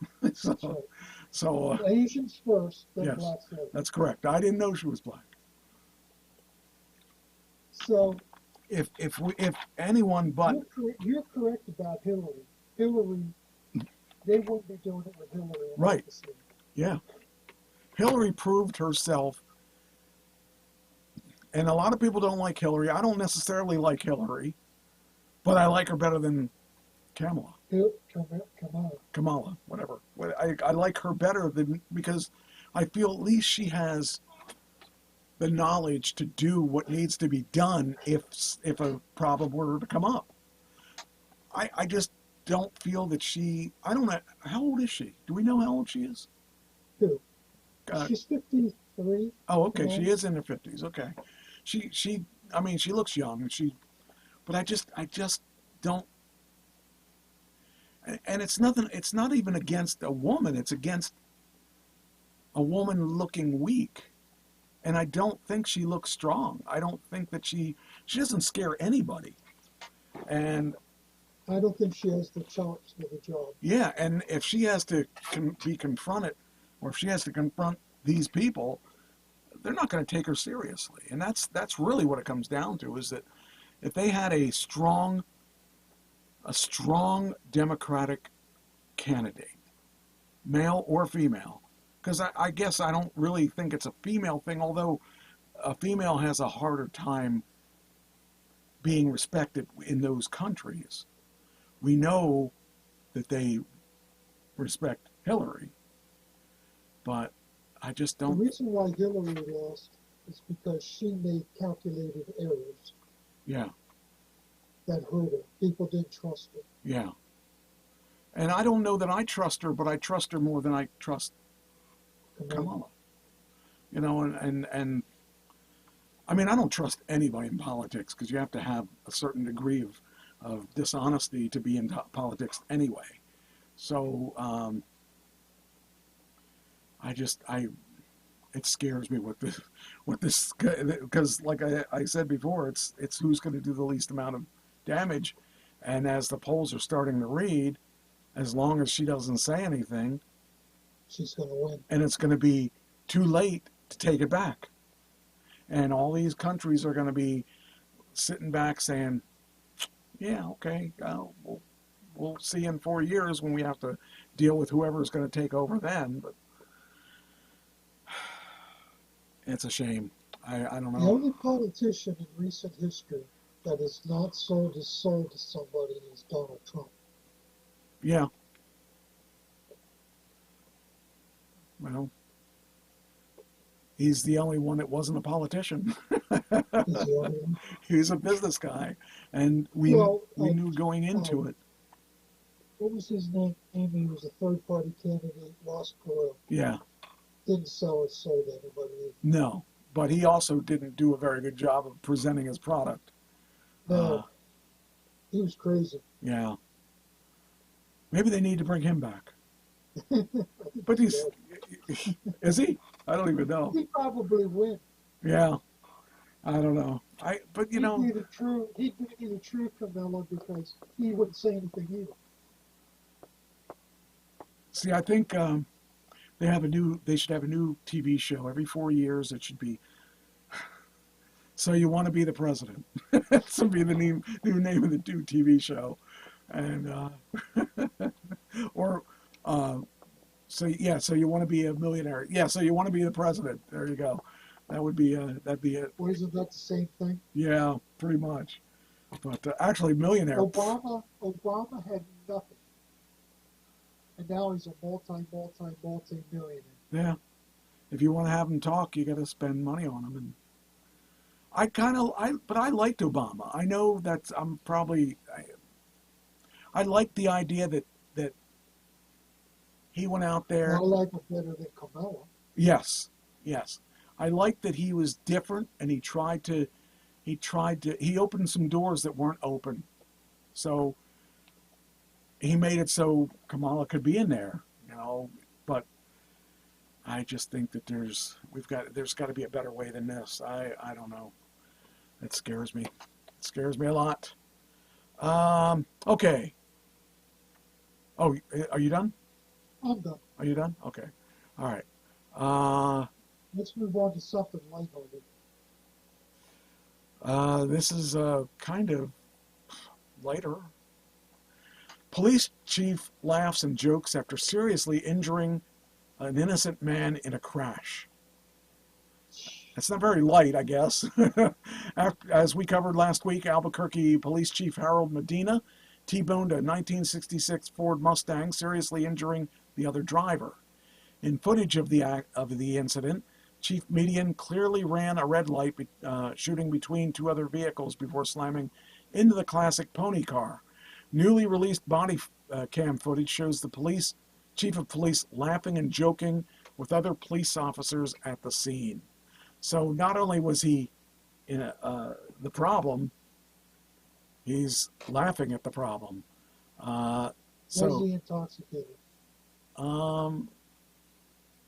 so Asians first, then yes, blacks later. that's correct. I didn't know she was black. So If anyone but you're correct about Hillary. Hillary, they wouldn't be doing it with Hillary. Right. Yeah, Hillary proved herself. And a lot of people don't like Hillary. I don't necessarily like Hillary, but I like her better than Kamala, whatever. I like her better than, because I feel at least she has the knowledge to do what needs to be done if a problem were to come up. I just don't feel that I don't know, how old is she? Do we know how old she is? Who? She's 53. Oh, okay, Yeah. she is in her 50s, okay. She looks young, but I just don't. And it's not even against a woman, it's against a woman looking weak. And I don't think she looks strong. I don't think that she doesn't scare anybody. And I don't think she has the chops for the job. yeah, and if she has to be confronted, or if she has to confront these people, they're not going to take her seriously. And that's really what it comes down to, is that if they had a strong Democratic candidate, male or female, because I guess I don't really think it's a female thing, although a female has a harder time being respected in those countries. We know that they respect Hillary, but I just The don't. reason why Hillary lost is because she made calculated errors Yeah, that hurt her. People didn't trust her. yeah. And I don't know that I trust her, but I trust her more than I trust Kamala. You know, and I mean, I don't trust anybody in politics, because you have to have a certain degree of dishonesty to be in politics anyway. So it scares me what this, because like I said before, it's who's going to do the least amount of damage. And as the polls are starting to read, as long as she doesn't say anything, She's going to win. and it's going to be too late to take it back. And all these countries are going to be sitting back saying, yeah, okay, we'll see in 4 years when we have to deal with whoever's going to take over then. But it's a shame. I don't The know. only politician in recent history that has not sold his soul to somebody is Donald Trump. Yeah. Well, he's the only one that wasn't a politician. He's the only one. He was a business guy, and we Well, knew going into it. what was his name? He was a third-party candidate, Ross Perot. Yeah, Didn't sell his soul to anybody. no, but he also didn't do a very good job of presenting his product. No, he was crazy. Yeah, maybe they need to bring him back. But he's is he? I don't even know. He probably win. Yeah, I don't know. But you know, He'd be the true Canelo because he wouldn't say anything either. see, I think they should have a new TV show every 4 years. It should be So You Want to Be the President. This will be the new name of the new TV show, and or so you want to be a millionaire. Yeah, so you want to be the president. There you go. That'd be it. Or isn't that the same thing? Yeah, pretty much. But actually, millionaire. Obama had nothing, and now he's a multi-millionaire. Yeah. If you want to have him talk, you got to spend money on him. And but I liked Obama. I know that I like the idea that he went out there. I like him better than Kamala. Yes. I like that he was different, and he opened some doors that weren't open. So he made it so Kamala could be in there, but I just think that there's got to be a better way than this. I don't know. It scares me. It scares me a lot. Okay. Oh, are you done? I'm done. Are you done? Okay. All right. Let's move on to something lighthearted. This is kind of lighter. Police chief laughs and jokes after seriously injuring an innocent man in a crash. It's not very light, I guess. As we covered last week, Albuquerque Police Chief Harold Medina T-boned a 1966 Ford Mustang, seriously injuring the other driver. In footage of the incident, Chief Median clearly ran a red light, shooting between two other vehicles before slamming into the classic pony car. Newly released body cam footage shows the chief of police laughing and joking with other police officers at the scene. So not only was he in the problem, he's laughing at the problem. Was he intoxicated? I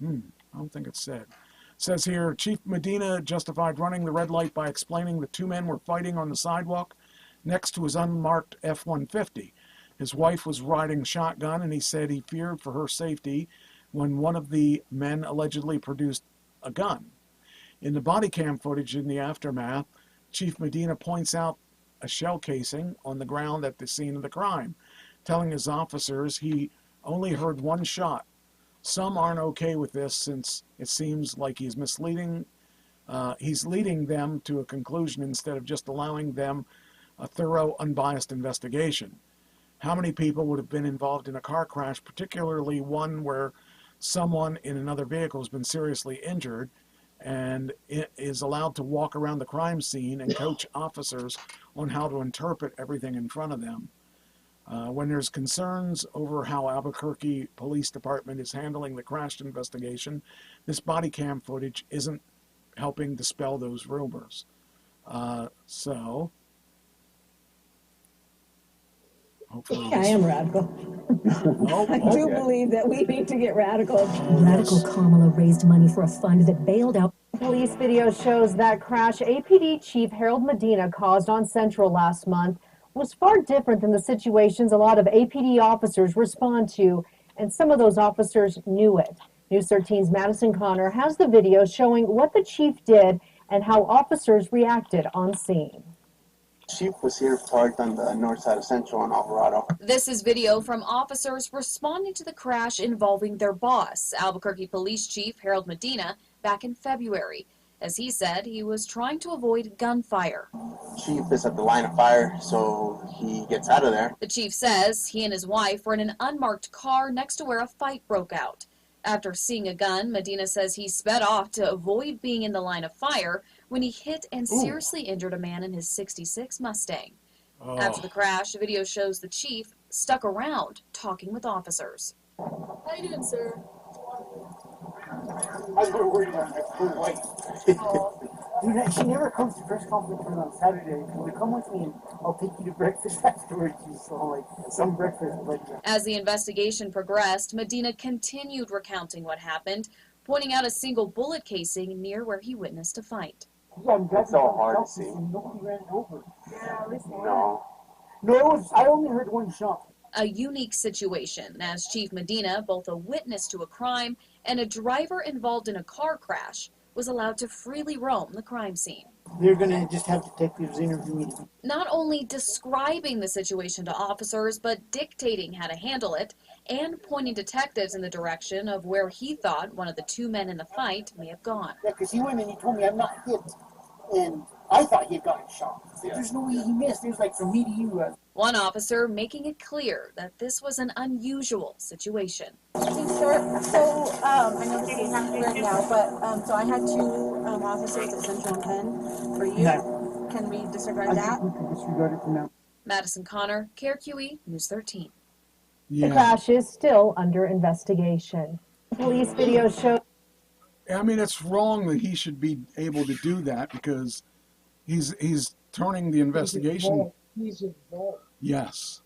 don't think it's said. It says here, Chief Medina justified running the red light by explaining the two men were fighting on the sidewalk next to his unmarked F-150. His wife was riding shotgun, and he said he feared for her safety when one of the men allegedly produced a gun. In the body cam footage in the aftermath, Chief Medina points out a shell casing on the ground at the scene of the crime, telling his officers he only heard one shot. Some aren't okay with this since it seems like he's misleading. He's leading them to a conclusion instead of just allowing them a thorough, unbiased investigation. How many people would have been involved in a car crash, particularly one where someone in another vehicle has been seriously injured and is allowed to walk around the crime scene and coach officers on how to interpret everything in front of them? When there's concerns over how Albuquerque Police Department is handling the crash investigation, this body cam footage isn't helping dispel those rumors. So, hopefully I am radical. I do believe that we need to get radical. Radical Kamala raised money for a fund that bailed out. Police video shows that crash APD Chief Harold Medina caused on Central last month was far different than the situations a lot of APD officers respond to, and some of those officers knew it. News 13's Madison Connor has the video showing what the chief did and how officers reacted on scene. Chief was here parked on the north side of Central on Alvarado. This is video from officers responding to the crash involving their boss, Albuquerque Police Chief Harold Medina, back in February. As he said, he was trying to avoid gunfire. Chief is at the line of fire, so he gets out of there. The chief says he and his wife were in an unmarked car next to where a fight broke out. After seeing a gun, Medina says he sped off to avoid being in the line of fire when he hit and seriously injured a man in his '66 Mustang. After the crash, a video shows the chief stuck around talking with officers. How you doing, sir? I was worried about my poor wife. Dude, she never comes to press conference on Saturday. Will you come with me and I'll take you to breakfast afterwards? She's so like, some breakfast. But As the investigation progressed, Medina continued recounting what happened, pointing out a single bullet casing near where he witnessed a fight. Yeah, that's all hard to see. Nobody ran over. Yeah, at least No. No, I only heard one shot. A unique situation, as Chief Medina, both a witness to a crime and a driver involved in a car crash, was allowed to freely roam the crime scene. They're gonna just have detectives interview me. Not only describing the situation to officers, but dictating how to handle it and pointing detectives in the direction of where he thought one of the two men in the fight may have gone. Yeah, because he went and he told me I'm not hit. And I thought he had gotten shot. There's no way he missed. It was like from me to you. One officer making it clear that this was an unusual situation. Sure. So, I know this is weird now, but so I had two officers at Central and Penn. For you, can we disregard that? We can disregard it for now. Madison Connor, KRQE News 13. The crash is still under investigation. Police video show. I mean, it's wrong that he should be able to do that because he's turning the investigation. He's involved. Yes.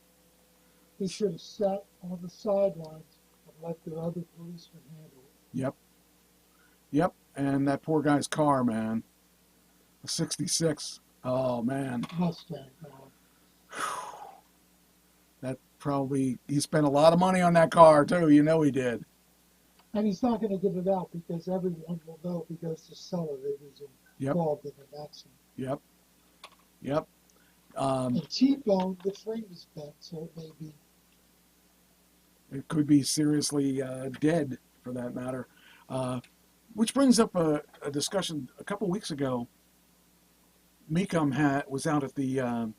He should have sat on the sidelines and let the other policemen handle it. Yep. Yep. And that poor guy's car, man. The 66. Oh, man. Mustang, man. That probably, he spent a lot of money on that car, too. You know he did. And he's not going to give it out because everyone will know because the seller was involved in an accident. Yep. Yep. And T-bone, the frame is bent, so it may be. It could be seriously dead, for that matter. Which brings up a discussion a couple weeks ago. Mecum was out at the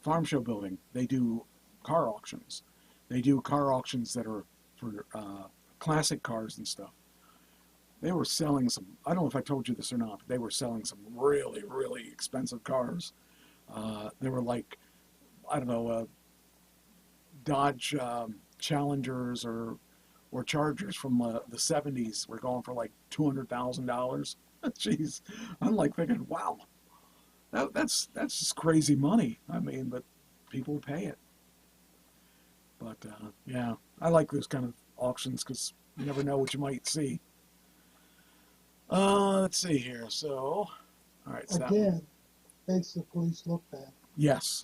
farm show building. They do car auctions. They do car auctions that are for classic cars and stuff. They were selling some, I don't know if I told you this or not, but they were selling some really, really expensive cars. They were like, I don't know, Dodge Challengers or Chargers from the 70s were going for like $200,000. Jeez, I'm like thinking, wow, that's just crazy money. I mean, but people pay it. But yeah, I like those kind of auctions because you never know what you might see. Let's see here. So, all right. So Again, makes the police look bad. yes,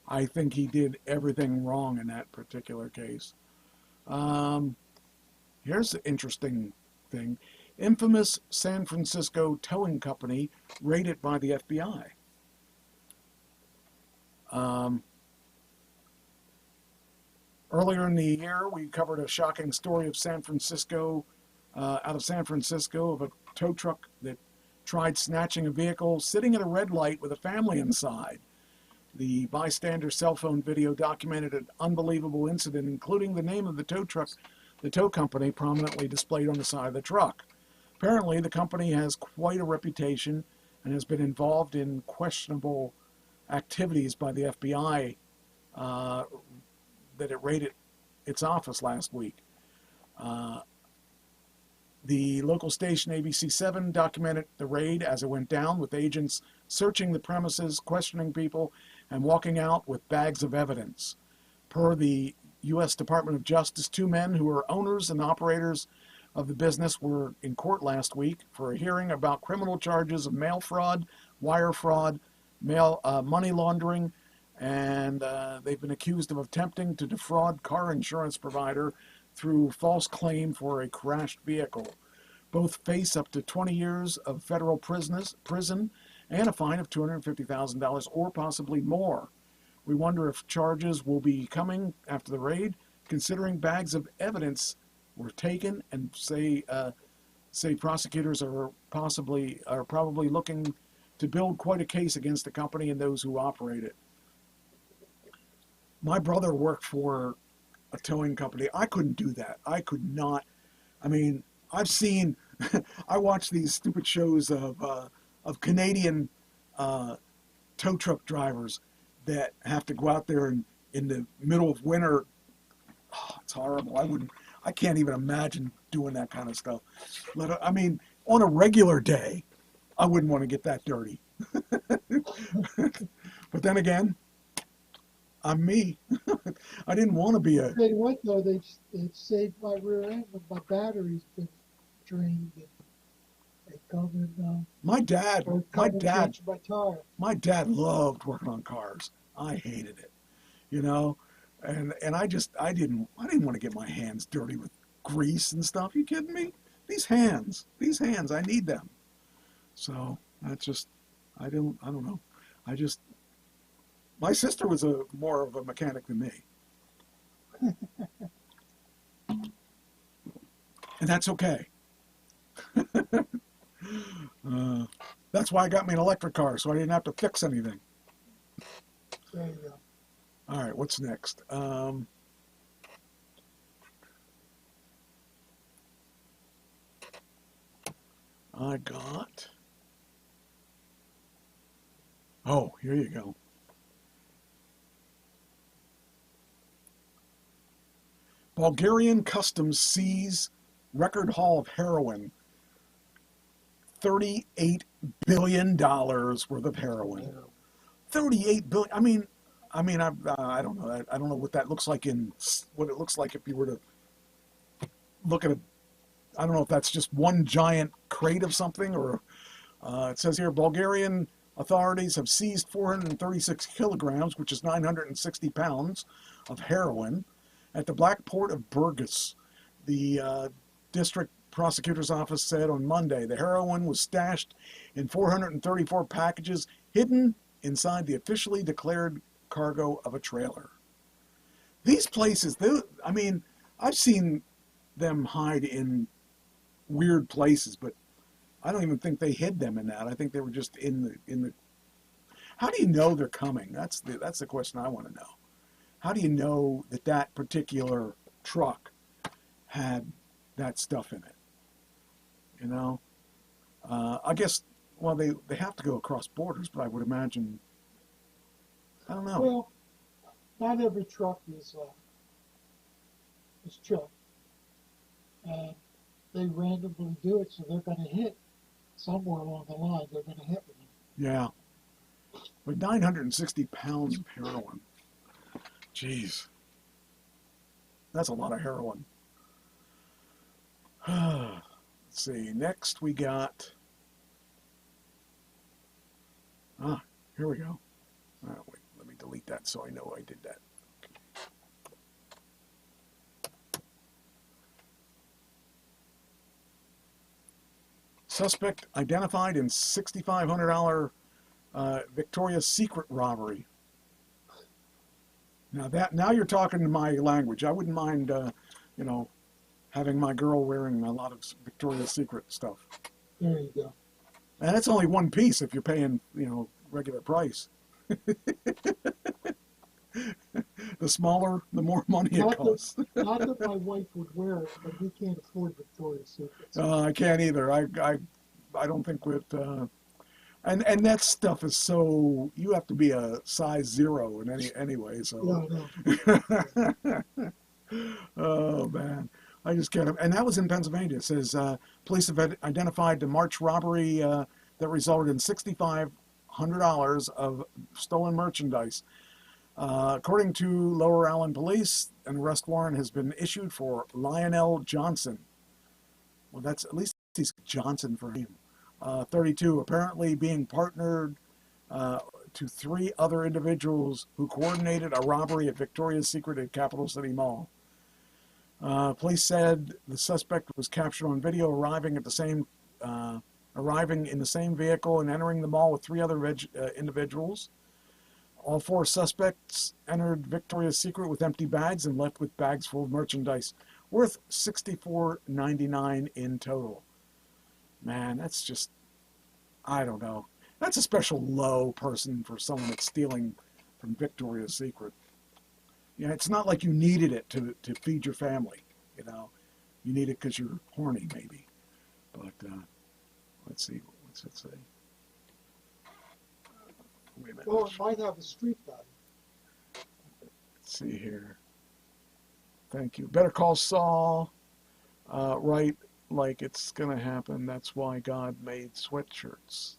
I think he did everything wrong in that particular case. Here's the interesting thing. Infamous San Francisco towing company raided by the FBI. Earlier in the year, we covered a shocking story of out of San Francisco, of a tow truck that tried snatching a vehicle sitting at a red light with a family inside. The bystander cell phone video documented an unbelievable incident, including the name of the tow truck, the tow company, prominently displayed on the side of the truck. Apparently, the company has quite a reputation and has been involved in questionable activities by the FBI that it raided its office last week. The local station ABC7 documented the raid as it went down, with agents searching the premises, questioning people, and walking out with bags of evidence. Per the U.S. Department of Justice, two men who are owners and operators of the business were in court last week for a hearing about criminal charges of mail fraud, wire fraud, money laundering, and they've been accused of attempting to defraud car insurance provider through false claim for a crashed vehicle. Both face up to 20 years of federal prison and a fine of $250,000 or possibly more. We wonder if charges will be coming after the raid, considering bags of evidence were taken, and say prosecutors are probably looking to build quite a case against the company and those who operate it. My brother worked for a towing company. I couldn't do that. I could not. I mean, I watch these stupid shows of Canadian tow truck drivers that have to go out there in the middle of winter. Oh, it's horrible. I can't even imagine doing that kind of stuff. I mean, on a regular day, I wouldn't want to get that dirty. But then again, I'm me. I didn't want to be a. Tell you what, though, they've saved my rear end when my battery's been drained. And they come and My dad change my tire. my dad loved working on cars. I hated it, you know, and I didn't want to get my hands dirty with grease and stuff. You kidding me? These hands, I need them. So that's just, I don't know. My sister was more of a mechanic than me. And that's okay. That's why I got me an electric car, so I didn't have to fix anything. There you go. All right, what's next? I got... Oh, here you go. Bulgarian customs seize record haul of heroin. $38 billion worth of heroin. 38 billion. I mean, I don't know. I don't know what that looks like what it looks like if you were to look at I don't know if that's just one giant crate of something, or it says here Bulgarian authorities have seized 436 kilograms, which is 960 pounds, of heroin at the black port of Burgas. The district prosecutor's office said on Monday the heroin was stashed in 434 packages hidden inside the officially declared cargo of a trailer. These places, I mean, I've seen them hide in weird places, but I don't even think they hid them in that. I think they were just in the. How do you know they're coming? That's the question I want to know. How do you know that particular truck had that stuff in it? You know, I guess. Well, they have to go across borders, but I would imagine. I don't know. Well, not every truck is checked, and they randomly do it, so they're going to hit somewhere along the line. They're going to hit with them. Yeah, but 960 pounds of heroin. Jeez, that's a lot of heroin. Let's see. Next, we got. Here we go. Wait, let me delete that so I know I did that. Suspect identified in $6,500 Victoria's Secret robbery. Now you're talking to my language. I wouldn't mind, having my girl wearing a lot of Victoria's Secret stuff. There you go. And that's only one piece if you're paying, regular price. The smaller, the more money it costs. Not that my wife would wear it, but we can't afford Victoria's Secret. I can't either. I don't think with and that stuff is so, you have to be a size 0 in anyway. So Yeah, oh man, I just can't. And that was in Pennsylvania. It says police have identified the March robbery that resulted in $6,500 of stolen merchandise. According to Lower Allen Police, an arrest warrant has been issued for Lionel Johnson. Well, that's at least he's Johnson for him. 32, apparently being partnered to 3 other individuals who coordinated a robbery at Victoria's Secret at Capital City Mall. Police said the suspect was captured on video arriving in the same vehicle and entering the mall with 3 other individuals. All 4 suspects entered Victoria's Secret with empty bags and left with bags full of merchandise, worth $64.99 in total. Man, that's just, I don't know. That's a special low person for someone that's stealing from Victoria's Secret. It's not like you needed it to feed your family, You need it because you're horny, maybe. But let's see, what's it say? Wait a minute. Well, it might have a street value. Let's see here. Thank you. Better Call Saul. Right, like it's gonna happen. That's why God made sweatshirts.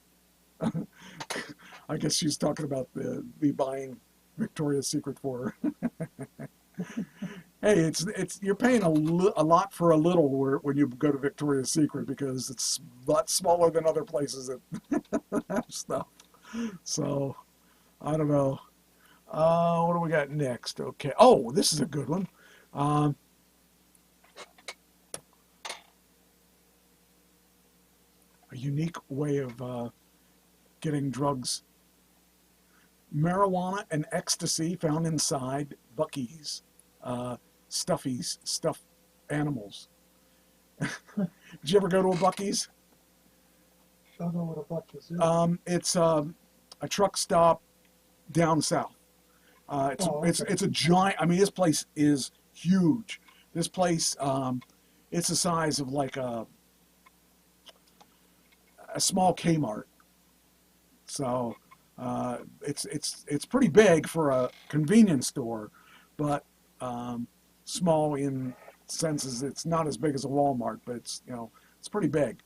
I guess she's talking about the buying Victoria's Secret for her. Hey, it's you're paying a lot for a little when you go to Victoria's Secret because it's a lot smaller than other places that have stuff. So, I don't know. What do we got next? Okay. Oh, this is a good one. A unique way of getting drugs. Marijuana and ecstasy found inside Buc-ee's. Stuffed animals. Did you ever go to a Buc-ee's? Don't know what a Buc-ee's is. It's a truck stop down south. It's a giant. I mean, this place is huge. This place, it's the size of like a small Kmart. So it's pretty big for a convenience store, but small in senses. It's not as big as a Walmart, but it's it's pretty big.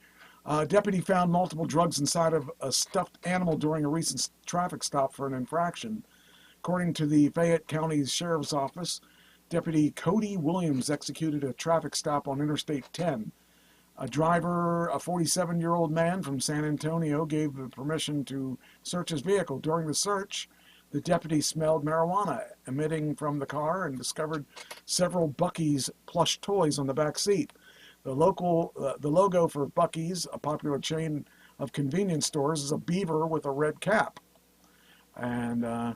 Deputy found multiple drugs inside of a stuffed animal during a recent traffic stop for an infraction. According to the Fayette County Sheriff's Office, Deputy Cody Williams executed a traffic stop on Interstate 10. A driver, a 47-year-old man from San Antonio, gave permission to search his vehicle. During the search, the deputy smelled marijuana emitting from the car and discovered several Buc-ee's plush toys on the back seat. The logo for Buc-ee's, a popular chain of convenience stores, is a beaver with a red cap. And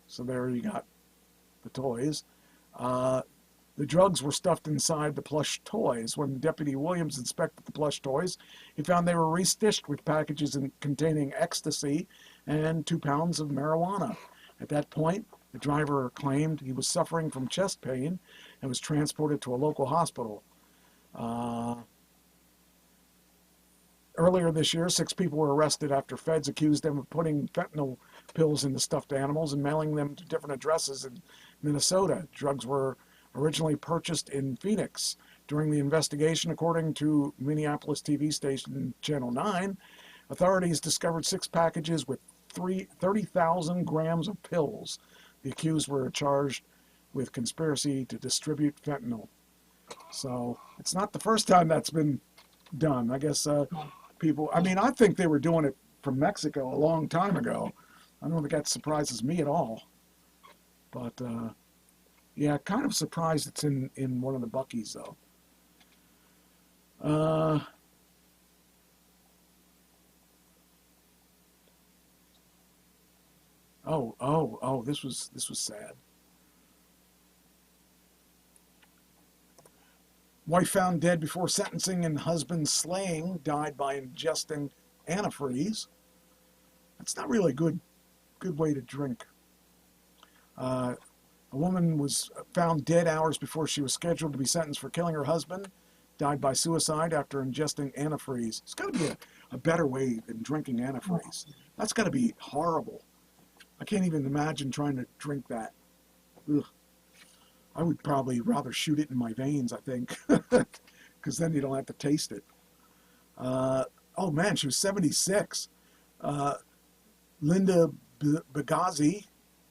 so there you got the toys. The drugs were stuffed inside the plush toys. When Deputy Williams inspected the plush toys, he found they were restitched with packages containing ecstasy and 2 pounds of marijuana. At that point, the driver claimed he was suffering from chest pain and was transported to a local hospital. Earlier this year, 6 people were arrested after feds accused them of putting fentanyl pills in the stuffed animals and mailing them to different addresses in Minnesota. Drugs were originally purchased in Phoenix. During the investigation, according to Minneapolis TV station Channel 9, authorities discovered 6 packages with 30,000 grams of pills. The accused were charged with conspiracy to distribute fentanyl. So it's not the first time that's been done. I guess people, I mean, I think they were doing it from Mexico a long time ago. I don't think that surprises me at all. But yeah, kind of surprised it's in one of the Buc-ee's though. Oh, this was sad. Wife found dead before sentencing and husband slaying, died by ingesting antifreeze. That's not really a good way to drink. A woman was found dead hours before she was scheduled to be sentenced for killing her husband, died by suicide after ingesting antifreeze. It's got to be a better way than drinking antifreeze. That's got to be horrible. I can't even imagine trying to drink that. Ugh. I would probably rather shoot it in my veins, I think, because then you don't have to taste it. Oh man, she was 76. Linda Bagazi,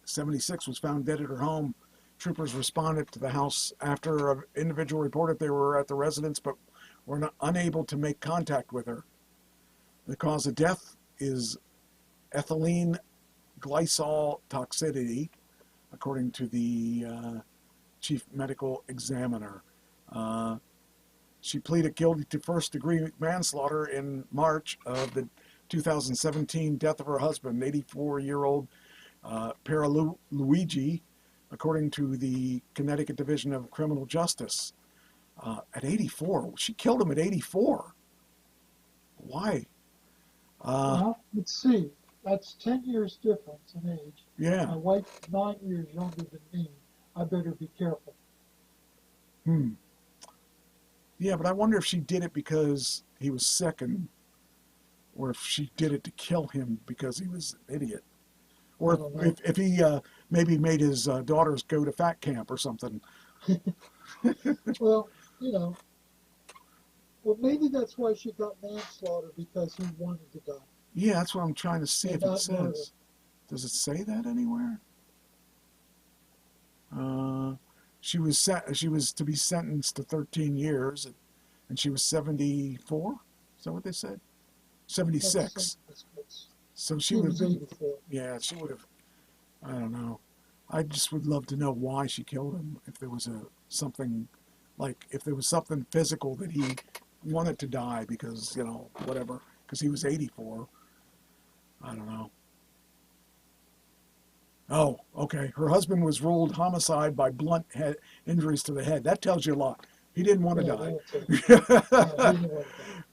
76, was found dead at her home. Troopers responded to the house after an individual reported they were at the residence but were unable to make contact with her. The cause of death is ethylene glycol toxicity, according to the chief medical examiner. She pleaded guilty to first-degree manslaughter in March of the 2017 death of her husband, 84-year-old Luigi, according to the Connecticut Division of Criminal Justice. At 84, she killed him at 84. Why? Well, let's see. That's 10 years difference in age. Yeah. My wife's 9 years younger than me. I better be careful. Yeah, but I wonder if she did it because he was sick, or if she did it to kill him because he was an idiot. Or I don't know. if he maybe made his daughters go to fat camp or something. Well, you know, well, maybe that's why she got manslaughter, because he wanted to die. Yeah, that's what I'm trying to see And if it not murder. says. Does it say that anywhere? She was to be sentenced to 13 years, and she was 74. Is that what they said? 76. So she would was have. 84. Yeah, she would have. I don't know. I just would love to know why she killed him. If there was something physical that he wanted to die because, whatever, because he was 84. I don't know. Oh, okay. Her husband was ruled homicide by blunt head injuries to the head. That tells you a lot. He didn't want to die.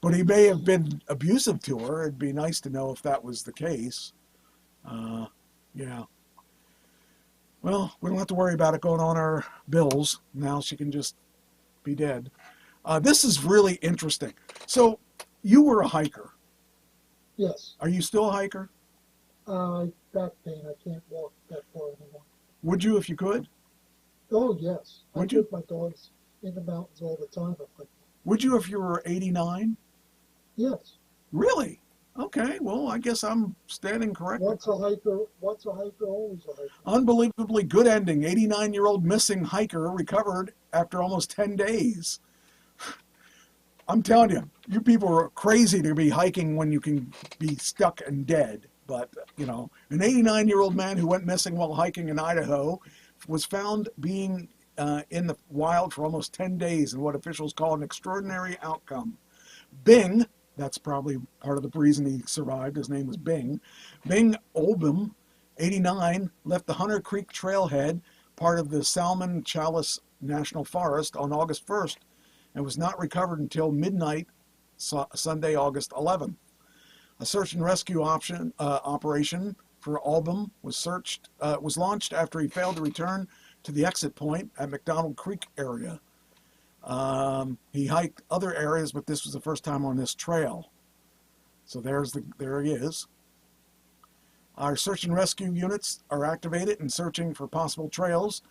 But he may have been abusive to her. It'd be nice to know if that was the case. Yeah. Well, we don't have to worry about it going on our bills. Now she can just be dead. This is really interesting. So, you were a hiker. Yes. Are you still a hiker? Back pain. I can't walk that far anymore. Would you if you could? Oh, yes. Would I you? take my dogs in the mountains all the time. Would you if you were 89? Yes. Really? Okay, well, I guess I'm standing corrected. Once a hiker, always a hiker. Unbelievably good ending. 89-year-old missing hiker recovered after almost 10 days. I'm telling you, you people are crazy to be hiking when you can be stuck and dead. But, an 89-year-old man who went missing while hiking in Idaho was found being in the wild for almost 10 days in what officials call an extraordinary outcome. Bing, that's probably part of the reason he survived, his name was Bing. Bing Olbum, 89, left the Hunter Creek Trailhead, part of the Salmon Chalice National Forest, on August 1st, and was not recovered until midnight Sunday, August 11th. A search and rescue operation for Olbum was launched after he failed to return to the exit point at McDonald Creek area. He hiked other areas, but this was the first time on this trail. So there he is. Our search and rescue units are activated and searching for possible trails.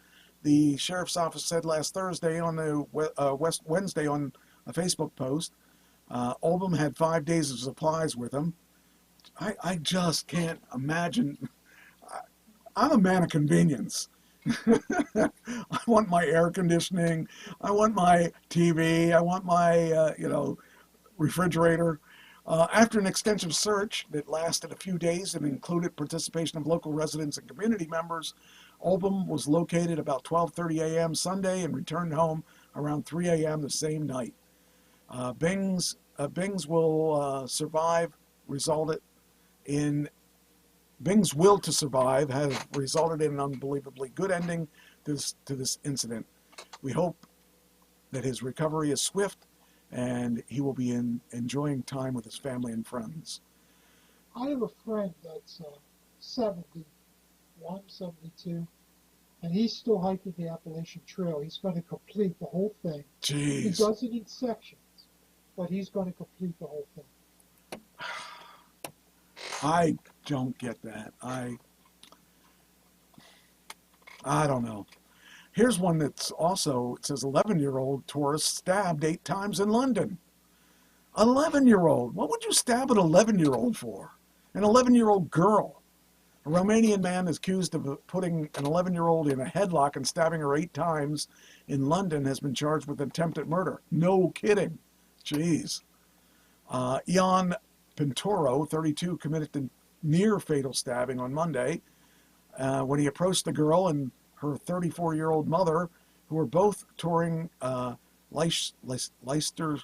The sheriff's office said last Thursday on the Wednesday on a Facebook post, Olbum had 5 days of supplies with him. I just can't imagine. I'm a man of convenience. I want my air conditioning. I want my TV. I want my, refrigerator. After an extensive search that lasted a few days and included participation of local residents and community members, Olbum was located about 12:30 a.m. Sunday and returned home around 3 a.m. the same night. Bing's will survive Bing's will to survive has resulted in an unbelievably good ending to this incident. We hope that his recovery is swift and he will be enjoying time with his family and friends. I have a friend that's 71, 72, and he's still hiking the Appalachian Trail. He's going to complete the whole thing. Jeez. He does it in sections, but he's going to complete the whole thing. I don't get that. I don't know. Here's one that's also, it says 11-year-old tourist stabbed 8 times in London. 11-year-old. What would you stab an 11-year-old for? An 11-year-old girl. A Romanian man is accused of putting an 11-year-old in a headlock and stabbing her 8 times in London has been charged with attempted murder. No kidding. Jeez. Ian Pintoro, 32, committed the near-fatal stabbing on Monday when he approached the girl and her 34-year-old mother, who were both touring Leicester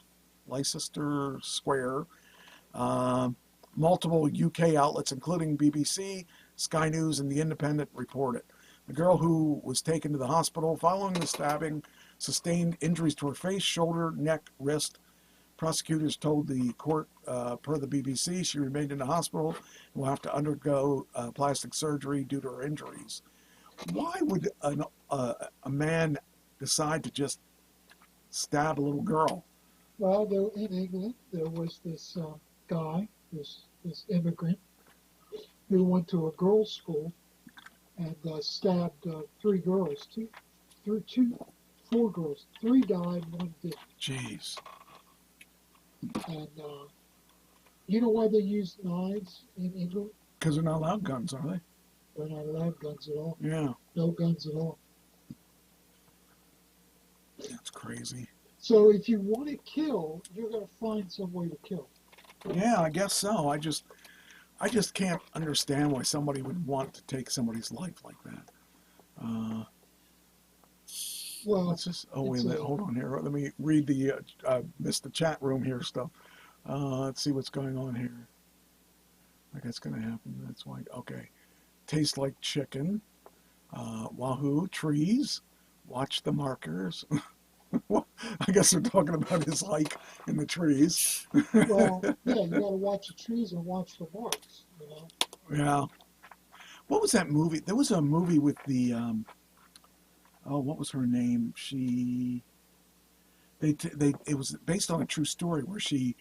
Square. Multiple UK outlets, including BBC, Sky News, and The Independent, reported. The girl, who was taken to the hospital following the stabbing, sustained injuries to her face, shoulder, neck, wrist. Prosecutors told the court, per the BBC, she remained in the hospital and will have to undergo plastic surgery due to her injuries. Why would a man decide to just stab a little girl? Well, in England, there was this guy, this immigrant, who went to a girls' school and stabbed 3 girls. Four girls. 3 died, 1 didn't. Jeez. And you know why they use knives in England? Because they're not allowed guns, are they? They're not allowed guns at all. Yeah. No guns at all. That's crazy. So if you want to kill, you're going to find some way to kill. Yeah, I guess so. I just can't understand why somebody would want to take somebody's life like that. Well, let's just. Oh wait a minute. Hold on here. Let me read the missed the chat room here stuff. Let's see what's going on here. Like that's going to happen. That's why. Okay. Tastes like chicken. Wahoo trees. Watch the markers. Well, I guess they're talking about his hike in the trees. Well, yeah, you got to watch the trees and watch the marks, you know. Yeah. What was that movie? There was a movie with the what was her name? It was based on a true story where she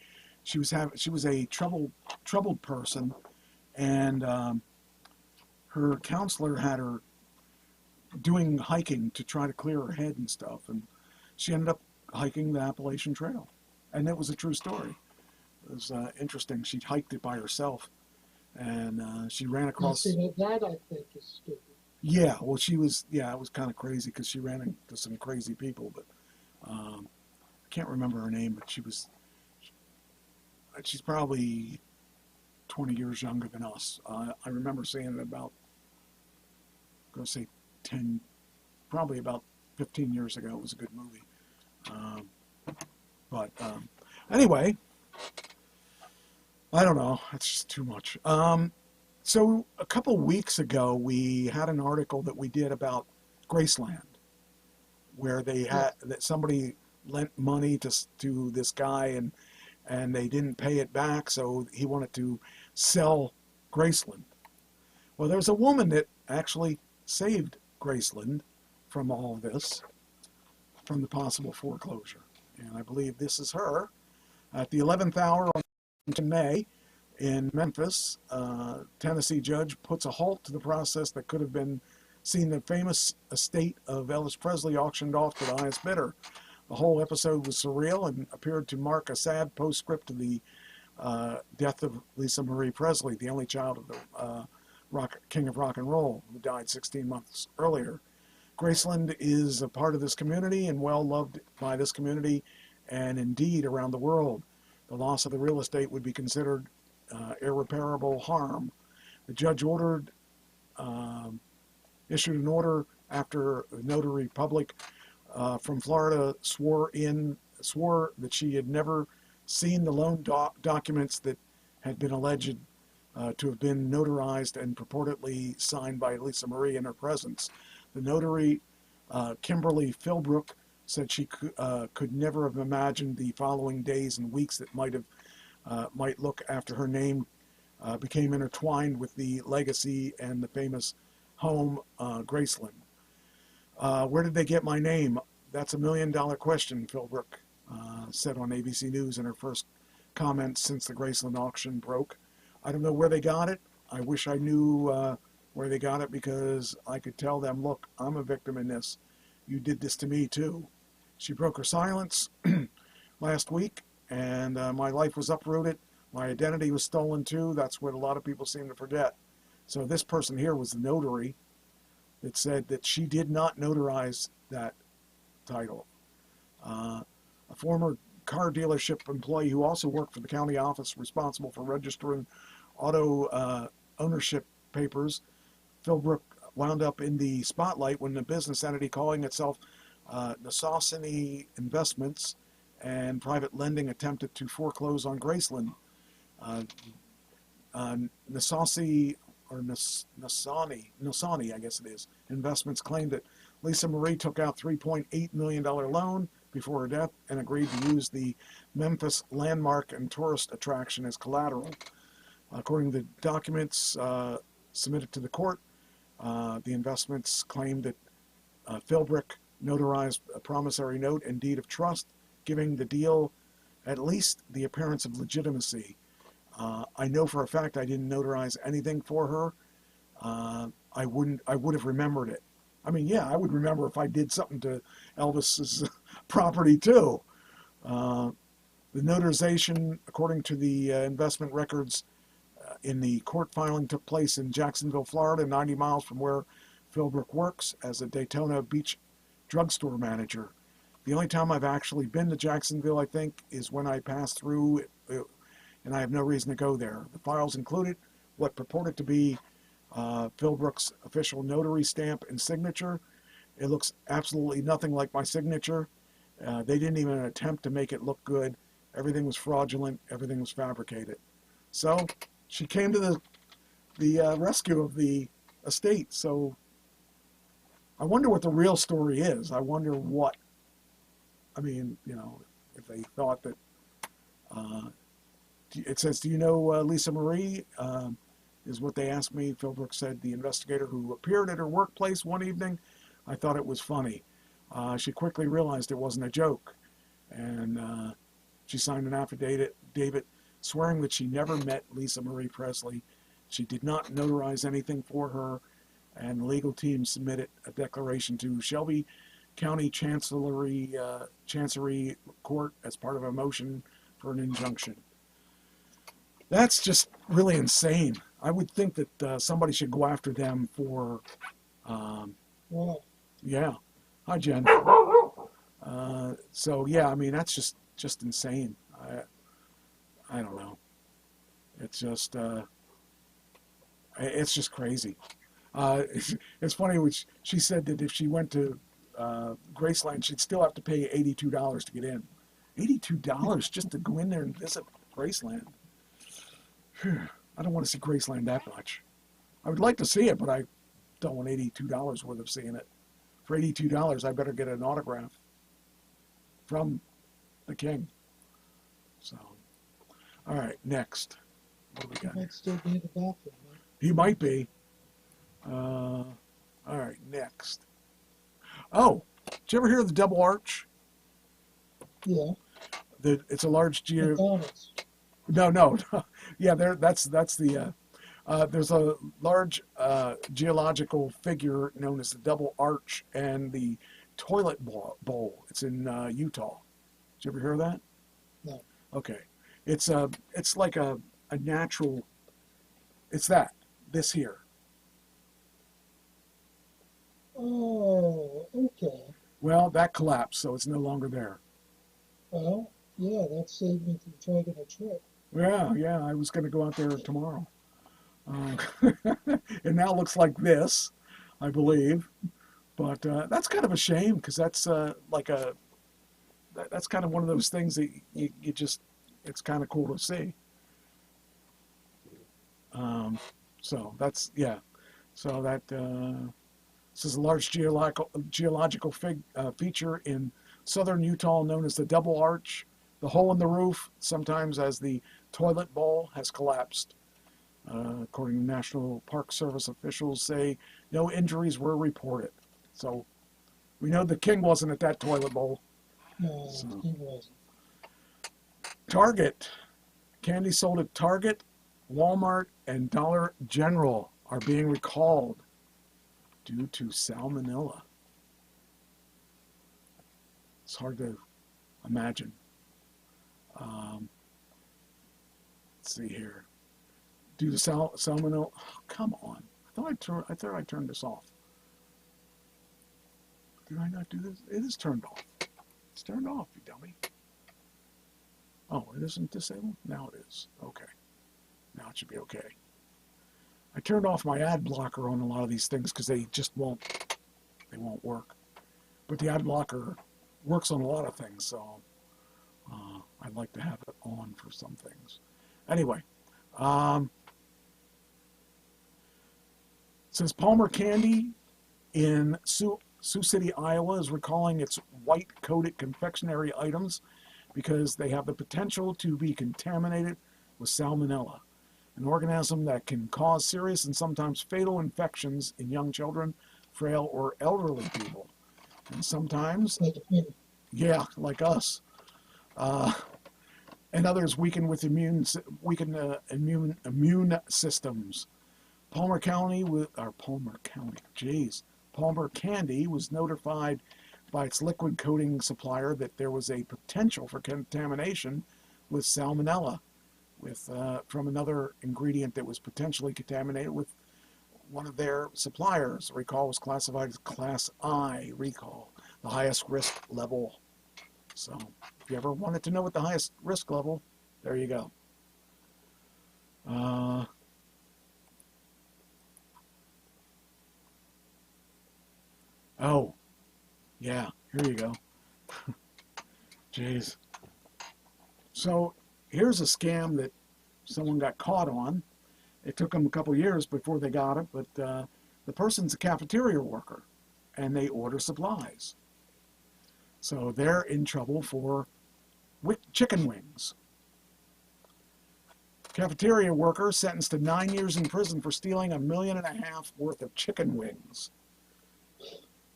was a troubled person, and her counselor had her doing hiking to try to clear her head and stuff, and she ended up hiking the Appalachian Trail, and it was a true story. It was interesting. She hiked it by herself, and she ran across. Now, see, that I think is stupid. Yeah, well, it was kind of crazy because she ran into some crazy people, but I can't remember her name, but she's probably 20 years younger than us. I remember seeing it about, I'm going to say 10, probably about 15 years ago. It was a good movie. But anyway, I don't know. It's just too much. So a couple weeks ago, we had an article that we did about Graceland, where they had that somebody lent money to this guy and they didn't pay it back, so he wanted to sell Graceland. Well, there's a woman that actually saved Graceland from all of this, from the possible foreclosure. And I believe this is her. At the 11th hour on May in Memphis, Tennessee judge puts a halt to the process that could have been seen the famous estate of Elvis Presley auctioned off to the highest bidder. The whole episode was surreal and appeared to mark a sad postscript to the death of Lisa Marie Presley, the only child of the king of rock and roll, who died 16 months earlier. Graceland is a part of this community and well loved by this community and indeed around the world. The loss of the real estate would be considered irreparable harm. The judge issued an order after the notary public from Florida swore that she had never seen the loan documents that had been alleged to have been notarized and purportedly signed by Lisa Marie in her presence. The notary, Kimberly Philbrook, said she could never have imagined the following days and weeks that might look after her name became intertwined with the legacy and the famous home, Graceland. Where did they get my name? That's $1 million question, Philbrook said on ABC News in her first comments since the Graceland auction broke. I don't know where they got it. I wish I knew where they got it because I could tell them, look, I'm a victim in this. You did this to me too. She broke her silence last week, and my life was uprooted. My identity was stolen too. That's what a lot of people seem to forget. So this person here was the notary that said that she did not notarize that title. A former car dealership employee who also worked for the county office responsible for registering auto ownership papers, Philbrook, wound up in the spotlight when the business entity calling itself Nasosini Investments and Private Lending attempted to foreclose on Graceland. Nasani, I guess it is, Investments claimed that Lisa Marie took out $3.8 million loan before her death and agreed to use the Memphis landmark and tourist attraction as collateral. According to the documents submitted to the court, the investments claimed that Philbrook notarized a promissory note and deed of trust, giving the deal at least the appearance of legitimacy. I know for a fact I didn't notarize anything for her. I would have remembered it. I mean, yeah, I would remember if I did something to Elvis's property too. The notarization, according to the investment records in the court filing, took place in Jacksonville, Florida, 90 miles from where Philbrook works as a Daytona Beach drugstore manager. The only time I've actually been to Jacksonville, I think, is when I passed through, and I have no reason to go there. The files included what purported to be Philbrook's official notary stamp and signature. It looks absolutely nothing like my signature. They didn't even attempt to make it look good. Everything was fraudulent. Everything was fabricated. So she came to the rescue of the estate. So I wonder what the real story is. I wonder what, I mean, you know, if they thought that, it says, do you know Lisa Marie? Is what they asked me. Philbrook said the investigator who appeared at her workplace one evening. I thought it was funny. She quickly realized it wasn't a joke. And she signed an affidavit swearing that she never met Lisa Marie Presley. She did not notarize anything for her. And the legal team submitted a declaration to Shelby County Chancery Court as part of a motion for an injunction. That's just really insane. I would think that somebody should go after them for, yeah. Hi, Jen. So yeah, I mean, that's just insane. I don't know. It's just crazy. It's funny, which she said that if she went to Graceland, she'd still have to pay $82 to get in. $82 just to go in there and visit Graceland. Whew. I don't want to see Graceland that much. I would like to see it, but I don't want $82 worth of seeing it. For $82, I better get an autograph from the king. So, all right, next. What do we got? He might still be in the bathroom. Right? He might be. All right, next. Oh, did you ever hear of the Double Arch? Yeah. It's a large McDonald's. No. Yeah, that's the. There's a large geological figure known as the Double Arch and the Toilet Bowl. It's in Utah. Did you ever hear of that? No. Okay, it's like a natural. It's this here. Oh, okay. Well, that collapsed, so it's no longer there. Well, yeah, that saved me from taking a trip. Yeah, I was going to go out there tomorrow. It now looks like this, I believe. But that's kind of a shame, because that's that's kind of one of those things that you just, it's kind of cool to see. So that's, yeah. So that, this is a large geological feature in southern Utah known as the Double Arch. The hole in the roof, sometimes as the toilet bowl, has collapsed. According to National Park Service officials, say no injuries were reported. So we know the king wasn't at that toilet bowl. No, So. he wasn't. Target. Candy sold at Target, Walmart, and Dollar General are being recalled due to salmonella. It's hard to imagine. Let's see here. Due to salmonella. Oh, come on. I thought I turned this off. Did I not do this? It is turned off. It's turned off, you dummy. Oh, it isn't disabled? Now it is. Okay. Now it should be okay. I turned off my ad blocker on a lot of these things because they just won't work. But the ad blocker works on a lot of things, so I'd like to have it on for some things. Anyway, it says Palmer Candy in Sioux City, Iowa is recalling its white-coated confectionery items because they have the potential to be contaminated with salmonella, an organism that can cause serious and sometimes fatal infections in young children, frail or elderly people. And sometimes, yeah, like us. and others weakened with immune systems. Palmer County, Palmer Candy was notified by its liquid coating supplier that there was a potential for contamination with salmonella, from another ingredient that was potentially contaminated with one of their suppliers. The recall was classified as Class I recall, the highest risk level. So if you ever wanted to know what the highest risk level, there you go. Oh, yeah, here you go. Jeez. So here's a scam that someone got caught on. It took them a couple years before they got it, but the person's a cafeteria worker, and they order supplies. So they're in trouble for chicken wings. Cafeteria worker sentenced to 9 years in prison for stealing $1.5 million worth of chicken wings.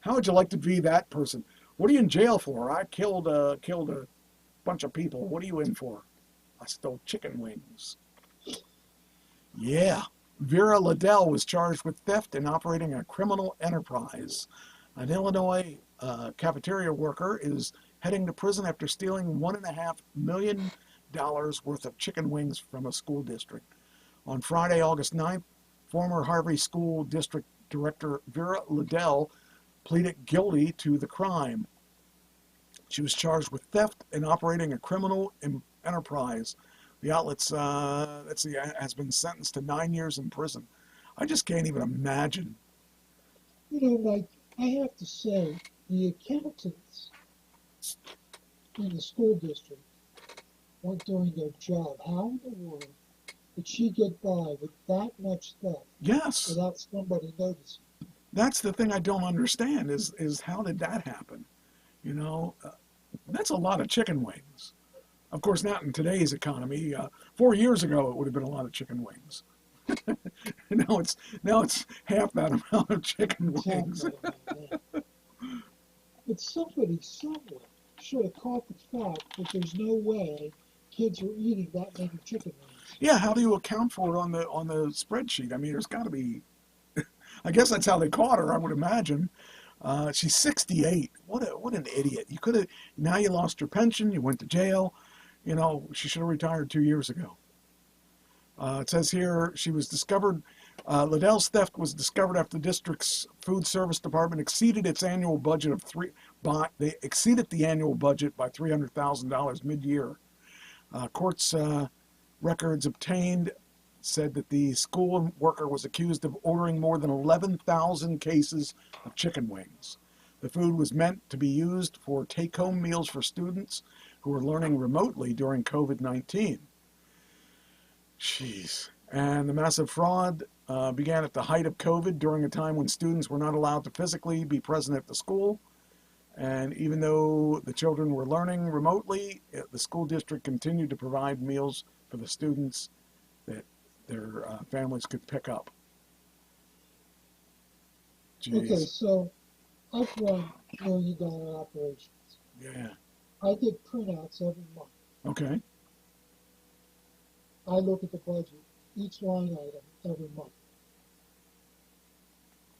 How would you like to be that person? What are you in jail for? I killed a bunch of people. What are you in for? I stole chicken wings. Yeah. Vera Liddell was charged with theft and operating a criminal enterprise. An Illinois cafeteria worker is heading to prison after stealing $1.5 million worth of chicken wings from a school district. On Friday, August 9th, former Harvey School District Director Vera Liddell pleaded guilty to the crime. She was charged with theft and operating a criminal enterprise. The outlet's has been sentenced to 9 years in prison. I just can't even imagine. You know, Mike, I have to say, the accountants in the school district weren't doing their job. How in the world did she get by with that much theft? Yes. Without somebody noticing? That's the thing I don't understand is how did that happen? You know, that's a lot of chicken wings. Of course, not in today's economy. 4 years ago, it would have been a lot of chicken wings. now it's half that amount of chicken wings. But somebody somewhere should have caught the fact that there's no way kids are eating that many chicken wings. Yeah, how do you account for it on the spreadsheet? I mean, there's got to be. I guess that's how they caught her. I would imagine. She's 68. What an idiot! You could have. Now you lost your pension. You went to jail. You know, she should have retired 2 years ago. It says here she was discovered. Liddell's theft was discovered after the district's food service department exceeded its annual budget of They exceeded the annual budget by $300,000 mid-year. Court's records obtained said that the school worker was accused of ordering more than 11,000 cases of chicken wings. The food was meant to be used for take-home meals for students who were learning remotely during COVID-19. Jeez. And the massive fraud began at the height of COVID during a time when students were not allowed to physically be present at the school. And even though the children were learning remotely, the school district continued to provide meals for the students that their families could pick up. Jeez. Okay, so I've run $1 million operations. Yeah. I get printouts every month. Okay. I look at the budget, each line item every month.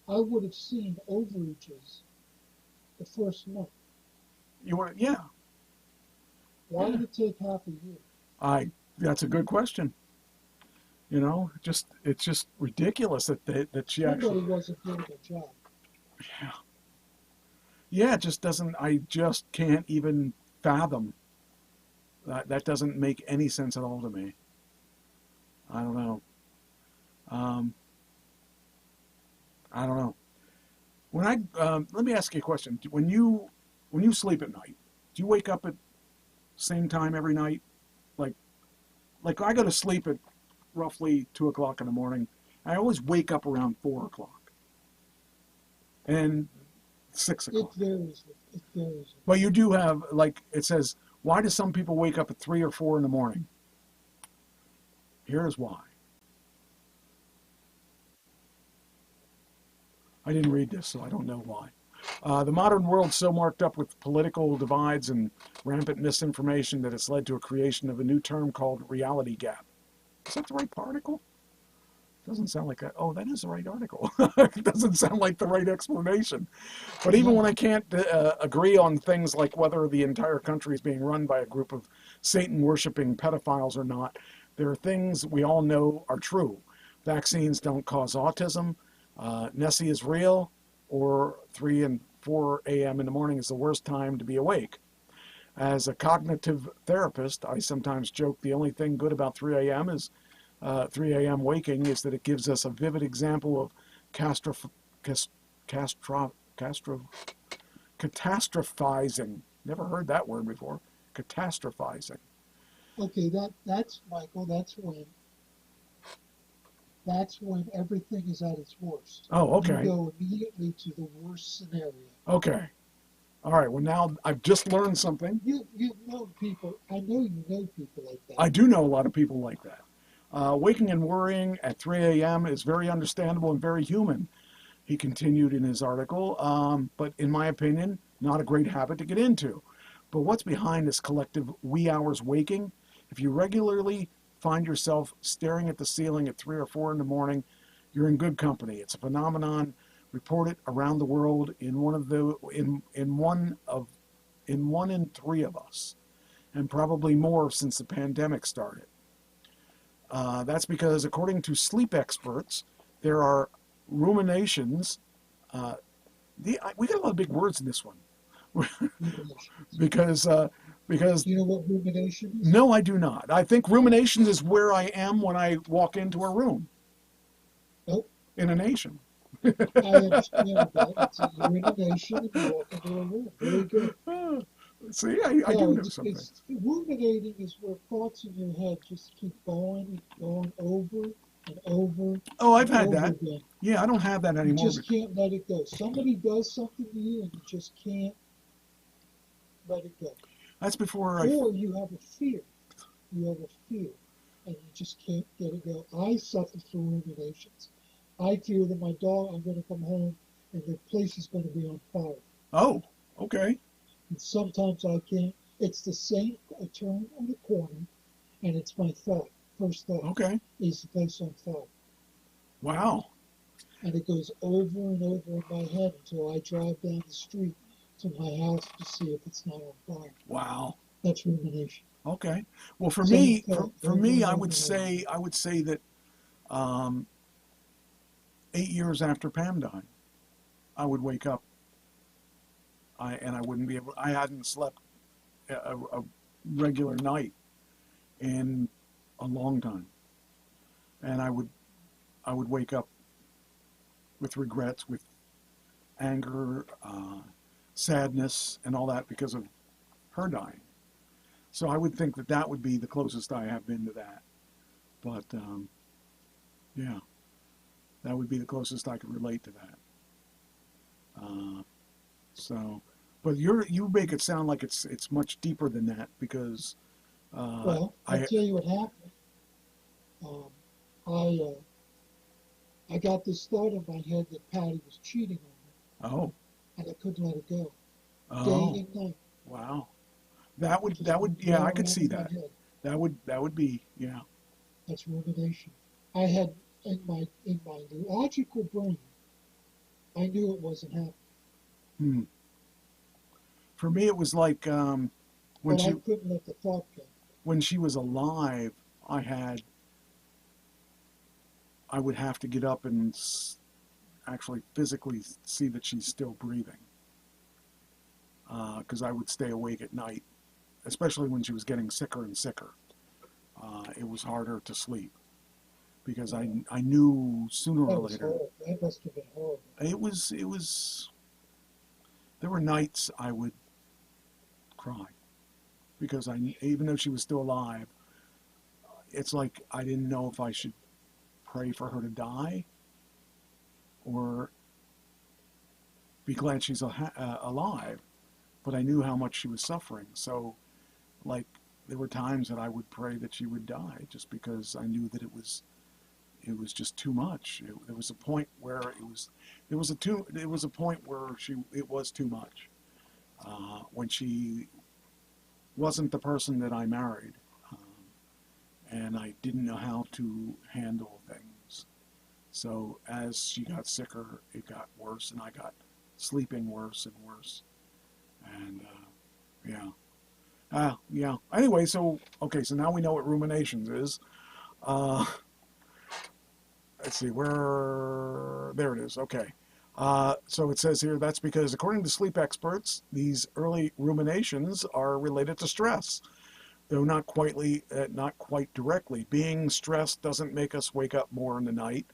I would have seen overages the first month. You want? Yeah. Why did it take half a year? That's a good question. You know, it's just ridiculous that she actually. Somebody wasn't doing their job. Yeah. Yeah, it just doesn't. I just can't even fathom. That doesn't make any sense at all to me. I don't know. I don't know. When let me ask you a question. When you sleep at night, do you wake up at same time every night? Like I go to sleep at roughly 2 o'clock in the morning. I always wake up around 4 o'clock and 6 o'clock. It varies. But you do have, like it says, why do some people wake up at 3 or 4 in the morning? Here's why. I didn't read this, so I don't know why. The modern world's so marked up with political divides and rampant misinformation that it's led to a creation of a new term called reality gap. Is that the right article? Doesn't sound like that. Oh, that is the right article. It doesn't sound like the right explanation. But even when I can't agree on things like whether the entire country is being run by a group of Satan-worshipping pedophiles or not, there are things we all know are true. Vaccines don't cause autism. Nessie is real, or 3 and 4 a.m. in the morning is the worst time to be awake. As a cognitive therapist, I sometimes joke the only thing good about 3 a.m. is 3 a.m. waking is that it gives us a vivid example of catastrophizing. Never heard that word before. Catastrophizing. Okay, that's Michael. That's when everything is at its worst. Oh, okay. You go immediately to the worst scenario. Okay. All right. Well, now I've just learned something. You know people. I know you know people like that. I do know a lot of people like that. Waking and worrying at 3 a.m. is very understandable and very human, he continued in his article, but in my opinion, not a great habit to get into. But what's behind this collective wee hours waking? If you regularly find yourself staring at the ceiling at 3 or 4 in the morning, you're in good company. It's a phenomenon reported around the world in one in 3 of us, and probably more since the pandemic started. That's because, according to sleep experts, there are ruminations. We got a lot of big words in this one. because you know what rumination is? No, I do not. I think ruminations is where I am when I walk into a room. Nope. In a nation. I understand that. It's a rumination and you walk into a room. Very good. See, I do know something. Ruminating is where thoughts in your head just keep going and going over and over. Oh, I've had that. Again. Yeah, I don't have that anymore. You just can't let it go. Somebody does something to you and you just can't let it go. That's before Or you have a fear. You have a fear and you just can't get it go. I suffer from ruminations. I fear that my dog, I'm going to come home and the place is going to be on fire. Oh, okay. And sometimes I can't. It's the same. I turn on the corner, and it's my thought. First thought. Okay. Is the place on fire? Wow. And it goes over and over in my head until I drive down the street to my house to see if it's not on fire. Wow. That's rumination. Okay. Well, for me, I would say that 8 years after Pam died, I would wake up. I wouldn't be able. I hadn't slept a regular night in a long time, and I would wake up with regrets, with anger, sadness, and all that because of her dying. So I would think that would be the closest I have been to that. But yeah, that would be the closest I could relate to that. But you make it sound like it's much deeper than that because. Well, I'll tell you what happened. I got this thought in my head that Patty was cheating on me. Oh. And I couldn't let it go. Oh. Day and night. Wow. That would yeah, I could see that. That would be, yeah. That's rumination. I had in my logical brain, I knew it wasn't happening. For me, it was like I couldn't let the thought go. When she was alive, I would have to get up and actually physically see that she's still breathing, because I would stay awake at night, especially when she was getting sicker and sicker. It was harder to sleep because I knew sooner or later. That must have been horrible. It was. There were nights I would cry because even though she was still alive, it's like I didn't know if I should pray for her to die or be glad she's alive. But I knew how much she was suffering, so like there were times that I would pray that she would die just because I knew that it was it was just too much. There was a point where it was a point where it was too much. When she wasn't the person that I married, and I didn't know how to handle things. So as she got sicker, it got worse, and I got sleeping worse and worse. And yeah. Anyway, so now we know what ruminations is. Let's see, there it is. Okay. So it says here, that's because according to sleep experts, these early ruminations are related to stress, though not quite directly. Being stressed doesn't make us wake up more in the night,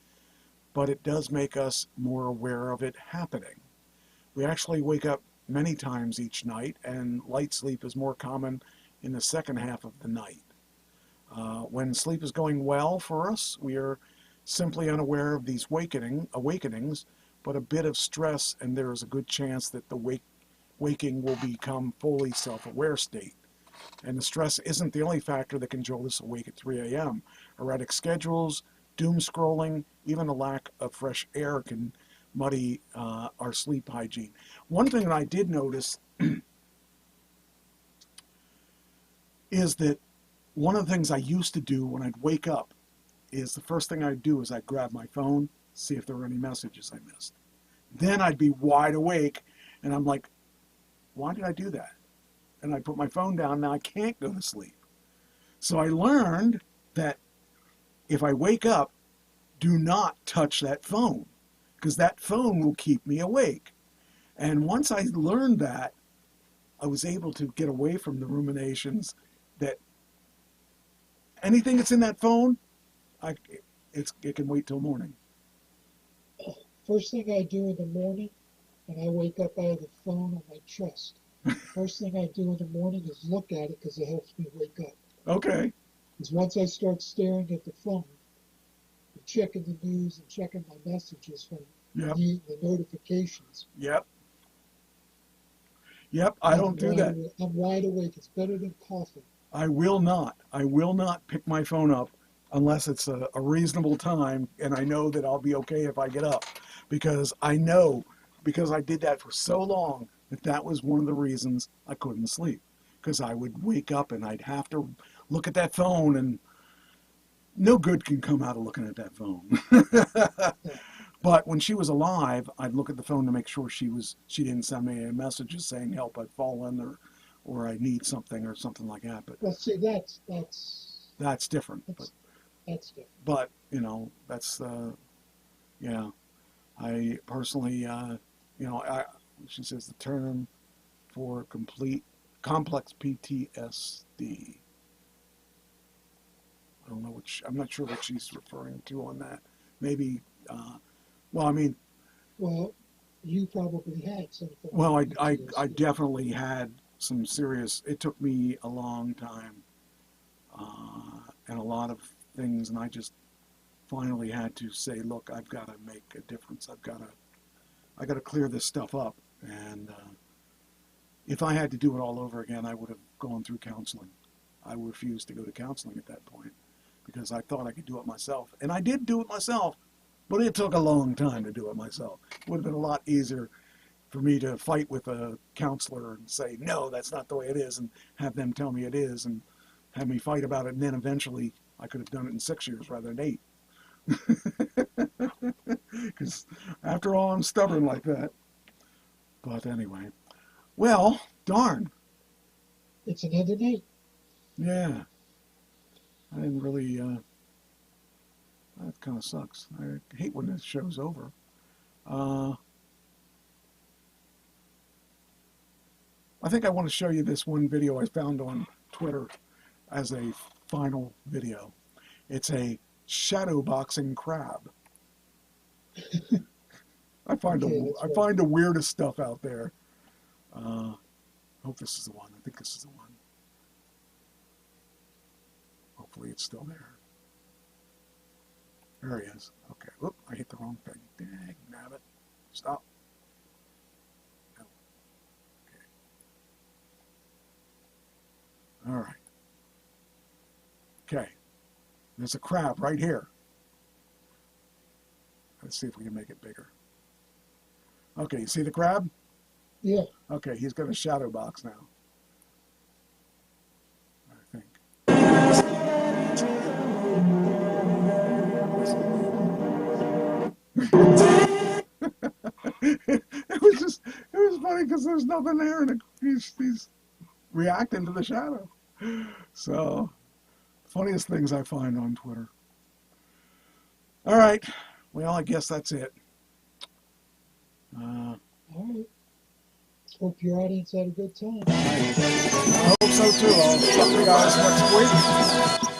but it does make us more aware of it happening. We actually wake up many times each night, and light sleep is more common in the second half of the night. When sleep is going well for us, we are simply unaware of these awakenings, but a bit of stress, and there is a good chance that the waking will become fully self-aware state. And the stress isn't the only factor that can jolt us awake at 3 a.m. Erratic schedules, doom scrolling, even a lack of fresh air can muddy our sleep hygiene. One thing that I did notice is that one of the things I used to do when I'd wake up is the first thing I'd do is I'd grab my phone, see if there were any messages I missed. Then I'd be wide awake, and I'm like, why did I do that? And I put my phone down, now I can't go to sleep. So I learned that if I wake up, do not touch that phone, because that phone will keep me awake. And once I learned that, I was able to get away from the ruminations that anything that's in that phone, it can wait till morning. First thing I do in the morning, when I wake up, I have the phone on my chest. First thing I do in the morning is look at it because it helps me wake up. Okay. Because once I start staring at the phone, and checking the news and checking my messages from the notifications. Yep, I don't do that. I'm wide awake. It's better than coffee. I will not pick my phone up unless it's a reasonable time, and I know that I'll be okay if I get up, because I know, because I did that for so long, that was one of the reasons I couldn't sleep, because I would wake up and I'd have to look at that phone, and no good can come out of looking at that phone. But when she was alive, I'd look at the phone to make sure she didn't send me any messages saying help, I've fallen, or I need something or something like that. But well, see, that's different. That's different. But that's I personally, she says the term for complex PTSD. I don't know I'm not sure what she's referring to on that. Maybe, well, you probably had something. Well, I definitely had some serious, it took me a long time, and a lot of things, and I just finally had to say, look, I've got to make a difference. I got to clear this stuff up. And if I had to do it all over again, I would have gone through counseling. I refused to go to counseling at that point because I thought I could do it myself. And I did do it myself, but it took a long time to do it myself. It would have been a lot easier for me to fight with a counselor and say, no, that's not the way it is, and have them tell me it is, and have me fight about it, and then eventually I could have done it in 6 years rather than 8. Because after all, I'm stubborn like that. But anyway, well, darn. It's another night. Yeah. I didn't really, that kind of sucks. I hate when this show's over. I think I want to show you this one video I found on Twitter as a final video. It's a shadow boxing crab. I find the weirdest stuff out there. Hope this is the one. I think this is the one. Hopefully it's still there. There he is. Okay. Whoop, I hit the wrong thing. Dang, nabbit. Stop. No. Okay. All right. Okay. There's a crab right here. Let's see if we can make it bigger. Okay, you see the crab? Yeah. Okay, he's got a shadow box now. I think. It was funny because there's nothing there and he's reacting to the shadow. So, funniest things I find on Twitter. All right. Well, I guess that's it. All right. Hope your audience had a good time. I hope so too. I'll talk to you guys next week.